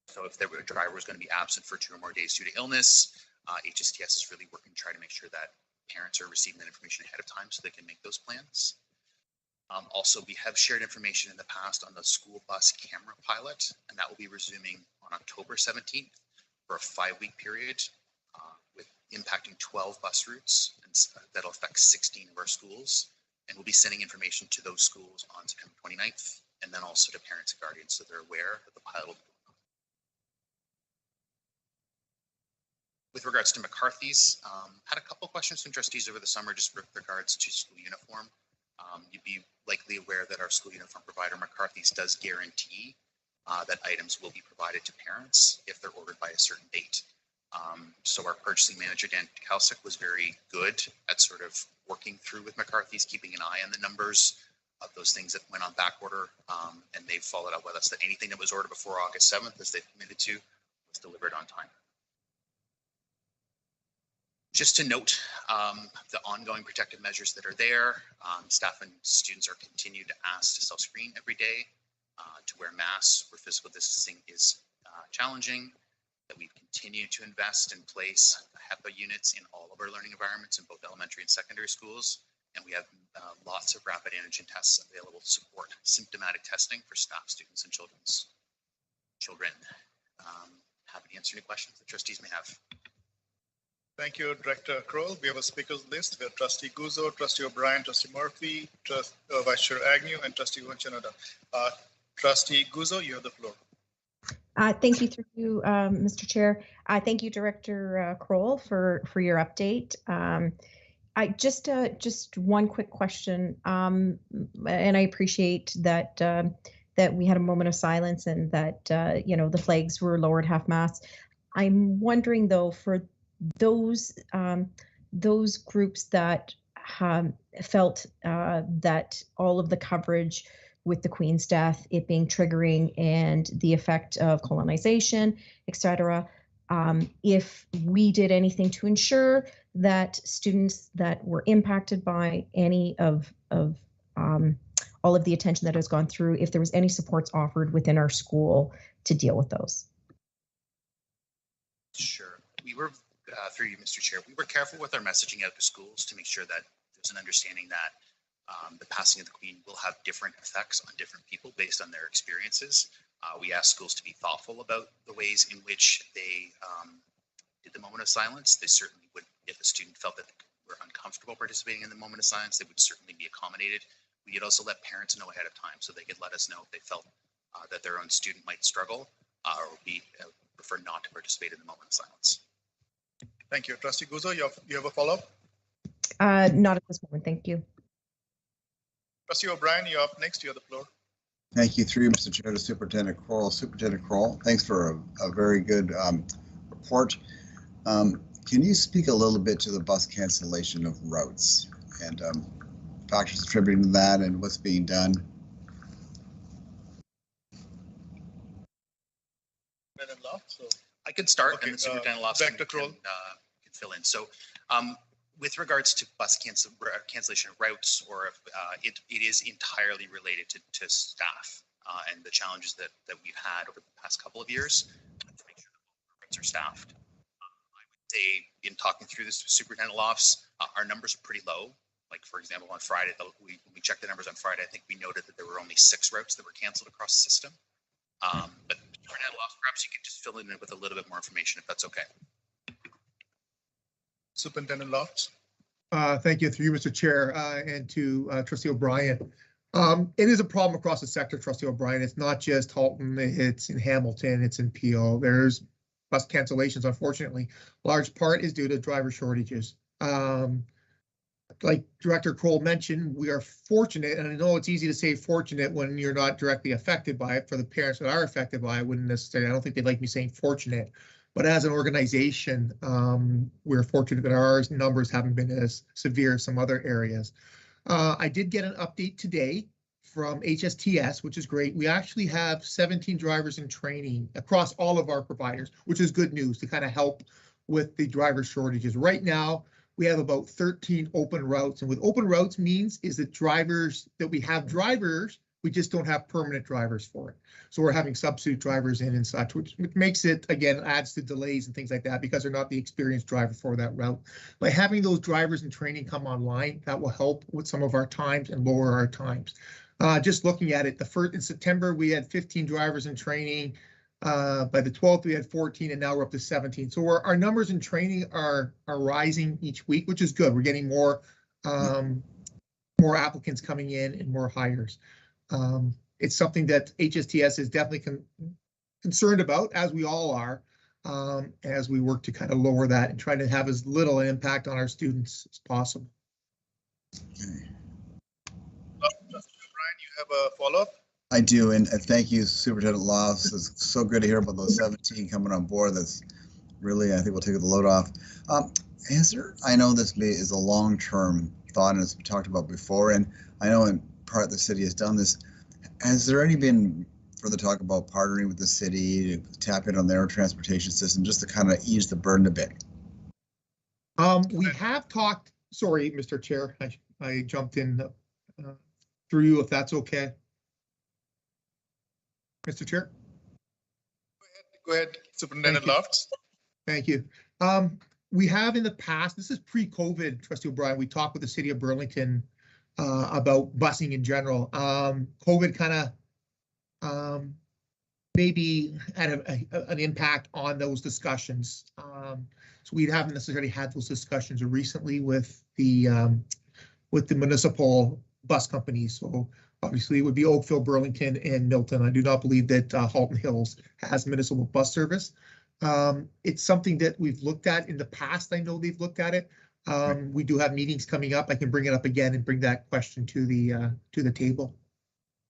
So if their driver is going to be absent for 2 or more days due to illness, HSTS is really working to try to make sure that parents are receiving that information ahead of time so they can make those plans. Also, we have shared information in the past on the school bus camera pilot, and that will be resuming on October 17th for a 5-week period with impacting 12 bus routes, and that'll affect 16 of our schools. And we'll be sending information to those schools on September 29th, and then also to parents and guardians so they're aware that the pilot will be going on. With regards to McCarthy's, had a couple questions from trustees over the summer just with regards to school uniform. You'd be likely aware that our school uniform provider, McCarthy's, does guarantee that items will be provided to parents if they're ordered by a certain date. So our purchasing manager, Dan Kalsick, was very good at sort of working through with McCarthy's, keeping an eye on the numbers of those things that went on back order. And they've followed up with us that anything that was ordered before August 7th, as they've committed to, was delivered on time. Just to note the ongoing protective measures that are there. Staff and students are continued to ask to self-screen every day, to wear masks where physical distancing is challenging, that we've continued to invest in place HEPA units in all of our learning environments in both elementary and secondary schools. And we have lots of rapid antigen tests available to support symptomatic testing for staff, students, and children. Happy to answer any questions that trustees may have. Thank you, Director Kroll. We have a speakers list. We have Trustee Guzzo, Trustee O'Brien, Trustee Murphy, Vice Chair Agnew, and Trustee Wanchanoda. Trustee Guzzo, you have the floor. Thank you through you, Mr. Chair. Thank you, Director Kroll, for your update. I just one quick question, and I appreciate that that we had a moment of silence and that the flags were lowered half-mast. I'm wondering though, for those groups that felt that all of the coverage with the Queen's death, it being triggering and the effect of colonization, etc., if we did anything to ensure that students that were impacted by any of all of the attention that has gone through, if there was any supports offered within our school to deal with those. Sure. We were, through you, Mr. Chair, we were careful with our messaging out to schools to make sure that there's an understanding that the passing of the Queen will have different effects on different people based on their experiences. We asked schools to be thoughtful about the ways in which they did the moment of silence. They certainly would, if a student felt that they were uncomfortable participating in the moment of silence, they would certainly be accommodated. We could also let parents know ahead of time so they could let us know if they felt that their own student might struggle or prefer not to participate in the moment of silence. Thank you. Trustee Guzzo, you have a follow-up? Not at this moment, thank you. Trustee O'Brien, you're up next. You have the floor. Thank you, through Mr. Chair, to Superintendent Kroll. Superintendent Kroll, thanks for a very good report. Can you speak a little bit to the bus cancellation of routes and factors attributing to that and what's being done? I could start Okay, and then Superintendent Lofton Dr. Kroll. can fill in. So with regards to bus cancellation routes, or if, it is entirely related to staff and the challenges that we've had over the past couple of years to make sure that routes are staffed. I would say, in talking through this with Superintendent Lofts, our numbers are pretty low. Like, for example, on Friday, when we checked the numbers on Friday, I think we noted that there were only 6 routes that were canceled across the system. But Superintendent Lofts, perhaps you could just fill in with a little bit more information if that's okay. Superintendent Lofts. Thank you, through you, Mr. Chair, and to Trustee O'Brien. It is a problem across the sector, Trustee O'Brien. It's not just Halton, it's in Hamilton, it's in Peel. There's bus cancellations, unfortunately. Large part is due to driver shortages. Like Director Kroll mentioned, we are fortunate, and I know it's easy to say fortunate when you're not directly affected by it. For the parents that are affected by it, I don't think they'd like me saying fortunate. But as an organization, we're fortunate that our numbers haven't been as severe as some other areas. I did get an update today from HSTS, which is great. We actually have 17 drivers in training across all of our providers, which is good news to kind of help with the driver shortages. Right now, we have about 13 open routes, and what open routes means is that we have drivers, we just don't have permanent drivers for it. So we're having substitute drivers in and such, which makes it, again, adds to delays and things like that because they're not the experienced driver for that route. By having those drivers in training come online, that will help with some of our times and lower our times. Just looking at it, in September, we had 15 drivers in training. By the 12th, we had 14, and now we're up to 17. So our numbers in training are rising each week, which is good. We're getting more applicants coming in and more hires. It's something that HSTS is definitely concerned about, as we all are, as we work to kind of lower that and try to have as little an impact on our students as possible. Brian, you have a follow-up? I do, and thank you, Superintendent Lofts. It's so good to hear about those 17 coming on board. That's really, I think, will take the load off. I know this is a long-term thought, and it's been talked about before, and I know in part the city has done this. Has there any been further talk about partnering with the city to tap in on their transportation system just to kind of ease the burden a bit? We have talked, sorry, Mr. Chair, I jumped in through you, if that's okay. Mr. Chair? Go ahead, Superintendent Lofts. Thank you. We have in the past, this is pre-COVID, Trustee O'Brien, we talked with the city of Burlington about busing in general. COVID kind of maybe had an impact on those discussions. So we haven't necessarily had those discussions recently with the municipal bus companies. So obviously it would be Oakville, Burlington, and Milton. I do not believe that Halton Hills has municipal bus service. It's something that we've looked at in the past. I know they've looked at it. We do have meetings coming up. I can bring it up again and bring that question to the table.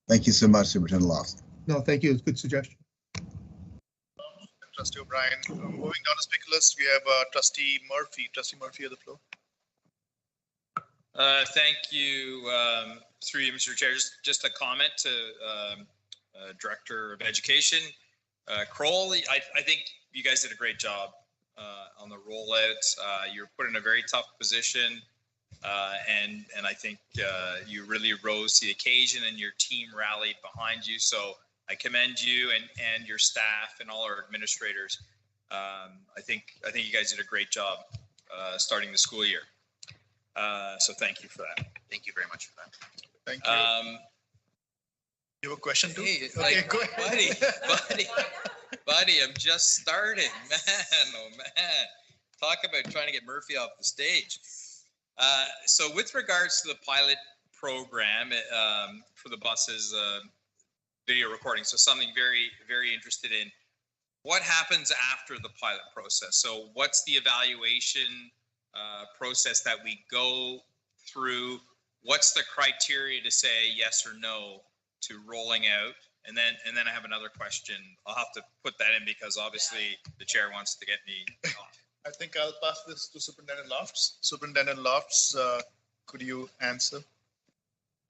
Thank you so much, Superintendent Lofts. No, thank you. It's a good suggestion. Trustee O'Brien. Moving down the speaker list, we have Trustee Murphy. Trustee Murphy, you have the floor. Thank you, through you, Mr. Chair. Just a comment to Director of Education, Kroll. I think you guys did a great job on the rollout. You're put in a very tough position, and I think you really rose to the occasion, and your team rallied behind you. So I commend you and your staff and all our administrators. I think you guys did a great job starting the school year. So thank you for that. Thank you very much for that. Thank you. You have a question too? Hey, okay, go ahead. buddy, I'm just starting, man. Oh man, talk about trying to get Murphy off the stage. So with regards to the pilot program for the buses, video recording, so something very, very interested in. What happens after the pilot process? So what's the evaluation process that we go through? What's the criteria to say yes or no to rolling out? And then I have another question. I'll have to put that in because obviously the chair wants to get me off. I think I'll pass this to Superintendent Lofts. Superintendent Lofts, could you answer?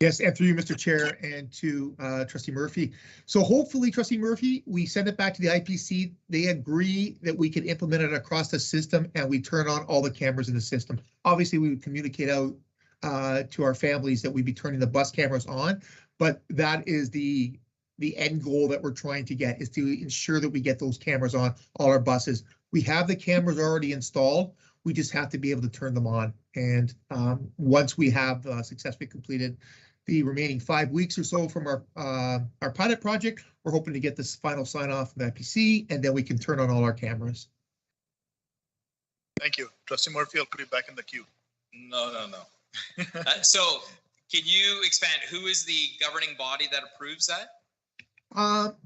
Yes, and through you, Mr. Chair, and to Trustee Murphy. So hopefully, Trustee Murphy, we send it back to the IPC. They agree that we can implement it across the system and we turn on all the cameras in the system. Obviously, we would communicate out to our families that we'd be turning the bus cameras on, but that is the end goal that we're trying to get, is to ensure that we get those cameras on all our buses. We have the cameras already installed. We just have to be able to turn them on. And once we have successfully completed the remaining 5 weeks or so from our pilot project, we're hoping to get this final sign off from the IPC, and then we can turn on all our cameras. Thank you. Trustee Murphy, I'll put you back in the queue. No. So can you expand, who is the governing body that approves that?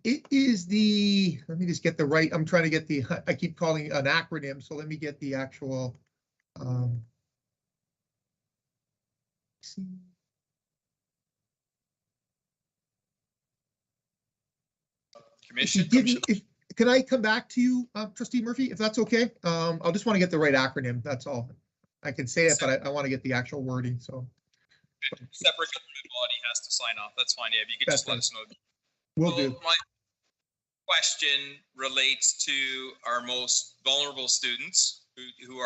It is the, let me just get the right, I'm trying to get the, I keep calling it an acronym, so let me get the actual. Commission? Can I come back to you, Trustee Murphy, if that's okay? I'll just want to get the right acronym, that's all. I can say it, but I want to get the actual wording, so. Separate government body has to sign off. That's fine. Yeah, if you could just let us know. Will do. My question relates to our most vulnerable students who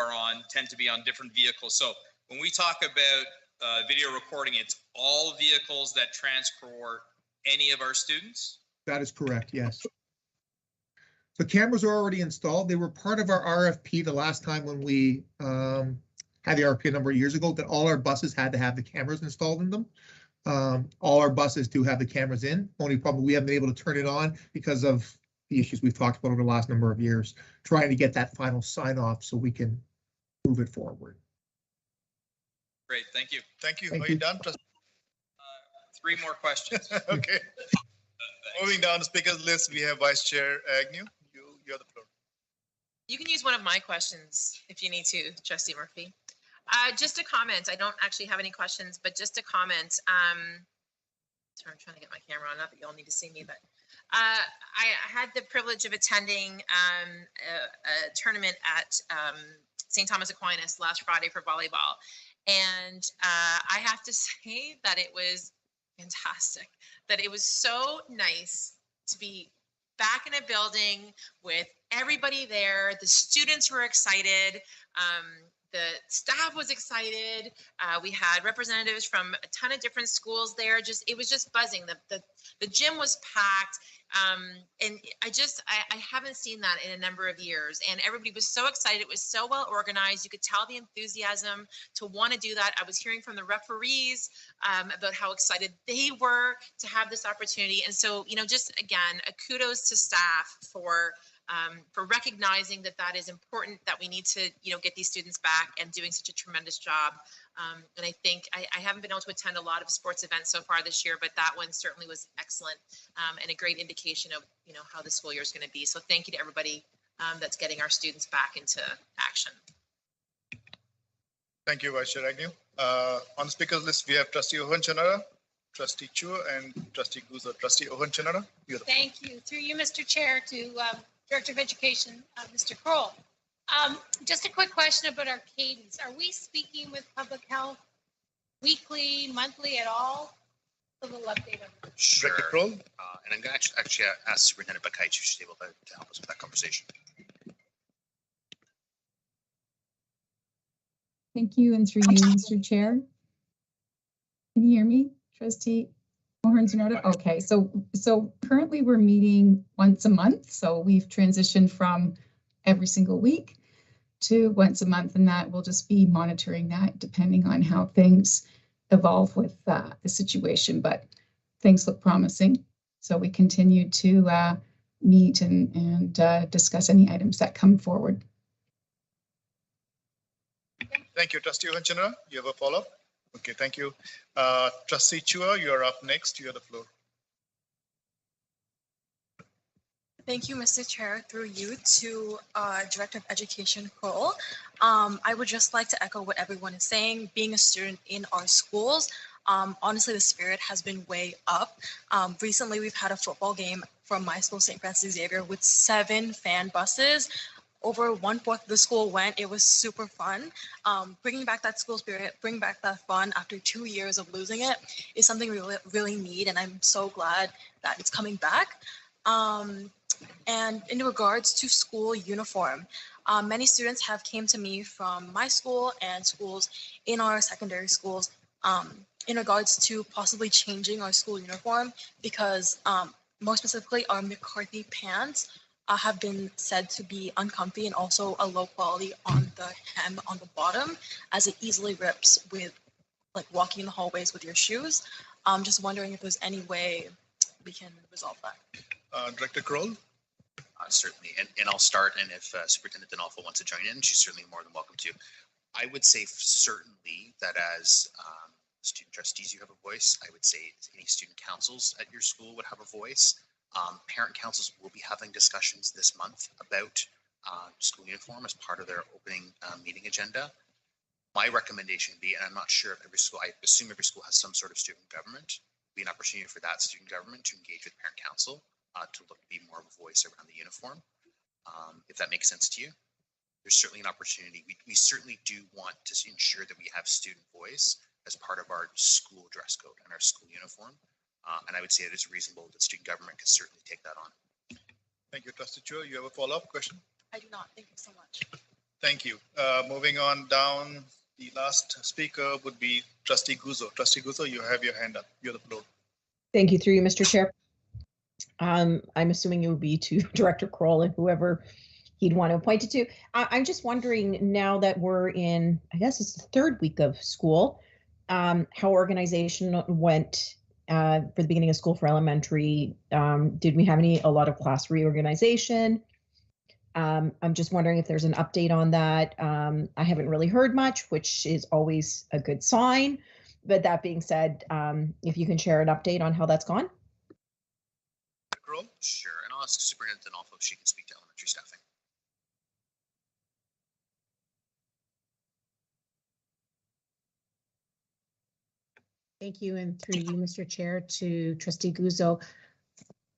tend to be on different vehicles. So when we talk about video recording, it's all vehicles that transport any of our students? That is correct, yes. The cameras are already installed. They were part of our RFP the last time when we had the RFP a number of years ago, that all our buses had to have the cameras installed in them. All our buses do have the cameras in. Only problem, we haven't been able to turn it on because of the issues we've talked about over the last number of years, trying to get that final sign off so we can move it forward. Great, thank you. Thank you. Are you done? 3 more questions. Okay. Moving down the speakers list, we have Vice Chair Agnew. You have the floor. You can use one of my questions if you need to, Trustee Murphy. Just a comment. I don't actually have any questions, but just a comment. Sorry, I'm trying to get my camera on. Not that you all need to see me, but I had the privilege of attending a tournament at St. Thomas Aquinas last Friday for volleyball. And I have to say that it was fantastic, that it was so nice to be back in a building with everybody there. The students were excited. The staff was excited. We had representatives from a ton of different schools there. It was just buzzing. The gym was packed. And I haven't seen that in a number of years. And everybody was so excited. It was so well organized. You could tell the enthusiasm to want to do that. I was hearing from the referees about how excited they were to have this opportunity. And so, just again, a kudos to staff for recognizing that is important, that we need to, get these students back, and doing such a tremendous job. And I think I haven't been able to attend a lot of sports events so far this year, but that one certainly was excellent, and a great indication of, how the school year is going to be. So thank you to everybody that's getting our students back into action. Thank you, Vice Chair Agnew. On the speakers list, we have Trustee Ohonchanara, Trustee Chua, and Trustee Guza. Trustee Ohonchanara, you. Thank you. Through you, Mr. Chair, to Director of Education, Mr. Kroll. Just a quick question about our cadence. Are we speaking with Public Health weekly, monthly at all? A little update on that. Sure. And I'm going to actually ask Superintendent Bakait if she's able to help us with that conversation. Thank you, and through you, Mr. Chair. Can you hear me, Trustee O'Hearn-Zanotta? Okay, so currently we're meeting once a month. So we've transitioned from every single week to once a month, and that will just be monitoring that depending on how things evolve with the situation. But things look promising, so we continue to meet and discuss any items that come forward. Thank you, Trustee Ohonchanara. You have a follow-up? Okay, thank you. Trustee Chua, you are up next. You have the floor. Thank you, Mr. Chair. Through you to Director of Education Kroll. I would just like to echo what everyone is saying. Being a student in our schools, honestly, the spirit has been way up. Recently, we've had a football game from my school, St. Francis Xavier, with 7 fan buses. over 1/4 of the school went. It was super fun. Bringing back that school spirit, bringing back that fun after 2 years of losing it is something we really need, and I'm so glad that it's coming back. And in regards to school uniform, many students have came to me from my school and schools in our secondary schools in regards to possibly changing our school uniform because more specifically our McCarthy pants have been said to be uncomfy and also a low quality on the hem on the bottom as it easily rips with like walking in the hallways with your shoes. I'm just wondering if there's any way we can resolve that. Director Kroll? Certainly, and I'll start, and if Superintendent Denolfo wants to join in, she's certainly more than welcome to. I would say certainly that as student trustees, you have a voice. I would say any student councils at your school would have a voice. Parent councils will be having discussions this month about school uniform as part of their opening meeting agenda. My recommendation would be, and I'm not sure if every school, I assume every school has some sort of student government, be an opportunity for that student government to engage with parent council to look to be more of a voice around the uniform. If that makes sense to you, there's certainly an opportunity. We certainly do want to ensure that we have student voice as part of our school dress code and our school uniform. And I would say it is reasonable that student government could certainly take that on. Thank you, Trustee Chua. You have a follow-up question? I do not. Thank you so much. Thank you. Moving on down, the last speaker would be Trustee Guzzo. Trustee Guzzo, you have your hand up. You have the floor. Thank you, through you, Mr. Chair. I'm assuming it would be to Director Kroll and whoever he'd want to appoint it to. I'm just wondering now that we're in, I guess it's the third week of school, how organization went for the beginning of school for elementary. Did we have a lot of class reorganization? I'm just wondering if there's an update on that. I haven't really heard much, which is always a good sign. But that being said, if you can share an update on how that's gone. Sure, and I'll ask Superintendent Denolfo if she can speak to elementary staffing. Thank you, and through you, Mr. Chair, to Trustee Guzzo.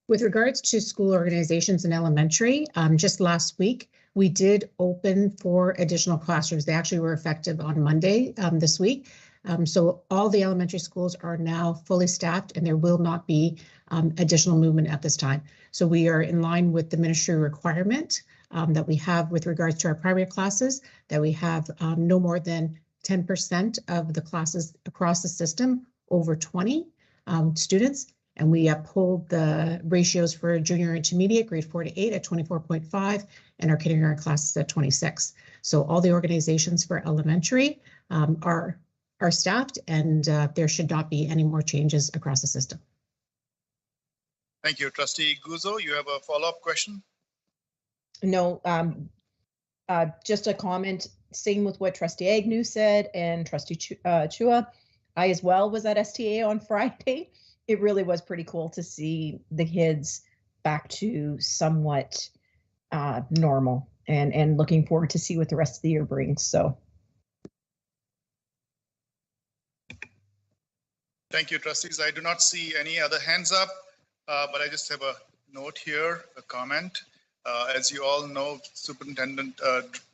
With regards to school organizations in elementary, just last week, we did open 4 additional classrooms. They actually were effective on Monday this week. So all the elementary schools are now fully staffed and there will not be additional movement at this time. So we are in line with the ministry requirement that we have with regards to our primary classes, that we have no more than 10% of the classes across the system over 20 students. And we uphold the ratios for junior intermediate, grade 4 to 8 at 24.5, and our kindergarten classes at 26. So all the organizations for elementary are staffed, and there should not be any more changes across the system. Thank you. Trustee Guzzo, you have a follow-up question? No, just a comment, same with what Trustee Agnew said and Trustee Chua. I as well was at STA on Friday. It really was pretty cool to see the kids back to somewhat normal, and looking forward to see what the rest of the year brings. So. Thank you, trustees. I do not see any other hands up, but I just have a note here, a comment. As you all know, Superintendent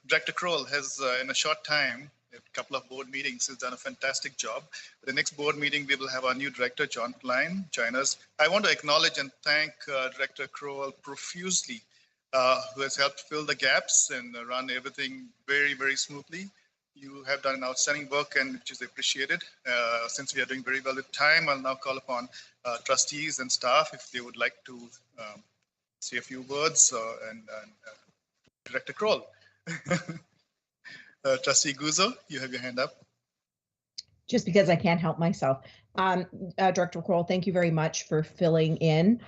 Director Kroll has, in a short time, a couple of board meetings, has done a fantastic job. The next board meeting, we will have our new director, John Klein, join us. I want to acknowledge and thank Director Kroll profusely, who has helped fill the gaps and run everything very, very smoothly. You have done an outstanding work, and which is appreciated. Since we are doing very well with time, I'll now call upon trustees and staff if they would like to say a few words, and Director Kroll. Trustee Guzzo, you have your hand up. Just because I can't help myself. Director Kroll, thank you very much for filling in.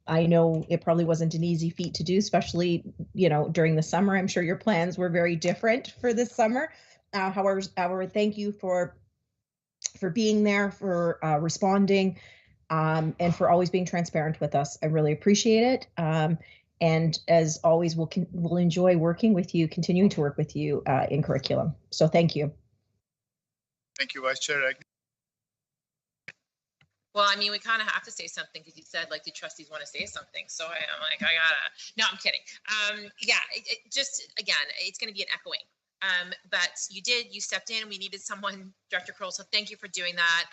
I know it probably wasn't an easy feat to do, especially, during the summer. I'm sure your plans were very different for this summer. However, thank you for being there, for responding, and for always being transparent with us. I really appreciate it. And as always, we'll enjoy working with you, continuing to work with you in curriculum. So thank you. Thank you, Vice Chair Agnew. Well, I mean, we kind of have to say something because you said like the trustees want to say something. So I'm like, I gotta. No, I'm kidding. Yeah, just again, it's going to be an echoing. But you stepped in. We needed someone, Director Kroll. So thank you for doing that.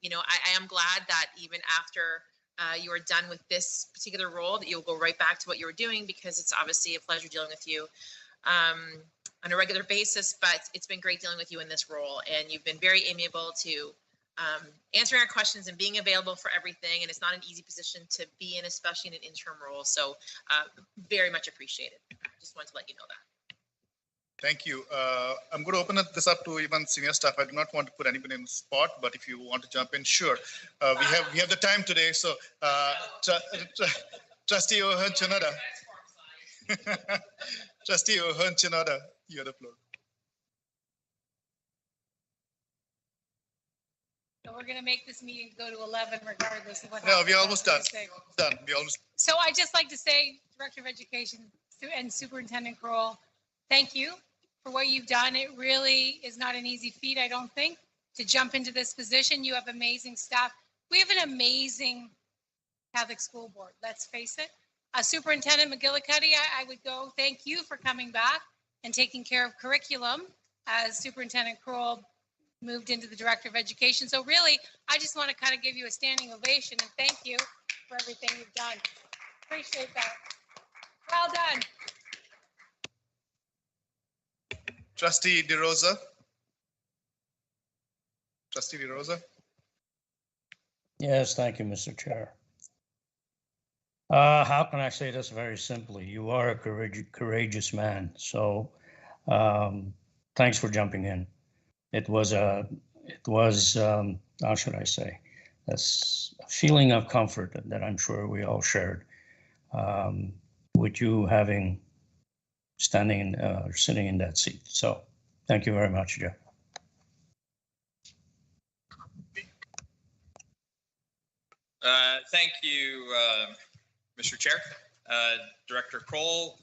You know, I am glad that even after you are done with this particular role, that you'll go right back to what you were doing, because it's obviously a pleasure dealing with you on a regular basis. But it's been great dealing with you in this role, and you've been very amiable to answering our questions and being available for everything. And it's not an easy position to be in, especially in an interim role. So very much appreciated. Just wanted to let you know that. Thank you. I'm going to open this up to even senior staff. I do not want to put anybody in the spot, but if you want to jump in, sure. We have the time today. So Trustee O'Hearn Chinoda. Trustee O'Hearn Chinoda, you have the floor. So we're going to make this meeting go to 11 regardless of what No, happens. we're almost done. Done. So I'd just like to say, Director of Education and Superintendent Kroll, thank you for what you've done. It really is not an easy feat, I don't think, to jump into this position. You have amazing staff. We have an amazing Catholic school board, let's face it. Superintendent McGillicuddy, I would go, thank you for coming back and taking care of curriculum as Superintendent Kroll moved into the Director of Education. So really, I just want to kind of give you a standing ovation and thank you for everything you've done. Appreciate that. Well done. Trustee DeRosa. Trustee DeRosa. Yes, thank you, Mr. Chair. How can I say this very simply? You are a courageous man. So thanks for jumping in. It was how should I say, that's a feeling of comfort that I'm sure we all shared with you having sitting in that seat. So thank you very much, Jeff. Thank you, Mr. Chair. Director Kroll,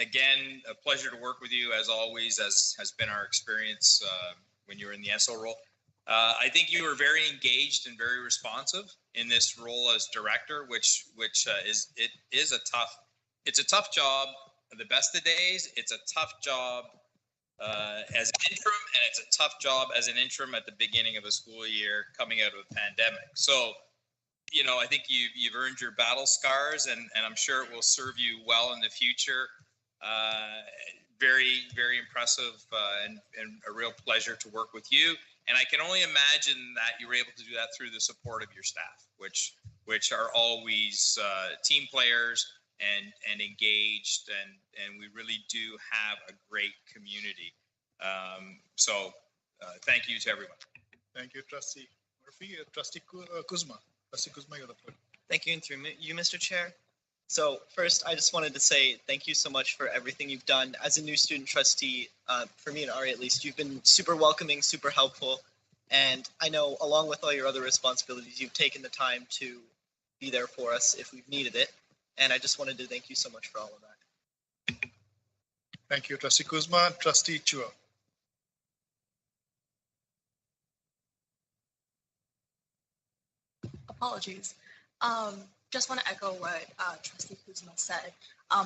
again, a pleasure to work with you as always, as has been our experience when you were in the SO role. I think you were very engaged and very responsive in this role as director, which is a tough job. The best of days, it's a tough job as an interim, and it's a tough job as an interim at the beginning of a school year coming out of a pandemic. So, you know, I think you've earned your battle scars, and I'm sure it will serve you well in the future. Very, very impressive and a real pleasure to work with you. And I can only imagine that you were able to do that through the support of your staff, which are always team players and engaged, and we really do have a great community. So thank you to everyone. Thank you, Trustee Murphy. Trustee Kuzma. Trustee Kuzma, you're the floor. Thank you, and through you, Mr. Chair. So first, I just wanted to say thank you so much for everything you've done. As a new student trustee, for me and Ari at least, you've been super welcoming, super helpful. And I know along with all your other responsibilities, you've taken the time to be there for us if we've needed it. And I just wanted to thank you so much for all of that. Thank you, Trustee Kuzma. Trustee Chua. Apologies. Just want to echo what Trustee Kuzma said.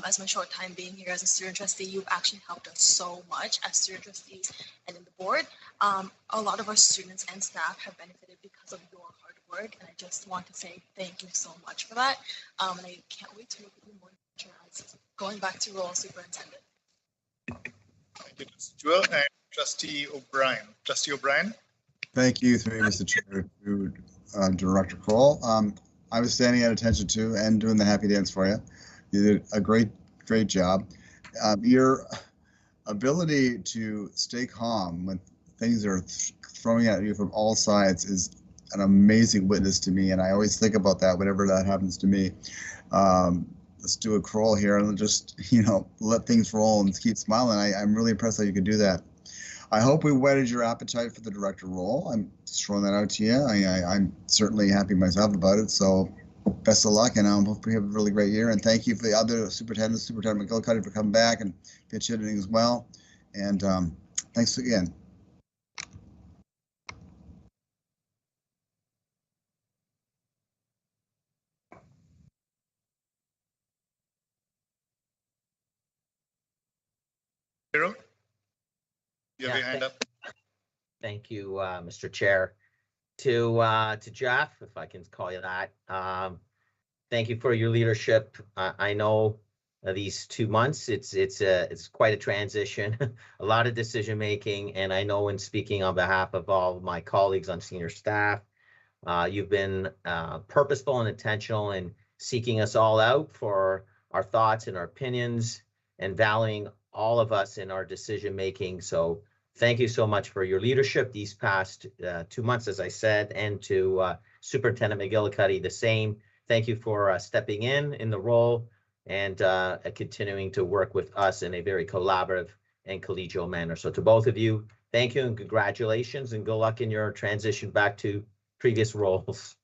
As my short time being here as a student trustee, you've actually helped us so much as student trustees and in the board. A lot of our students and staff have benefited because of your hard work, and I just want to say thank you so much for that. And I can't wait to work with you more as going back to role superintendent. Thank you, Trustee Chua. And Trustee O'Brien. Trustee O'Brien. Thank you, through Mr. Chair, to Director Kroll. I was standing at attention to and doing the happy dance for you. You did a great job. Your ability to stay calm when things are throwing at you from all sides is an amazing witness to me, and I always think about that whenever that happens to me. Let's do a Kroll here and just, you know, let things roll and keep smiling. I'm really impressed that you could do that. I hope we whetted your appetite for the director role. I'm just throwing that out to you. I'm certainly happy myself about it. So best of luck, and I hope we have a really great year. And thank you for the other superintendents, Superintendent McGillicuddy, for coming back and pitch hitting as well. And thanks again. Hero? You have Yeah, your hand up. Thank you, Mr. Chair. To Jeff, if I can call you that, thank you for your leadership. I know these 2 months, it's quite a transition, a lot of decision making, and I know in speaking on behalf of all of my colleagues on senior staff, you've been purposeful and intentional in seeking us all out for our thoughts and our opinions and valuing all of us in our decision making. So thank you so much for your leadership these past 2 months, as I said, and to Superintendent McGillicuddy, the same. Thank you for stepping in the role and continuing to work with us in a very collaborative and collegial manner. So to both of you, thank you and congratulations, and good luck in your transition back to previous roles.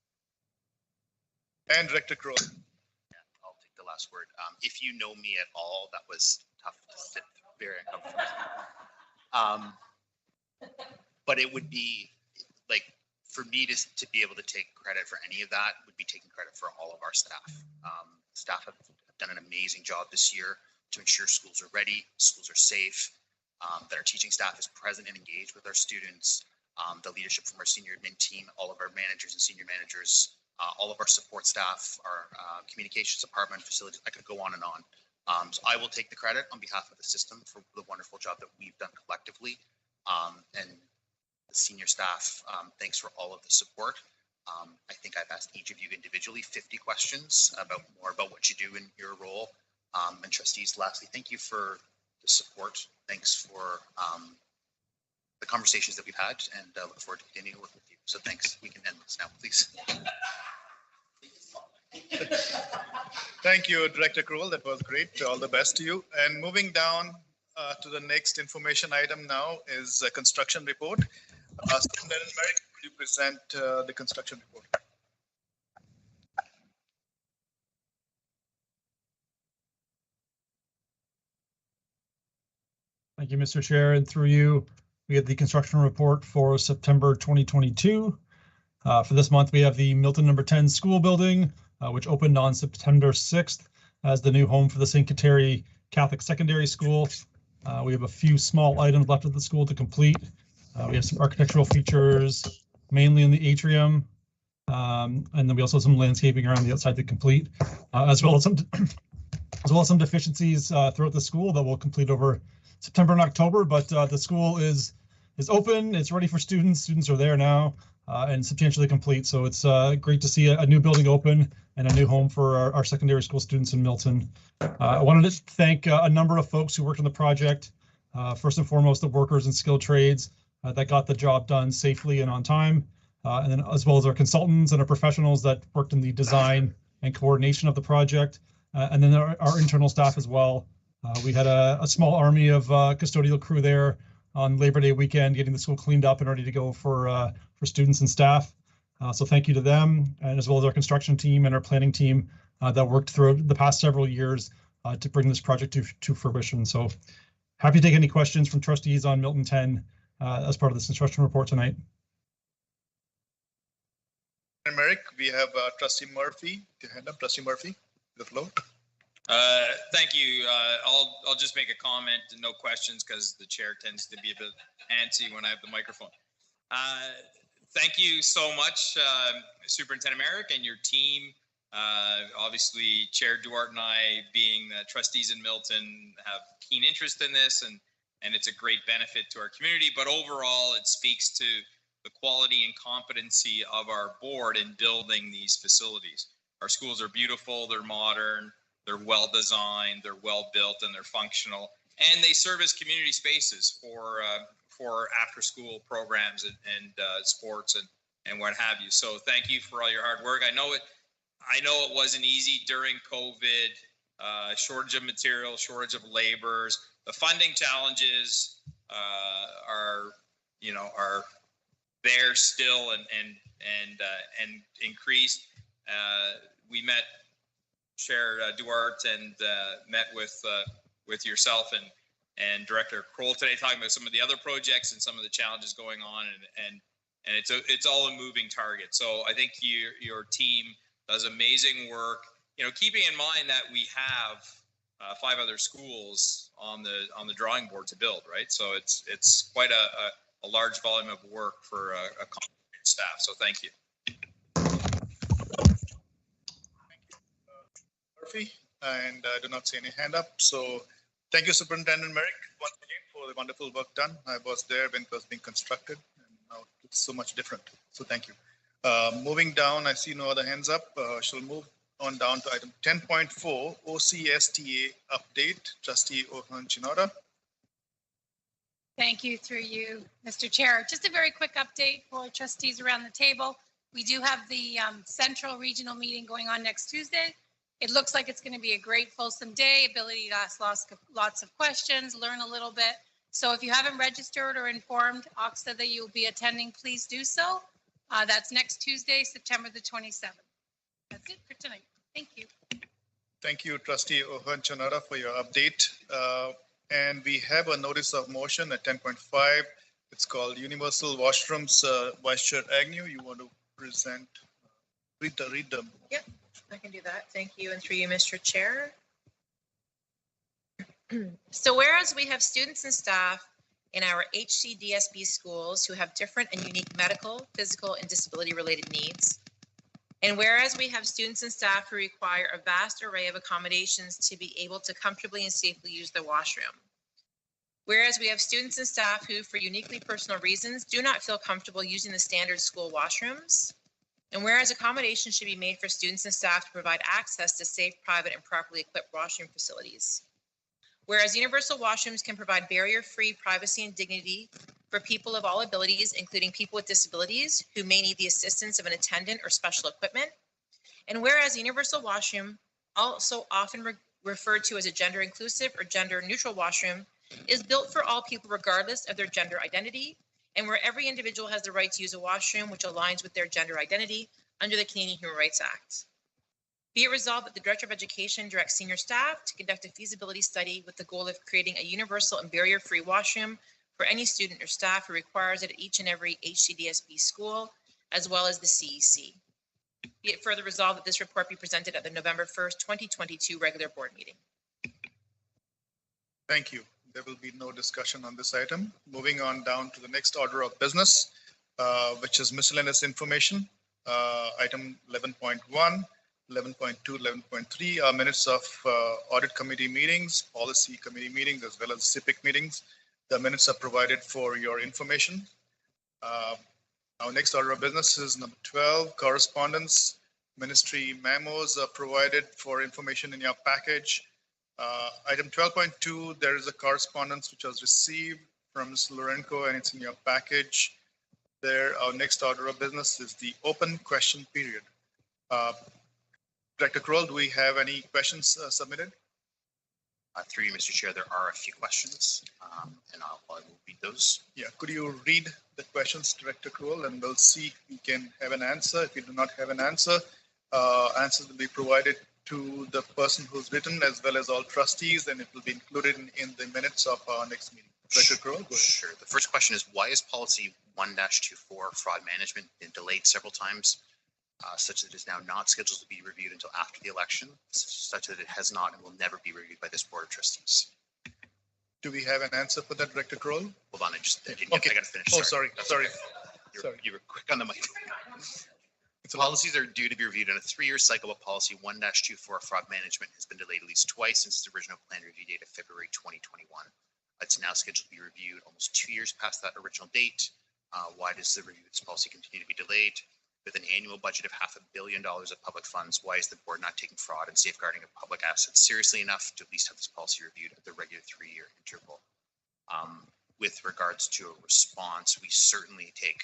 And Director Crowell. Yeah, I'll take the last word. If you know me at all, that was tough to sit, very uncomfortable. But it would be like, for me to be able to take credit for any of that would be taking credit for all of our staff. Staff have done an amazing job this year to ensure schools are ready, schools are safe, that our teaching staff is present and engaged with our students, the leadership from our senior admin team, all of our managers and senior managers, all of our support staff, our communications department, facilities. I could go on and on. So I will take the credit on behalf of the system for the wonderful job that we've done collectively. And the senior staff, thanks for all of the support. I think I've asked each of you individually 50 questions about what you do in your role. And trustees, lastly, thank you for the support. Thanks for the conversations that we've had, and look forward to continuing to work with you. So thanks. We can end this now, please. Thank you, Director Crowell. That was great. All the best to you. And moving down to the next information item now is a construction report. Superintendent Merrick, will you present the construction report? Thank you, Mr. Chair, and through you, we have the construction report for September 2022. For this month, we have the Milton number 10 school building, which opened on September 6th as the new home for the St. Kateri Catholic Secondary School. We have a few small items left at the school to complete. We have some architectural features, mainly in the atrium, and then we also have some landscaping around the outside to complete, as well as some deficiencies throughout the school that will complete over September and October. But the school is open, it's ready for students. Students are there now and substantially complete. So it's great to see a new building open and a new home for our secondary school students in Milton. I wanted to thank a number of folks who worked on the project. First and foremost, the workers and skilled trades that got the job done safely and on time, and then as well as our consultants and our professionals that worked in the design and coordination of the project, and then our internal staff as well. We had a small army of custodial crew there on Labor Day weekend, getting the school cleaned up and ready to go for students and staff. So thank you to them, and as well as our construction team and our planning team that worked through the past several years to bring this project to fruition. So happy to take any questions from trustees on Milton 10 as part of this construction report tonight. And Merrick, we have Trustee Murphy. To hand up, Trustee Murphy, the floor. Thank you. I'll just make a comment and no questions because the chair tends to be a bit antsy when I have the microphone. Thank you so much, Superintendent Merrick and your team. Obviously, Chair Duarte and I, being trustees in Milton, have keen interest in this, and it's a great benefit to our community. But overall, it speaks to the quality and competency of our board in building these facilities. Our schools are beautiful, they're modern, they're well designed, they're well built, and they're functional, and they serve as community spaces for after school programs and sports and what have you. So thank you for all your hard work. I know it wasn't easy during COVID, shortage of materials, shortage of laborers. The funding challenges are there still and increased. We met Chair Duarte and met with yourself and Director Crowell today, talking about some of the other projects and some of the challenges going on, and it's all a moving target. So I think your team does amazing work. Keeping in mind that we have 5 other schools on the drawing board to build, right? So it's quite a large volume of work for a competent staff. So thank you. Murphy, and I do not see any hand up. So thank you, Superintendent Merrick, once again for the wonderful work done. I was there when it was being constructed, and now it's so much different. So thank you. Moving down, I see no other hands up. Shall move on down to item 10.4, OCSTA update. Trustee O'Hearn Chinoda. Thank you, through you, Mr. Chair. Just a very quick update for trustees around the table. We do have the Central Regional meeting going on next Tuesday. It looks like it's going to be a great fulsome day, ability to ask lots of questions, learn a little bit. So if you haven't registered or informed OXA that you'll be attending, please do so. That's next Tuesday, September the 27th. That's it for tonight. Thank you. Thank you, Trustee O'Hearn Chinoda, for your update. And we have a notice of motion at 10.5. It's called Universal Washrooms. Vice Chair Agnew, you want to present, read them. Yep, I can do that. Thank you. And through you, Mr. Chair. So whereas we have students and staff in our HCDSB schools who have different and unique medical, physical, and disability-related needs, and whereas we have students and staff who require a vast array of accommodations to be able to comfortably and safely use the washroom, whereas we have students and staff who, for uniquely personal reasons, do not feel comfortable using the standard school washrooms, and whereas accommodations should be made for students and staff to provide access to safe, private, and properly equipped washroom facilities. Whereas universal washrooms can provide barrier-free privacy and dignity for people of all abilities, including people with disabilities who may need the assistance of an attendant or special equipment. And whereas universal washroom, also often referred to as a gender inclusive or gender neutral washroom, is built for all people regardless of their gender identity, and where every individual has the right to use a washroom which aligns with their gender identity under the Canadian Human Rights Act. Be it resolved that the Director of Education directs senior staff to conduct a feasibility study with the goal of creating a universal and barrier-free washroom for any student or staff who requires it at each and every HCDSB school, as well as the CEC. Be it further resolved that this report be presented at the November 1st, 2022 regular board meeting. Thank you. There will be no discussion on this item. Moving on down to the next order of business, which is miscellaneous information. Item 11.1, 11.2, 11.3 are minutes of audit committee meetings, policy committee meetings, as well as CIPIC meetings. The minutes are provided for your information. Our next order of business is number 12, correspondence. Ministry memos are provided for information in your package. Item 12.2, there is a correspondence which was received from Ms. Lorenko, and it's in your package. There, our next order of business is the open question period. Director Kroll, do we have any questions submitted? Through you, Mr. Chair, there are a few questions, and I will read those. Yeah, could you read the questions, Director Kroll, and we'll see if we can have an answer. If we do not have an answer, answers will be provided to the person who's written, as well as all trustees, and it will be included in the minutes of our next meeting. Director Kroll, go ahead. Sure. The first question is, why is policy 1-24 fraud management been delayed several times, such that it is now not scheduled to be reviewed until after the election, such that it has not and will never be reviewed by this board of trustees? Do we have an answer for that, Director Kroll? Hold on, I didn't okay. I got to finish. Oh, sorry. Okay. You were quick on the mic. Policies are due to be reviewed in a 3-year cycle, but policy 1-24 fraud management has been delayed at least twice since the original plan review date of February 2021. It's now scheduled to be reviewed almost 2 years past that original date. Why does the review of this policy continue to be delayed? With an annual budget of $500 million of public funds, why is the board not taking fraud and safeguarding of public assets seriously enough to at least have this policy reviewed at the regular 3-year interval? With regards to a response, we certainly take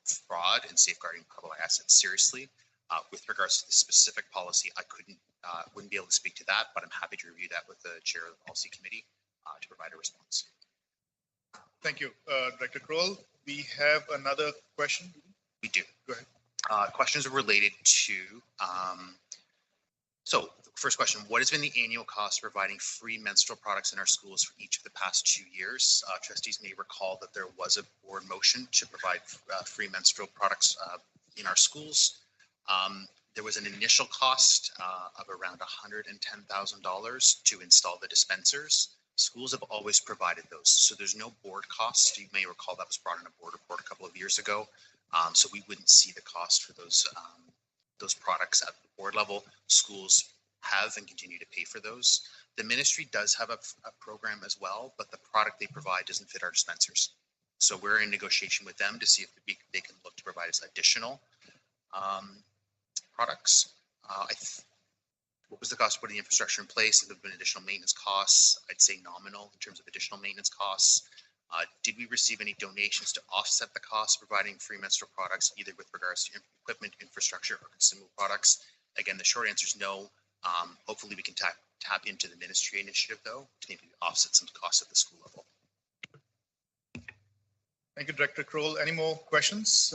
fraud and safeguarding public assets seriously. With regards to the specific policy, I wouldn't be able to speak to that, but I'm happy to review that with the chair of the policy committee to provide a response. Thank you, Director Kroll. We have another question. We do. Go ahead. Questions are related to, so first question, what has been the annual cost of providing free menstrual products in our schools for each of the past 2 years? Trustees may recall that there was a board motion to provide free menstrual products in our schools. There was an initial cost of around $110,000 to install the dispensers. Schools have always provided those, so there's no board cost. You may recall that was brought in a board report a couple of years ago. So we wouldn't see the cost for those products at the board level. Schools have and continue to pay for those. The ministry does have a program as well, but the product they provide doesn't fit our dispensers. So we're in negotiation with them to see if they can look to provide us additional products. What was the cost of putting the infrastructure in place? Have there been additional maintenance costs? I'd say nominal in terms of additional maintenance costs. Did we receive any donations to offset the cost of providing free menstrual products, either with regards to equipment, infrastructure, or consumable products? Again, the short answer is no. Hopefully we can tap into the ministry initiative, though, to maybe offset some costs at the school level. Thank you, Director Kroll. Any more questions?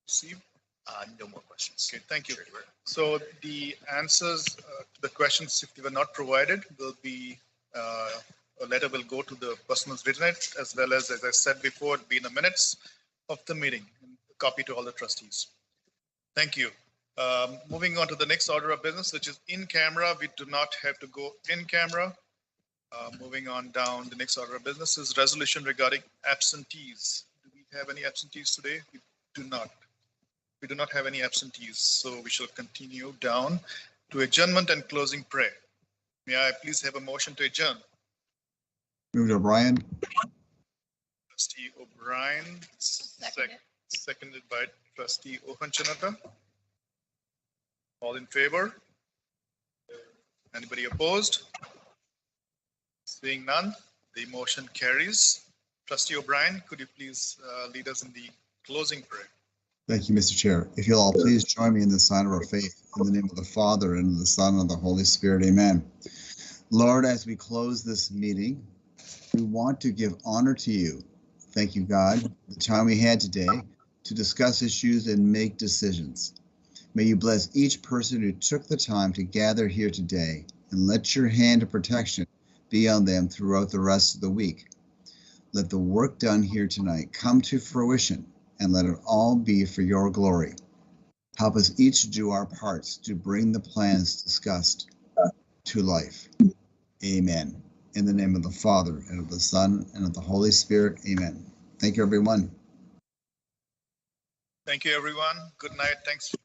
Steve? No more questions. Okay, thank you. So the answers to the questions, if they were not provided, will be a letter will go to the person who's written it, as well as I said before, it'll be in the minutes of the meeting, and a copy to all the trustees. Thank you. Moving on to the next order of business, which is in camera. We do not have to go in camera. Moving on down, the next order of business is resolution regarding absentees. Do we have any absentees today? We do not. We do not have any absentees, so we shall continue down to adjournment and closing prayer. May I please have a motion to adjourn? Move to O'Brien. Trustee O'Brien, seconded by Trustee Ohanchanata. All in favor? Anybody opposed? Seeing none, the motion carries. Trustee O'Brien, could you please lead us in the closing prayer? Thank you, Mr. Chair. If you'll all please join me in the sign of our faith, in the name of the Father, and of the Son, and of the Holy Spirit. Amen. Lord, as we close this meeting, we want to give honor to you. Thank you, God, the time we had today to discuss issues and make decisions. May you bless each person who took the time to gather here today, and let your hand of protection be on them throughout the rest of the week. Let the work done here tonight come to fruition, and let it all be for your glory. Help us each do our parts to bring the plans discussed to life. Amen. In the name of the Father, and of the Son, and of the Holy Spirit. Amen. Thank you, everyone. Thank you, everyone. Good night. Thanks